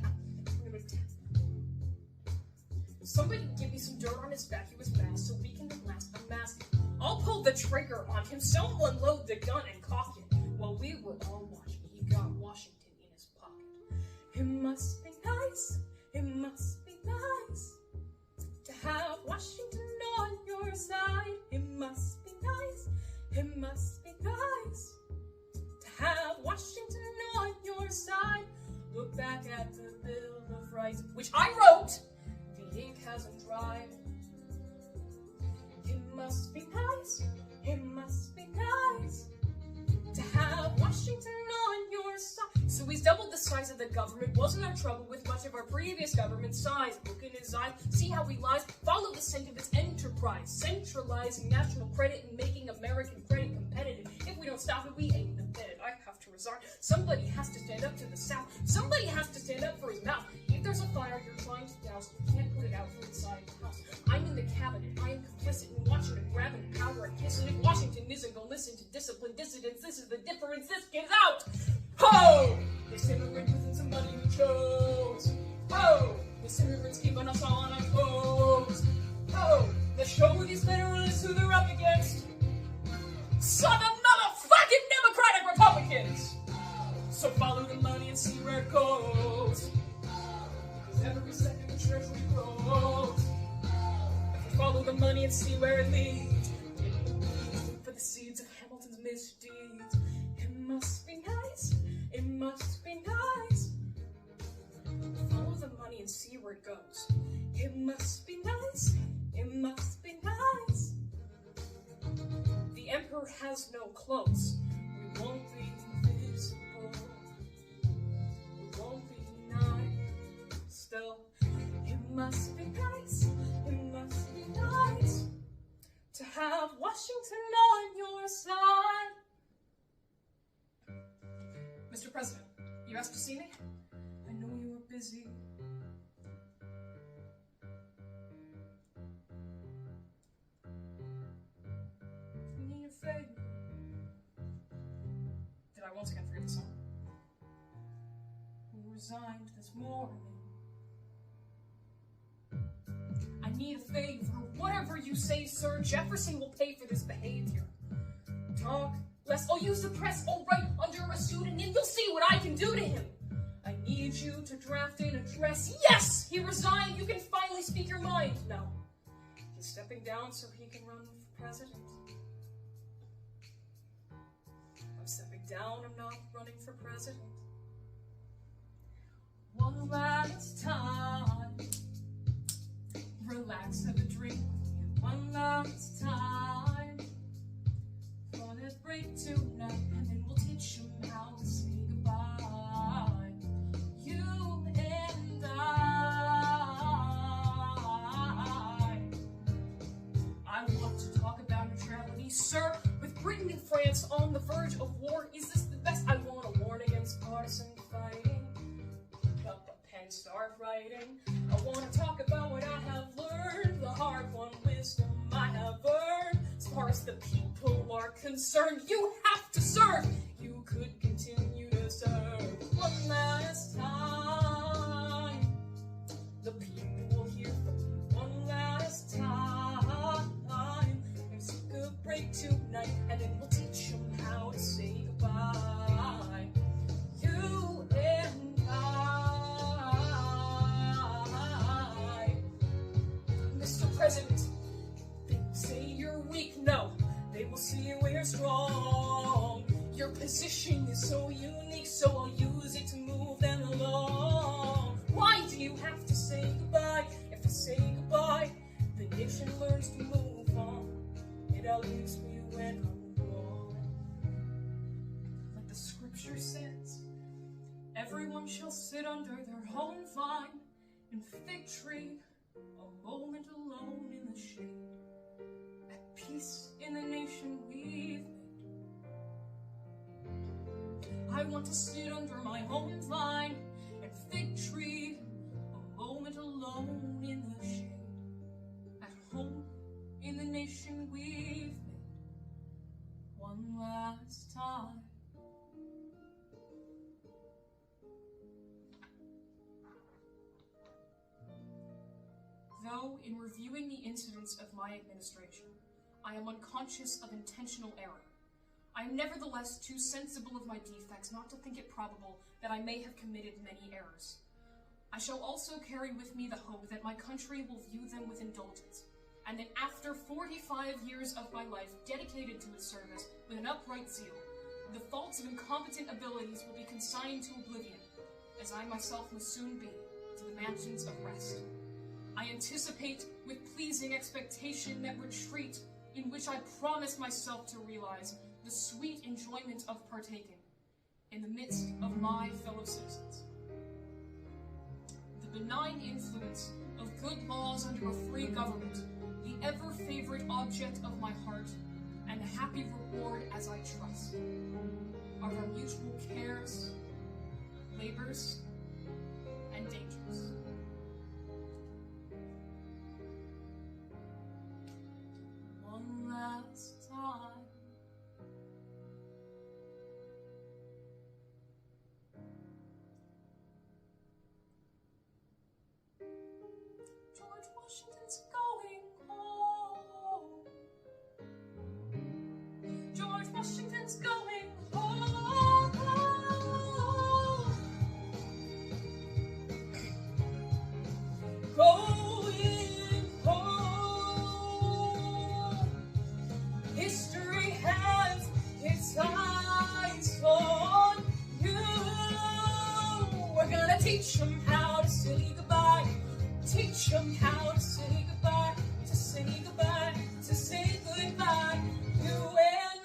give me some dirt on his back, he was masked, so we can last unmask him. I'll pull the trigger on him, someone load the gun and cock it. While we were all watching, he got Washington in his pocket. It must be nice, it must be nice to have Washington on your side. It must be nice, it must be nice to have Washington on your side. Look back at the Bill of Rights, which I wrote. The ink hasn't dried. It must be nice, it must be nice to have Washington on your side. So he's doubled the size of the government. Wasn't our trouble with much of our previous government size? Look in his eyes, see how he lies. Follow the scent of his enterprise, centralizing national credit and making American credit competitive. If we don't stop it, we ain't the bed. I have to resign. Somebody has to stand up to the South. Somebody has to stand up for his mouth. If there's a fire you're trying to douse, you can't put it out from inside the house. I'm in the cabinet. I am complicit in Washington grabbing power and kissing. If Washington isn't gonna listen to disciplined dissidents, this is the difference. This gets out. Ho! This immigrant isn't somebody we chose. Ho! This immigrant's keeping us on our toes. Ho! Let's show these literalists who they're up against. Southern motherfucking Democratic Republicans! So follow the money and see where it goes. Cause every second the treasury grows. If we follow the money and see where it leads, for the seeds of Hamilton's misdeeds. It must be nice, it must be nice. Follow the money and see where it goes. It must be nice, it must be nice. The emperor has no clothes. We won't be invisible. We won't be denied. Still, it must be nice, it must be nice to have Washington on your side. Mr. President, you asked to see me? I know you were busy. I need a favor. Did I once again forget the song? Who resigned this morning? I need a favor. Whatever you say, sir, Jefferson will pay for this behavior. Talk less. I'll use the press. I'll write under a pseudonym. You'll see what I can do to him. I need you to draft an address. Yes! He resigned. You can finally speak your mind. No. He's stepping down so he can run for president. I'm stepping down. I'm not running for president. One last time. Relax, have a drink with you. One last time. Wanna break tonight, and then we'll teach him how to say goodbye. You and I want to talk about neutrality, sir. With Britain and France on the verge of war, is this the best? I want to warn against partisan fighting. Pick up a pen, start writing. I want to talk about what I have learned, the hard-won wisdom I have earned. As far as the people are concerned, you have to serve. You could continue to serve. One last time. The people will hear from you. One last time. Music a break tonight, and then we'll teach them how to say goodbye. You and I. Mr. President, they say you're weak. No, they will see we're strong. Your position is so unique, so I'll use it to move them along. Why do you have to say goodbye? If I say goodbye, the nation learns to move on. It outlives me when I'm gone. Like the scripture says, everyone shall sit under their own vine and fig tree, a moment alone in the shade, at peace in the nation we've made. I want to sit under my own vine and fig tree, a moment alone in the shade, at home in the nation we've made, one last time. Though, in reviewing the incidents of my administration, I am unconscious of intentional error, I am nevertheless too sensible of my defects not to think it probable that I may have committed many errors. I shall also carry with me the hope that my country will view them with indulgence, and that after 45 years of my life dedicated to its service with an upright zeal, the faults of incompetent abilities will be consigned to oblivion, as I myself must soon be, to the mansions of rest. I anticipate with pleasing expectation that retreat in which I promise myself to realize the sweet enjoyment of partaking in the midst of my fellow citizens. The benign influence of good laws under a free government, the ever-favorite object of my heart, and the happy reward as I trust, are our mutual cares, labors, and dangers. One last time. George Washington's going home. Teach them how to say goodbye, to say goodbye, to say goodbye. You and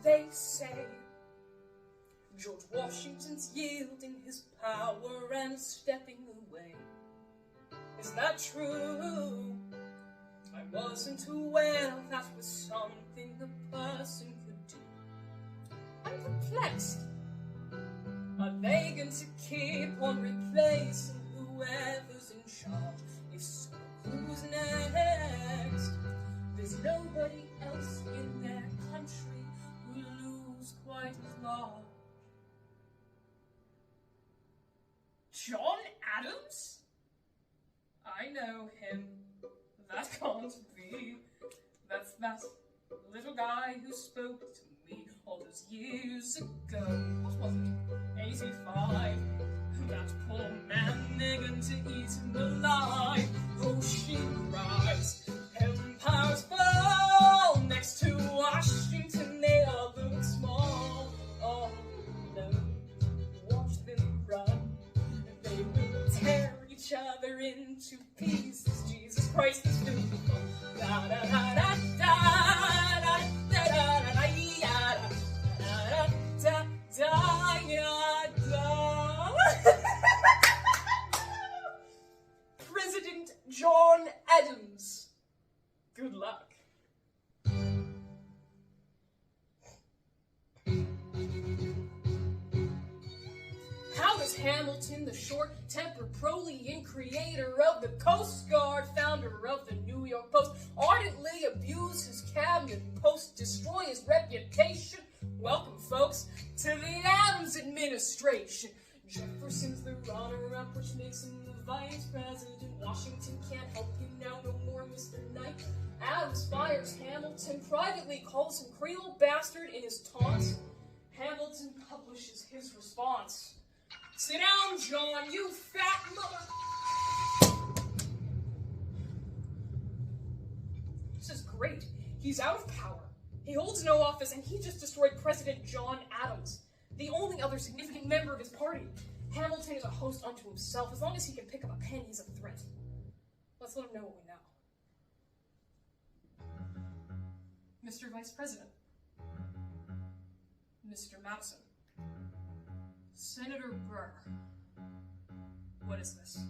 They say George Washington's yielding his power and stepping away. Is that true? I wasn't aware that was something a person could do. I'm perplexed. Are they going to keep on replacing whoever's in charge? If so, who's next? There's nobody else in their country who lose quite as large. John Adams? I know him. That can't be. That's that little guy who spoke to me all those years ago. What was it? 85. That poor man, they're going to eat him alive. Oh, she cries. Empires fall next to Washington. They all look small. Oh, no. Watch them run. They will tear each other into pieces. Jesus Christ is beautiful. Da da da da da da da da da da da. President John Adams. Good luck. How does Hamilton, the short-tempered proletaire creator of the Coast Guard, founder of the New York Post, ardently abuse his cabinet post, destroy his reputation? Welcome, folks, to the Adams administration. Jefferson's the runner-up, which makes him the vice president. Washington can't help him now, no more Mr. Knight. Adams fires Hamilton, privately calls him Creole bastard in his taunts. Hamilton publishes his response. Sit down, John, you fat mother... This is great. He's out of power. He holds no office, and he just destroyed President John Adams, the only other significant member of his party. Hamilton is a host unto himself. As long as he can pick up a pen, he's a threat. Let's let him know what we know. Mr. Vice President. Mr. Madison. Senator Burr. What is this?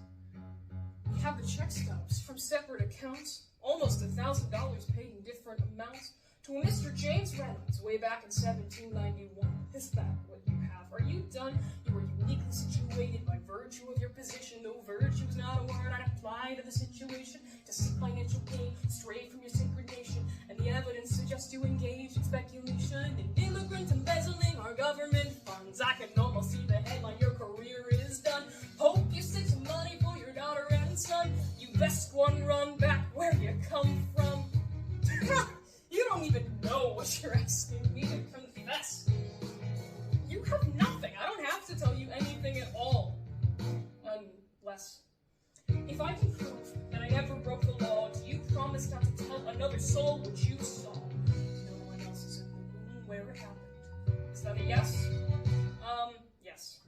We have the check stubs from separate accounts, almost $1,000 paid in different amounts, to a Mr. James Reynolds way back in 1791. Is that what you have? Are you done? You are uniquely situated by virtue of your position, though virtue is not a word I'd apply to the situation, to seek financial gain, stray from your sacred nation, and the evidence suggests you engage in speculation, in immigrant embezzling our government funds. I can almost see the headline, your career is done. Hope you save some money for your daughter and son. You best one run back where you come from. You don't even know what you're asking me to confess. You have nothing. I don't have to tell you anything at all. Unless... If I can prove that I never broke the law, do you promise not to tell another soul what you saw? No one else is in the room where it happened. Is that a yes? Yes.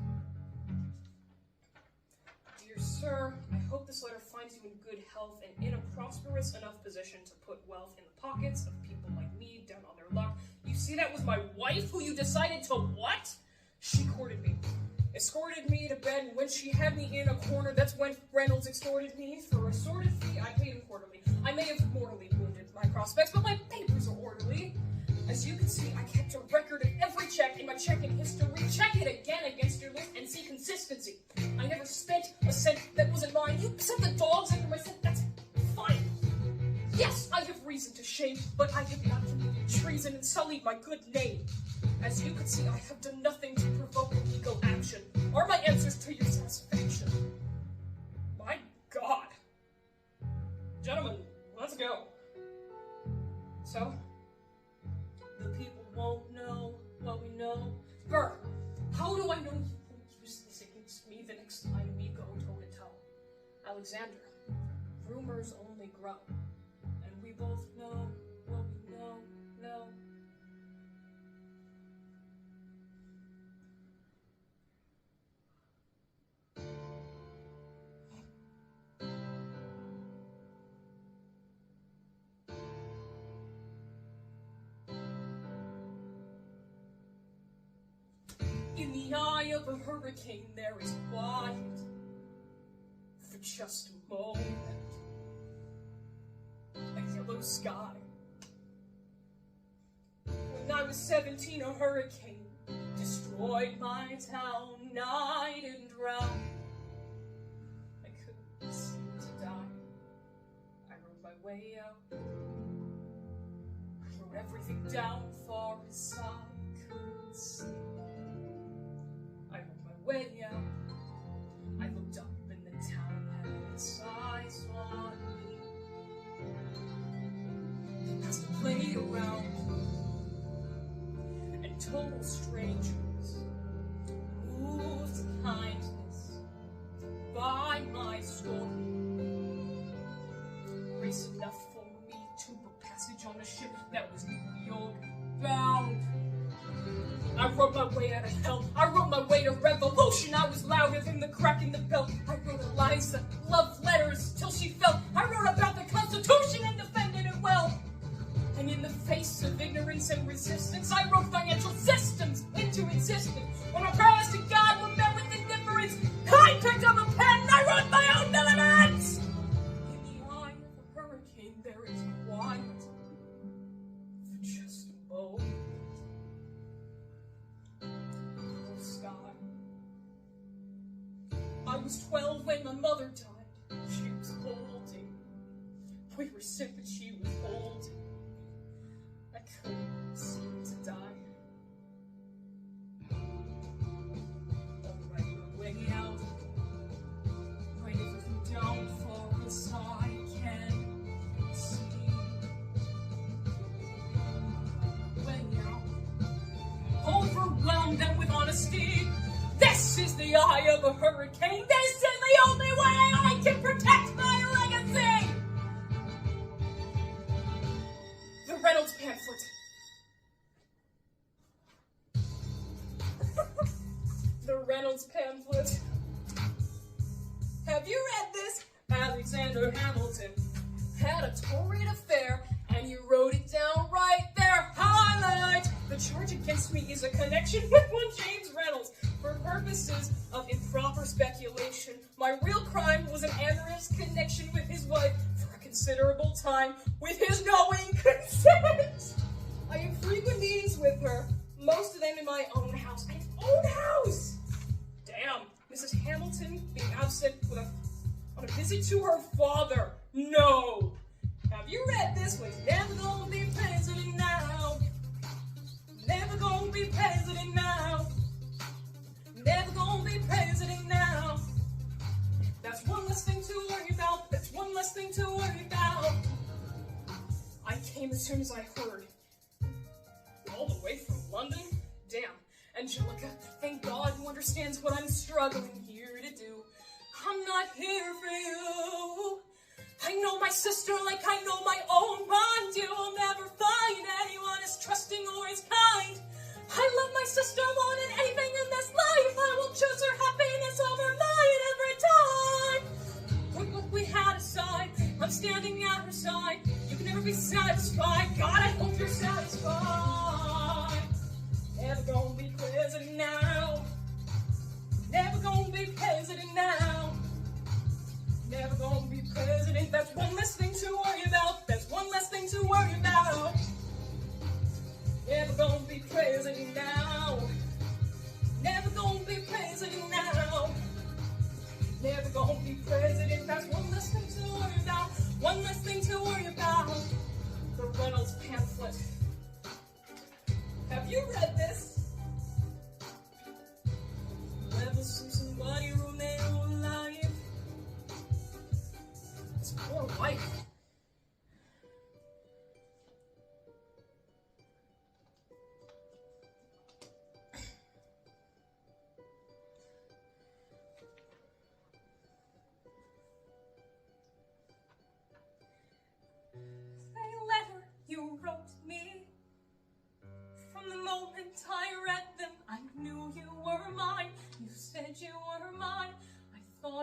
Dear sir, I hope this letter finds you in good health and in a prosperous enough position to put wealth in the pockets of people like me down on their luck. You see, that was my wife who you decided to what? She courted me. Escorted me to bed, and when she had me in a corner, that's when Reynolds extorted me. For a sordid fee, I paid him quarterly. I may have mortally wounded my prospects, but my papers are orderly. As you can see, I kept a record of every check in my checking history. Check it again against your list and see consistency. I never spent a cent that wasn't mine. You sent the dogs after my cent. That's fine. Yes, I have reason to shame, but I have not committed treason and sullied my good name. As you can see, I have done nothing to provoke legal action. Are my answers to your satisfaction? My God. Gentlemen, let's go. So, the people won't know what we know. Burr, how do I know you won't use this Alexander, rumors only grow, and we both know what we know. In the eye of a hurricane, there is quiet for just a moment. A yellow sky. When I was 17, a hurricane destroyed my town, night and drowned. I couldn't seem to die. I rode my way out. I wrote everything down far as I could see. I rode my way out. I looked up and the town had its eyes on me. They passed a play around, and total strangers moved to kindness by my story. Grace enough for me to book passage on a ship that was New York bound. I wrote my way out of hell. I wrote my way to revolution. I was louder than the crack in the bell. I wrote Eliza love letters till she fell. I wrote about the Constitution and defended it well. And in the face of ignorance and resistance, I wrote financial systems into existence. When my prayers to God were met with indifference, I picked up a pen and I wrote my own elements. In the eye of a hurricane, there is quiet for just a moment. Sky. I was 12 when my mother died. She was holding. We were sick, but she was holding. I couldn't seem to die. I'll write my way out. Write everything down far as I can see. Way out. Overwhelmed and with honesty. This is the eye of a hurricane. This is the only way I can protect my legacy. The Reynolds Pamphlet. The Reynolds Pamphlet. Have you read this? Alexander Hamilton had a torrid affair, and you wrote it down right there. Highlight! The charge against me is a connection with one James Reynolds. For purposes of improper speculation, my real crime was an amorous connection with his wife for a considerable time, with his knowing consent. I have frequent meetings with her, most of them in my own house. My own house! Damn, Mrs. Hamilton being absent on a visit to her father. No! Have you read this? Well, he's never gonna be president now. Never gonna be president now. Never gonna be president now. That's one less thing to worry about. That's one less thing to worry about. I came as soon as I heard. All the way from London? Damn. Angelica, thank God who understands what I'm struggling here to do. I'm not here for you. I know my sister like I know my own mind. You will never find anyone as trusting or as kind. I love my sister more than anything in this life. I will choose her happiness over mine every time. Put what we had aside. I'm standing at her side. You can never be satisfied. God, I hope you're satisfied. Never gonna be president now. Never gonna be president now. Never gonna be president. That's one less thing to worry about. That's one less thing to worry about. Never gonna be president now. Never gonna be president now. Never gonna be president. That's one less thing to worry about. One less thing to worry about. The Reynolds Pamphlet. Have you read this? Ever seen somebody ruin their own life? It's poor wife.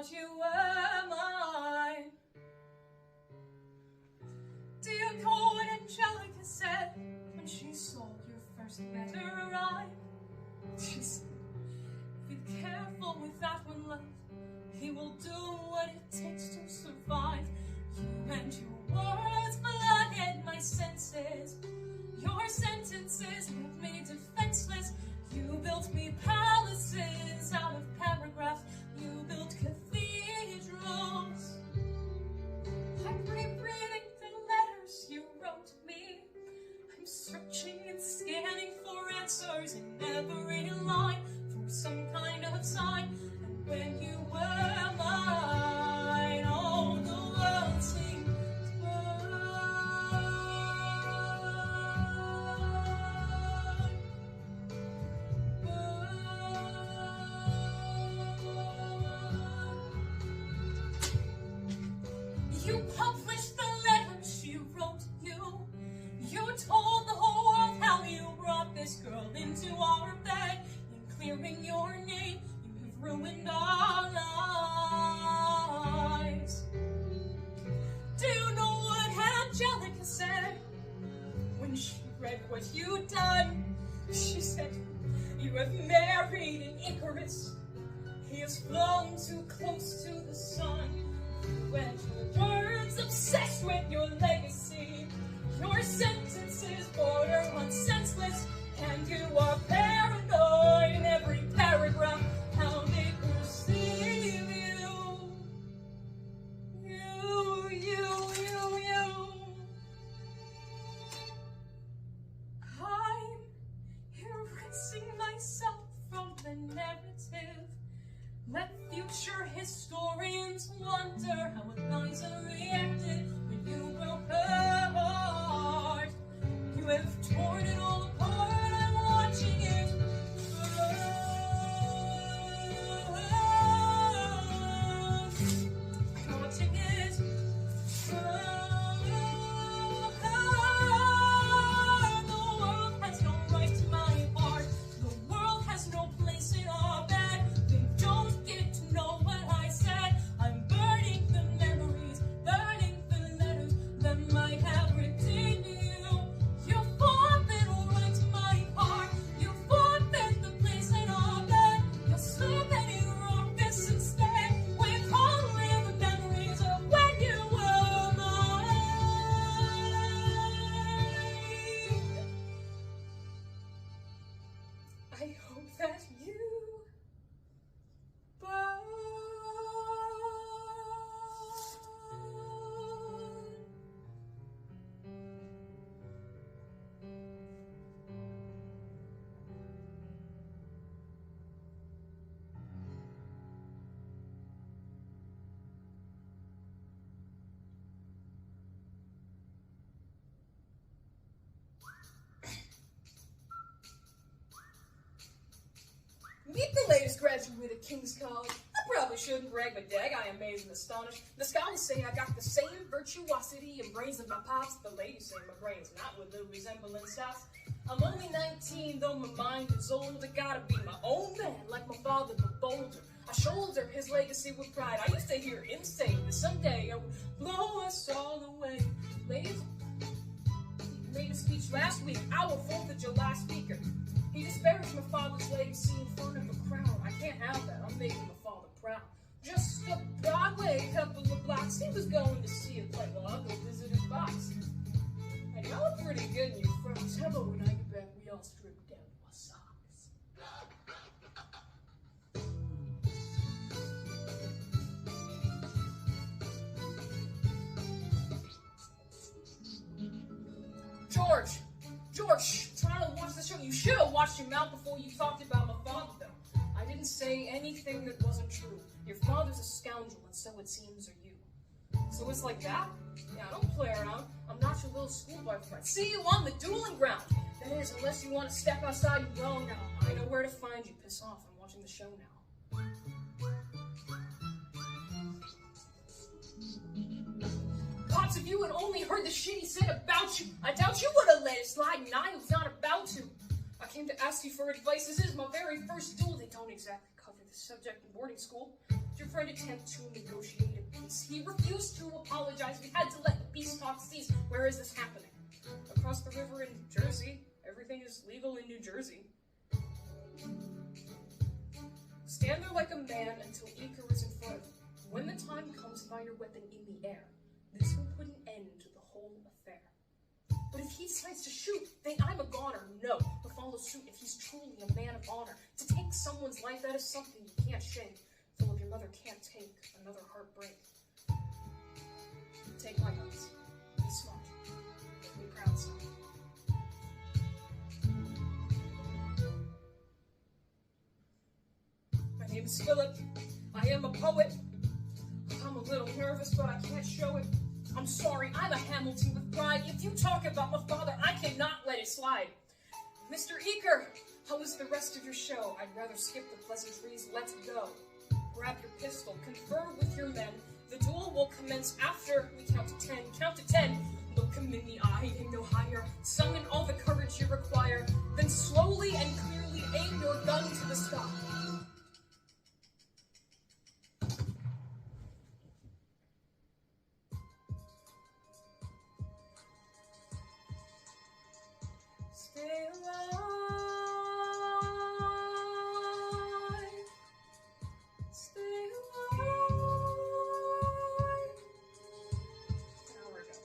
thought you were mine. Dear poet Angelica said, when she saw your first letter arrive, she said, be careful with that one, love. He will do what it takes to survive. You and your words flooded my senses. Your sentences left me defenseless. You built me palaces out of paragraphs. You built cathedrals. I'm rereading the letters you wrote me. I'm searching and scanning for answers in every line, for some kind of sign. And when you were mine, all the world seemed You published the letters she wrote you. You told the whole world how you brought this girl into our bed. In clearing your name, you have ruined our lives. Do you know what Angelica said when she read what you'd done? She said, you have married an Icarus. He has flown too close to the sun. When your words obsessed with your legacy, your sentences border on senseless, and you are paranoid in every paragraph. How they perceive you. I'm erasing myself from the narrative. Let future historians wonder how Eliza reacted when you broke her heart. You have torn it all apart. I'm watching it. Watching it. The world has no right to my heart. The world has no place in our bed. They don't get to know what I said. I'm burning the memories, burning the letters that might have redeemed you. You forfeit all right to my heart. You forfeit the place in our bed. You'll sleep in your office instead, with only the memories of when you were mine. I hope that you burn. Meet the latest graduate of King's College. I probably shouldn't brag, but dag, I am amazed and astonished. The scholars say I got the same virtuosity and brains of my pops. The ladies say my brains not with the resemblance stops. I'm only 19, though my mind is old. I gotta be my own man, like my father, but bolder. I shoulder his legacy with pride. I used to hear him say that someday I would blow us all away. Ladies, he made a speech last week, our 4th of July speaker. He disparaged my father's legacy in front of a crowd. I can't have that. I'm making my father proud. Just up Broadway, a couple of blocks. He was going to see a play. Well, I'll go visit his box. And y'all look pretty good in your fronts. How about when I get back, we all strip down to our socks? George, trying to watch the show. You should have watched your mouth before you talked about my father, though. I didn't say anything that wasn't true. Your father's a scoundrel, and so it seems are you. So it's like that? Yeah, don't play around. I'm not your little schoolboy friend. See you on the dueling ground. That is, unless you want to step outside and go now. I know where to find you. Piss off. I'm watching the show now. Lots of you had only heard the shit he said about you. I doubt you would have let it slide, and I was not about to. I came to ask you for advice. This is my very first duel. They don't exactly cover the subject in boarding school. Your friend attempt to negotiate a peace. He refused to apologize. We had to let the peace talk cease. Where is this happening? Across the river in Jersey. Everything is legal in New Jersey. Stand there like a man until Iker is in front of you. When the time comes, fire your weapon in the air. This will put an end to the whole affair. But if he decides to shoot, then I'm a goner. No, to follow suit if he's truly a man of honor. To take someone's life, that is something you can't shake. Philip, your mother can't take another heartbreak. Take my guns. Be smart. Make me proud, son. My name is Philip. I am a poet. I'm a little nervous, but I can't show it. I'm sorry, I'm a Hamilton with pride. If you talk about my father, I cannot let it slide. Mr. Iker, how was the rest of your show? I'd rather skip the pleasantries. Let's go. Grab your pistol, confer with your men. The duel will commence after we count to 10. Count to 10. Look him in the eye, aim no higher. Summon all the courage you require. Then slowly and clearly aim your gun to the sky. Stay alive. Stay alive. An hour ago.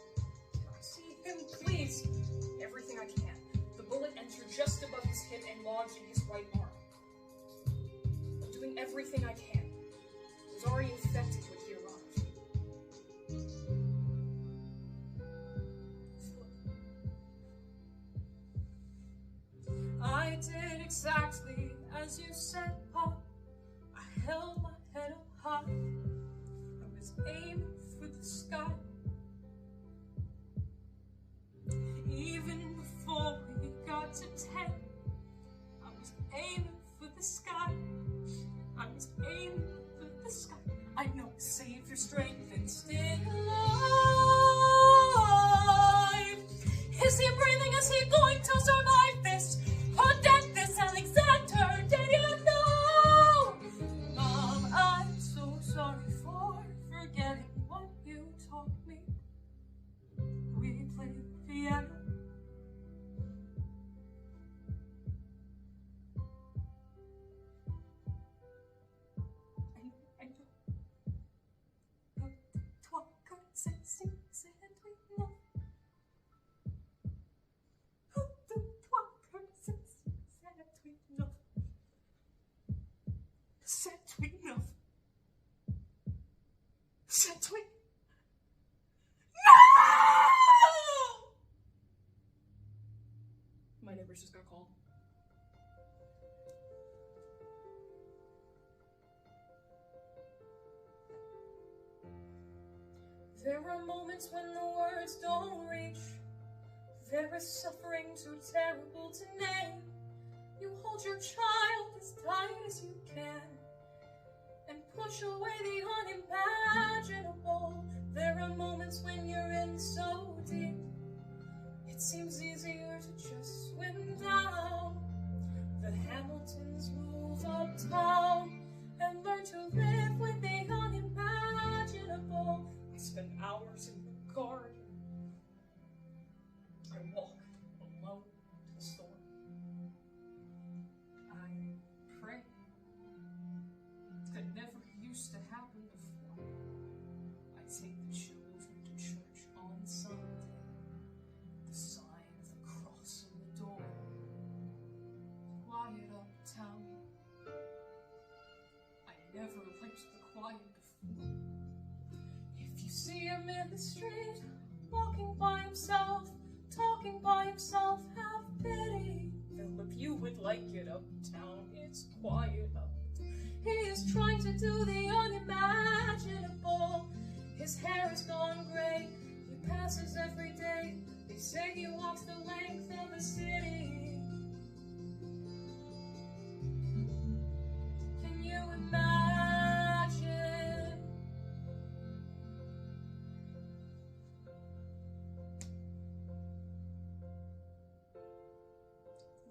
Can I see him, please? Everything I can. The bullet entered just above his hip and lodged in his right arm. I'm doing everything I can. It was already infected when he arrived. I did exactly as you said, Pop. I held my head up high. I was aiming for the sky. Even before we got to 10, I was aiming for the sky. I was aiming for the sky. I know, save your strength and stay alive. Is he breathing? Is he going to survive this? Or death, this Alexander? Did you know? Mom, I'm so sorry for forgetting what you taught me. We played piano. I know. But toi, comme c'est we know. No! My neighbors just got called. There are moments when the words don't reach. There is suffering too terrible to name. You hold your child as tight as you can and push away the unimaginable. There are moments when you're in so deep, it seems easier to just swim down. The Hamiltons move uptown and learn to live with the unimaginable. I spend hours in the garden. I walk alone to the store. I pray. That never used to happen before. I take the children to church on Sunday. The sign of the cross on the door. Quiet uptown. I never liked the quiet before. If you see him in the street, walking by himself, talking by himself, have pity. Philip, you would like it uptown. It's quiet up. He is trying to do the unimaginable. His hair has gone gray. He passes every day. They say he walks the length of the city. Can you imagine?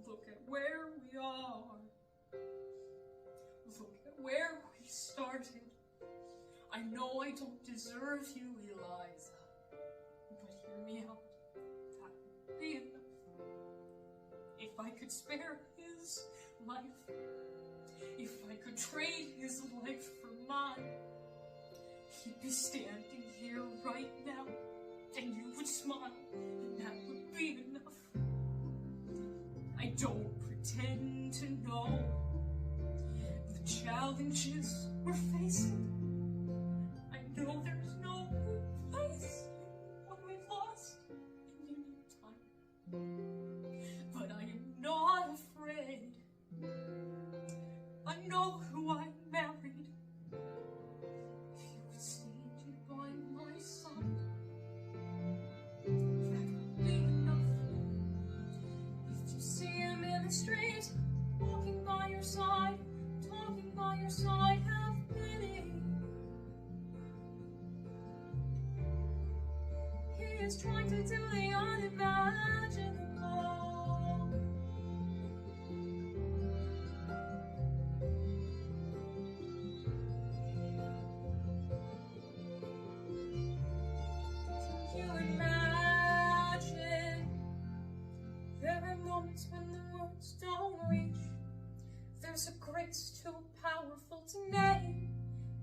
Look at where we are. Look at where we started. I know I don't deserve you, Eliza, but hear me out. That would be enough. If I could spare his life, if I could trade his life for mine, he'd be standing here right now, and you would smile, and that would be enough. I don't pretend to know the challenges we're facing. I know there's no replacing what we've lost, and you need time. But I am not afraid. I know who I married. If you would stand by my side, that would be enough. If you see him in the street, walking by your side, talking by your side, have pity. He is trying to do the unimaginable. When the words don't reach, there's a grace too powerful to name.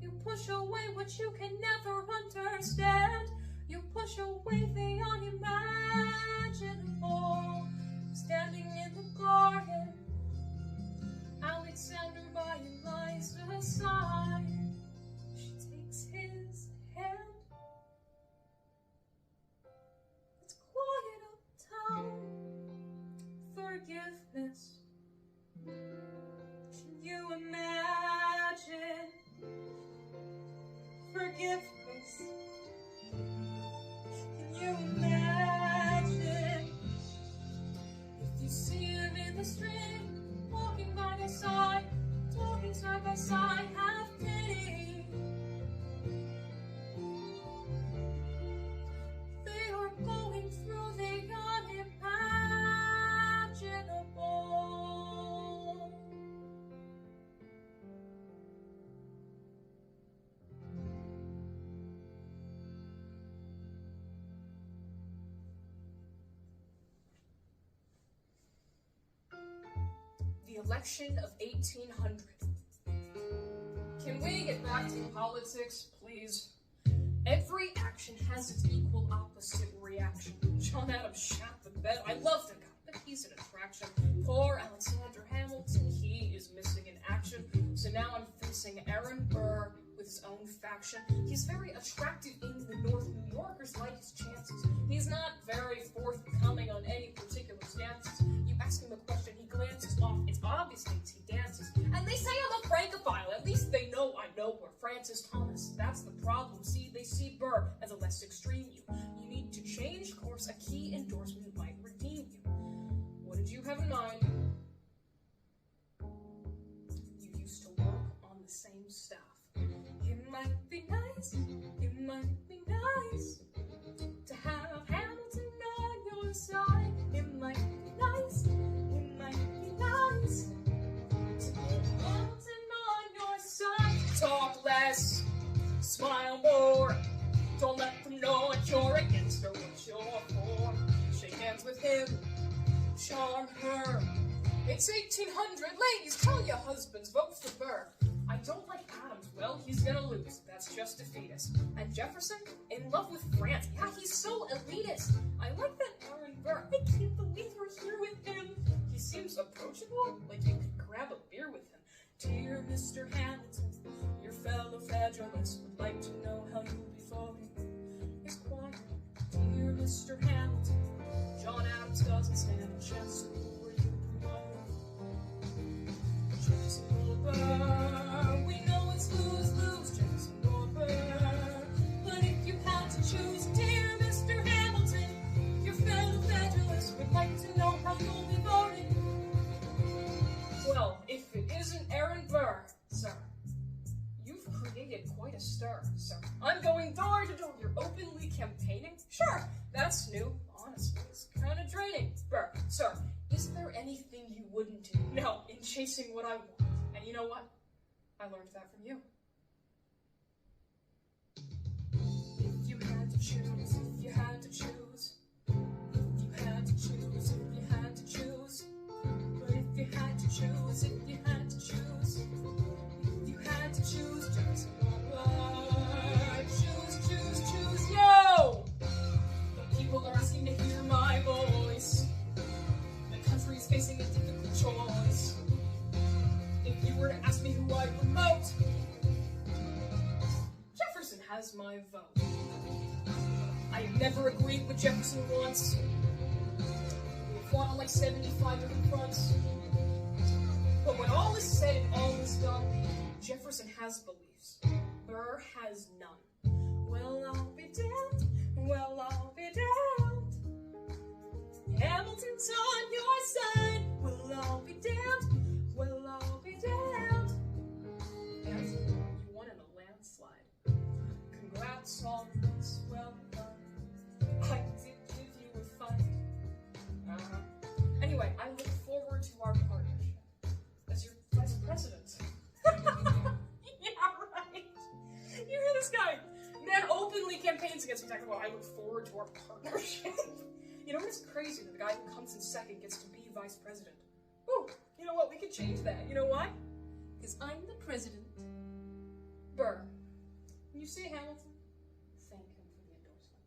You push away what you can never understand. You push away the unimaginable. Standing in the garden, Alexander by Eliza's side. She takes his hand. It's quiet uptown. Forgiveness. Can you imagine forgiveness? Can you imagine if you see him in the street, walking by your side, talking side by side, have pity. They are going through the unimaginable. The election of 1800. Can we get back to politics, please? Every action has its equal opposite reaction. John Adams shot the bed. I love the guy, but he's an attraction. Poor Alexander Hamilton, he is missing in action. So now I'm facing Aaron Burr with his own faction. He's very attractive in the North. New Yorkers like his chances. He's not very forthcoming on any particular stances. You ask him a question, he glances off. It's obvious things he dances. And they say I'm a francophile. At least they know I know we're Francis Thomas. That's the problem. See, they see Burr as a less extreme you. You need to change course. A key endorsement might redeem you. What did you have in mind? You used to work on the same staff. It might be nice, it might be nice to have Hamilton on your side. It might be nice, it might be nice to have Hamilton on your side. Talk less, smile more. Don't let them know what you're against or what you're for. Shake hands with him, charm her. It's 1800, ladies, tell your husbands, vote for Burr. I don't like Adams, well, he's gonna lose. That's just defeatist. And Jefferson, in love with France. Yeah, he's so elitist. I like that Aaron Burr. I can't believe we're here with him. He seems approachable, like you could grab a beer with him. Dear Mr. Hamilton, your fellow Federalists would like to know how you'll be voting. It's quiet. Dear Mr. Hamilton, John Adams doesn't stand a chance, so who are you promoting? Jackson or Burr? We know it's lose-lose, Jackson or Burr. But if you had to choose, dear Mr. Hamilton, your fellow Federalists would like to know how you'll be voting. Well, if it isn't Aaron Burr, sir, you've created quite a stir, sir. I'm going door to door. You're openly campaigning? Sure, that's new. Honestly, it's kind of draining. Burr, sir, is there anything you wouldn't do? No, in chasing what I want. And you know what? I learned that from you. choose, if you had to choose. If you had to choose, if you had to choose. But if you had to choose, if you had to choose. If you had to choose, just choose, choose, choose. Yo! The people are asking to hear my voice. The country is facing a difficult choice. If you were to ask me who I'd promote, Jefferson has my vote. I have never agreed with Jefferson once. We fought on like 75 different fronts. But when all is said and all is done, Jefferson has beliefs. Burr has none. Well, I'll be damned. Well, I'll be damned. Hamilton's on your side. Well, I'll be damned. Well, I'll be damned. And you won in a landslide. Congrats on this. Well done. I did give you a fight. Anyway, I look forward to our partnership as your vice president. Yeah, right. You hear this guy? Man openly campaigns against me talking about I look forward to our partnership. You know what's crazy? That the guy who comes in second gets to be vice president. Ooh, you know what? We could change that. You know why? Because I'm the president. Burr, when you say Hamilton, thank him for the endorsement.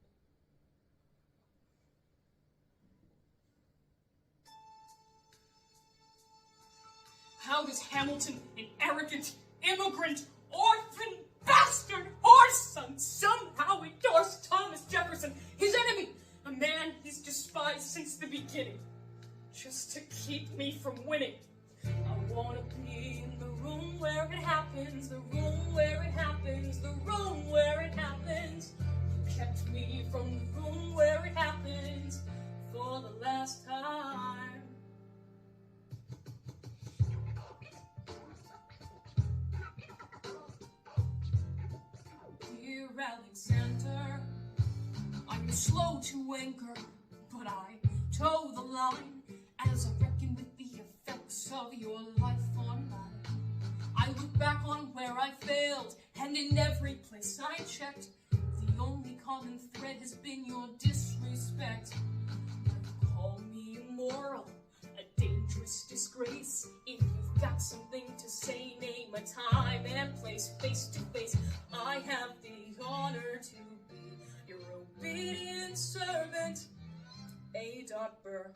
How does Hamilton, an arrogant, immigrant, orphan, bastard, horse son, somehow endorse Thomas Jefferson, his enemy, a man he's despised since the beginning, just to keep me from winning? I wanna be in the room where it happens, the room where it happens, the room where it happens. You kept me from the room where it happens for the last time. Dear Alexander, I'm slow to anger, but I toe the line as I reckon with the effects of your life on mine. I look back on where I failed, and in every place I checked, the only common thread has been your disrespect. You call me immoral, a dangerous disgrace. If you've got something to say, name a time and place, face to face. I have the honor to be your obedient servant, A. Burr.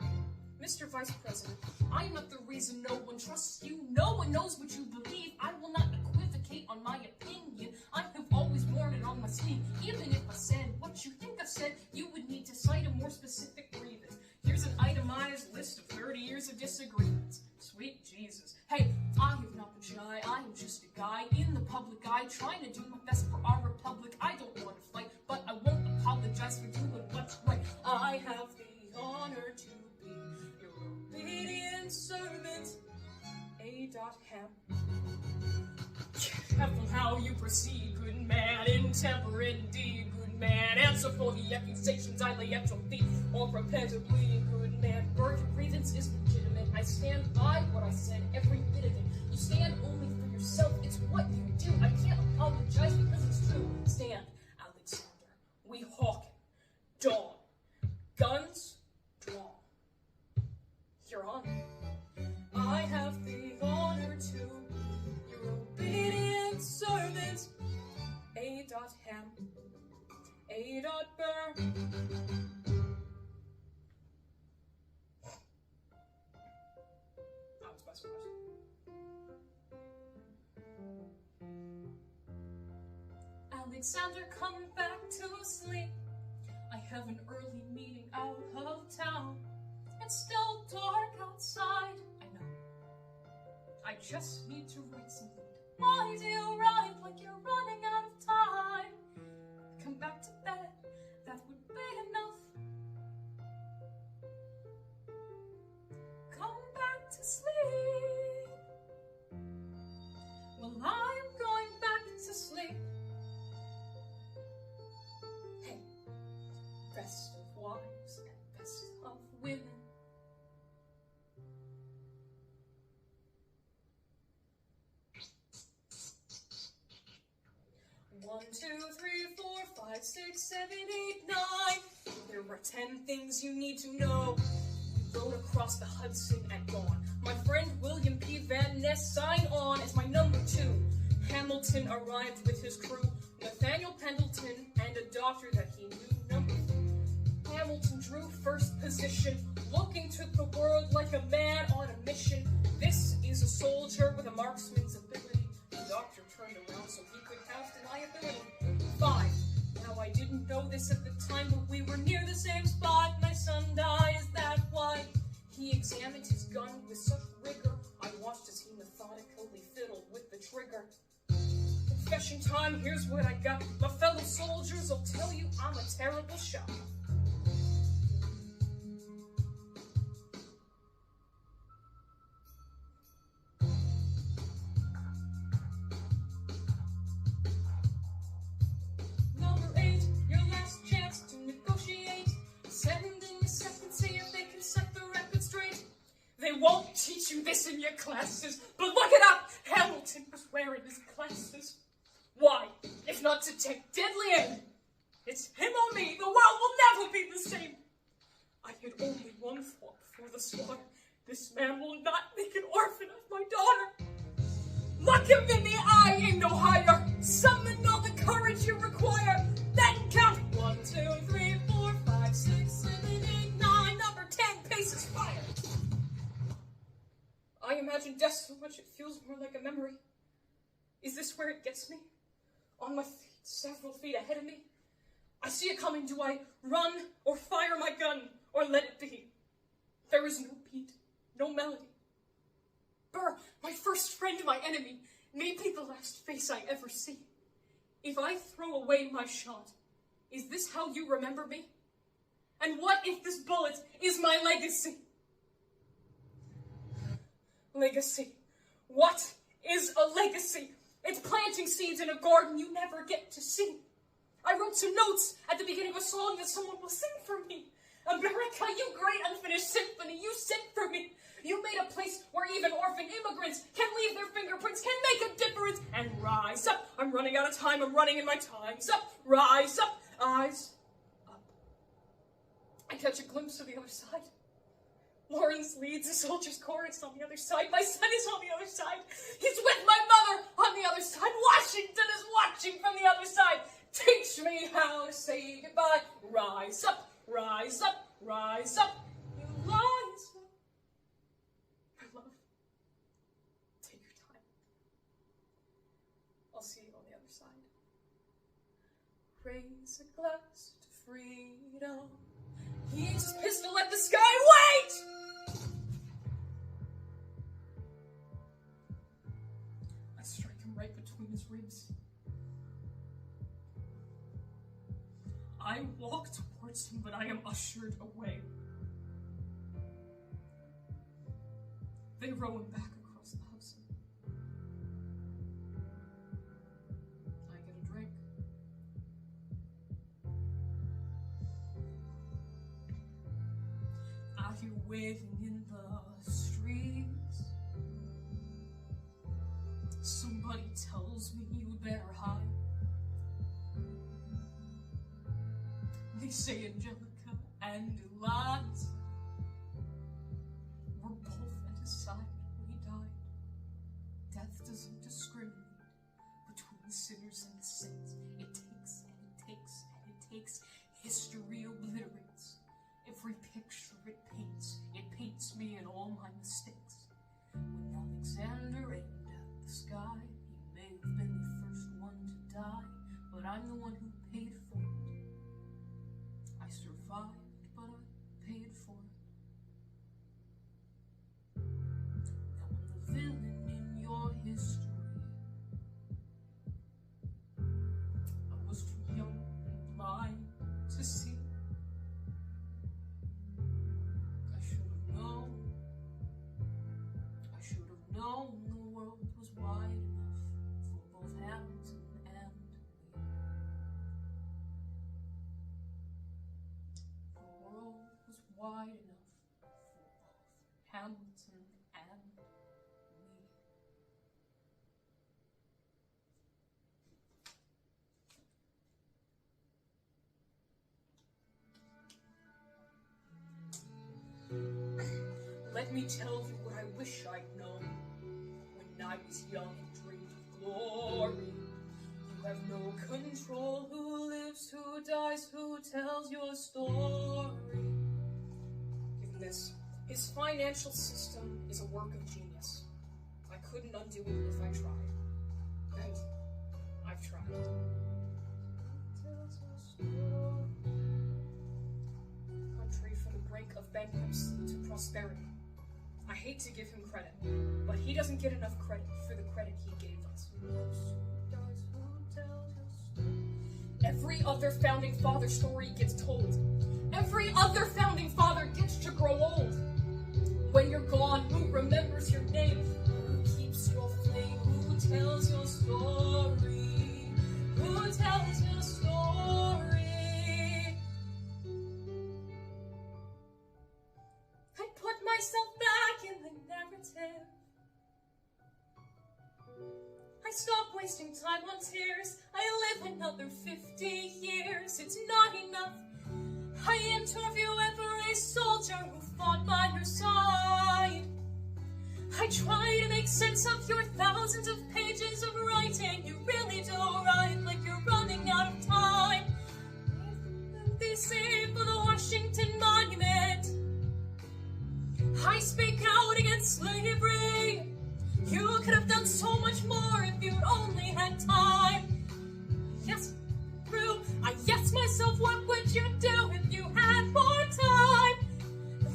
Mr. Vice President, I am not the reason no one trusts you. No one knows what you believe. I will not equivocate on my opinion. I have always worn it on my sleeve. Even if I said what you think I said, you would need to cite a more specific grievance. Here's an itemized list of 30 years of disagreements. Sweet Jesus. Hey, I have not been shy. I am just a guy in the public eye trying to do my best for our republic. I don't want to fight, but I won't apologize for doing what's right. I have the honor to be your obedient servant, A. Ham. Careful how you proceed, good man, intemperate indeed, good man. Answer for the accusations I lay at your feet, or prepare to bleed, good man. Burr, your grievance is legitimate. I stand by what I said, every bit of it. You stand only for yourself, it's what you do. I can't apologize because it's true. Stand, Alexander. We hawk it. Dawn. Guns drawn. You're on. I have the honor to be your obedient servant, A. Ham. A. Burr. I was by surprise. Alexander, come back to sleep. I have an early meeting out of town. It's still dark outside. I know. I just need to write something. Why do you write like you're running out of time? Come back to bed. That would be enough. Come back to sleep. Well, I'm going back to sleep. Hey, best of wives and best of women. 1, 2, 3, 4, 5, 6, 7, 8, 9. There were 10 things you need to know. We rode across the Hudson at dawn. My friend William P. Van Ness signed on as my number 2. Hamilton arrived with his crew, Nathaniel Pendleton, and a doctor that he knew, number 3. Hamilton drew first position, looking to the world like a man on a mission. This is a soldier with a marksman's ability. The doctor turned around so he could have deniability. 5. Now I didn't know this at the time, but we were near the same spot. My son died, is that why? He examined his gun with such rigor. I watched as he methodically fiddled with the trigger. Confession time, here's what I got. My fellow soldiers will tell you I'm a terrible shot. Number 8, your last chance to negotiate. Send in your second, see if they can set the record straight. They won't teach you this in your classes, but look it up! Hamilton was wearing his glasses. Why, if not to take deadly aim? It's him or me. The world will never be the same. I had only one thought before the slaughter. This man will not make an orphan of my daughter. Look him in the eye, aim no higher. Summon all the courage you require. Then count 1, 2, 3, 4, 5, 6, 7, 8, 9. Number 10, paces fire. I imagine death so much it feels more like a memory. Is this where it gets me? On my feet, several feet ahead of me. I see it coming. Do I run or fire my gun or let it be? There is no beat, no melody. Burr, my first friend, my enemy, may be the last face I ever see. If I throw away my shot, is this how you remember me? And what if this bullet is my legacy? Legacy. What is a legacy? It's planting seeds in a garden you never get to see. I wrote some notes at the beginning of a song that someone will sing for me. America, you great unfinished symphony, you sent for me. You made a place where even orphan immigrants can leave their fingerprints, can make a difference, and rise up. I'm running out of time, I'm running in my time's up. Rise up, eyes up. I catch a glimpse of the other side. Lawrence leads a soldier's chorus on the other side. My son is on the other side. He's with my mother on the other side. Washington is watching from the other side. Teach me how to say goodbye. Rise up, rise up, rise up. You rise up. My love, take your time. I'll see you on the other side. Raise a glass to freedom. He aims his pistol at the sky. Wait! I strike him right between his ribs. I walk towards him, but I am ushered away. They row him back across the Hudson. I get a drink. Out here waiting in the streets. Somebody tells me you better hide. They say Angelica and Eliza were both at his side when he died. Death doesn't discriminate between sinners and the saints. It takes and it takes and it takes. History obliterates every picture it paints. It paints me and all my mistakes. When Alexander aimed at the sky, he may have been the first one to die, but I'm the one who paid for it. I survived, but I paid for it. Now I'm the villain in your history. I was too young and blind to see. I should have known the world was wide enough for both Hamilton and me. Let me tell you what I wish I'd known when I was young and dreamed of glory. You have no control who lives, who dies, who tells your story. Given this, his financial system is a work of genius. I couldn't undo it if I tried. And I've tried. Country from the brink of bankruptcy to prosperity. I hate to give him credit, but he doesn't get enough credit for the credit he gave us. Every other founding father story gets told. Every other founding father gets to grow old. When you're gone, who remembers your name? Who keeps your flame? Who tells your story? Who tells your story? I put myself back in the narrative. I stop wasting time on tears. I live another 50 years. It's not enough. I interview every soldier who fought by your side. I try to make sense of your thousands of pages of writing. You really do write like you're running out of time. They say for the Washington Monument, I speak out against slavery. You could have done so much more if you'd only had time. Yes, true. I ask myself, what would you do if you had more time?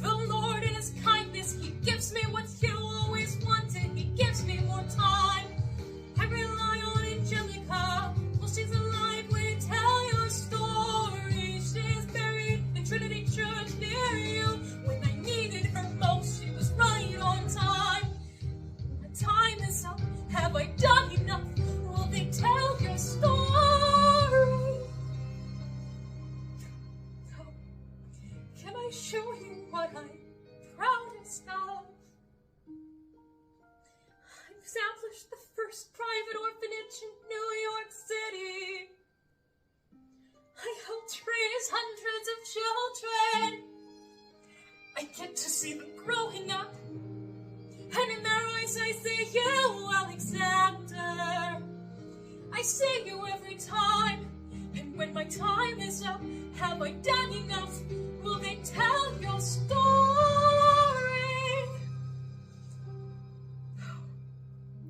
The Lord in his kindness, he gives me what you always wanted. He gives me more time. I rely on Angelica. Well, she's alive, we tell your story. She's buried in Trinity Church near you. When I needed her most, she was right on time. Time is up. Have I done enough? Will they tell your story? Oh, can I show you what I'm proudest of? I've established the first private orphanage in New York City. I helped raise hundreds of children. I get to see them growing up. And in their eyes I see you, Alexander. I see you every time. And when my time is up, have I done enough? Will they tell your story?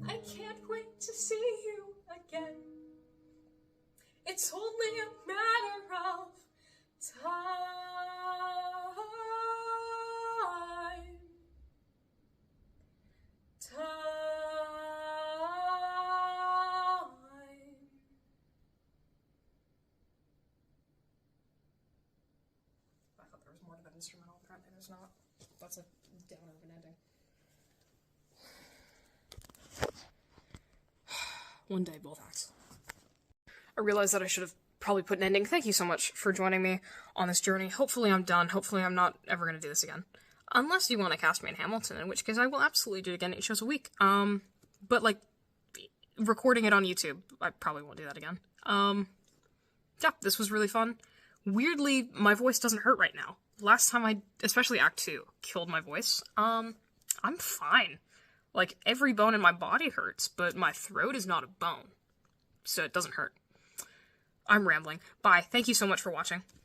I can't wait to see you again. It's only a matter of time. I thought there was more to that instrumental, apparently there's not. That's a downer of an ending. One day, both acts. I realized that I should have probably put an ending. Thank you so much for joining me on this journey. Hopefully I'm done. Hopefully I'm not ever going to do this again. Unless you want to cast me in Hamilton, in which case I will absolutely do it again 8 shows a week. But, like, recording it on YouTube, I probably won't do that again. Yeah, this was really fun. Weirdly, my voice doesn't hurt right now. Last time especially Act 2, killed my voice. I'm fine. Like, every bone in my body hurts, but my throat is not a bone. So it doesn't hurt. I'm rambling. Bye. Thank you so much for watching.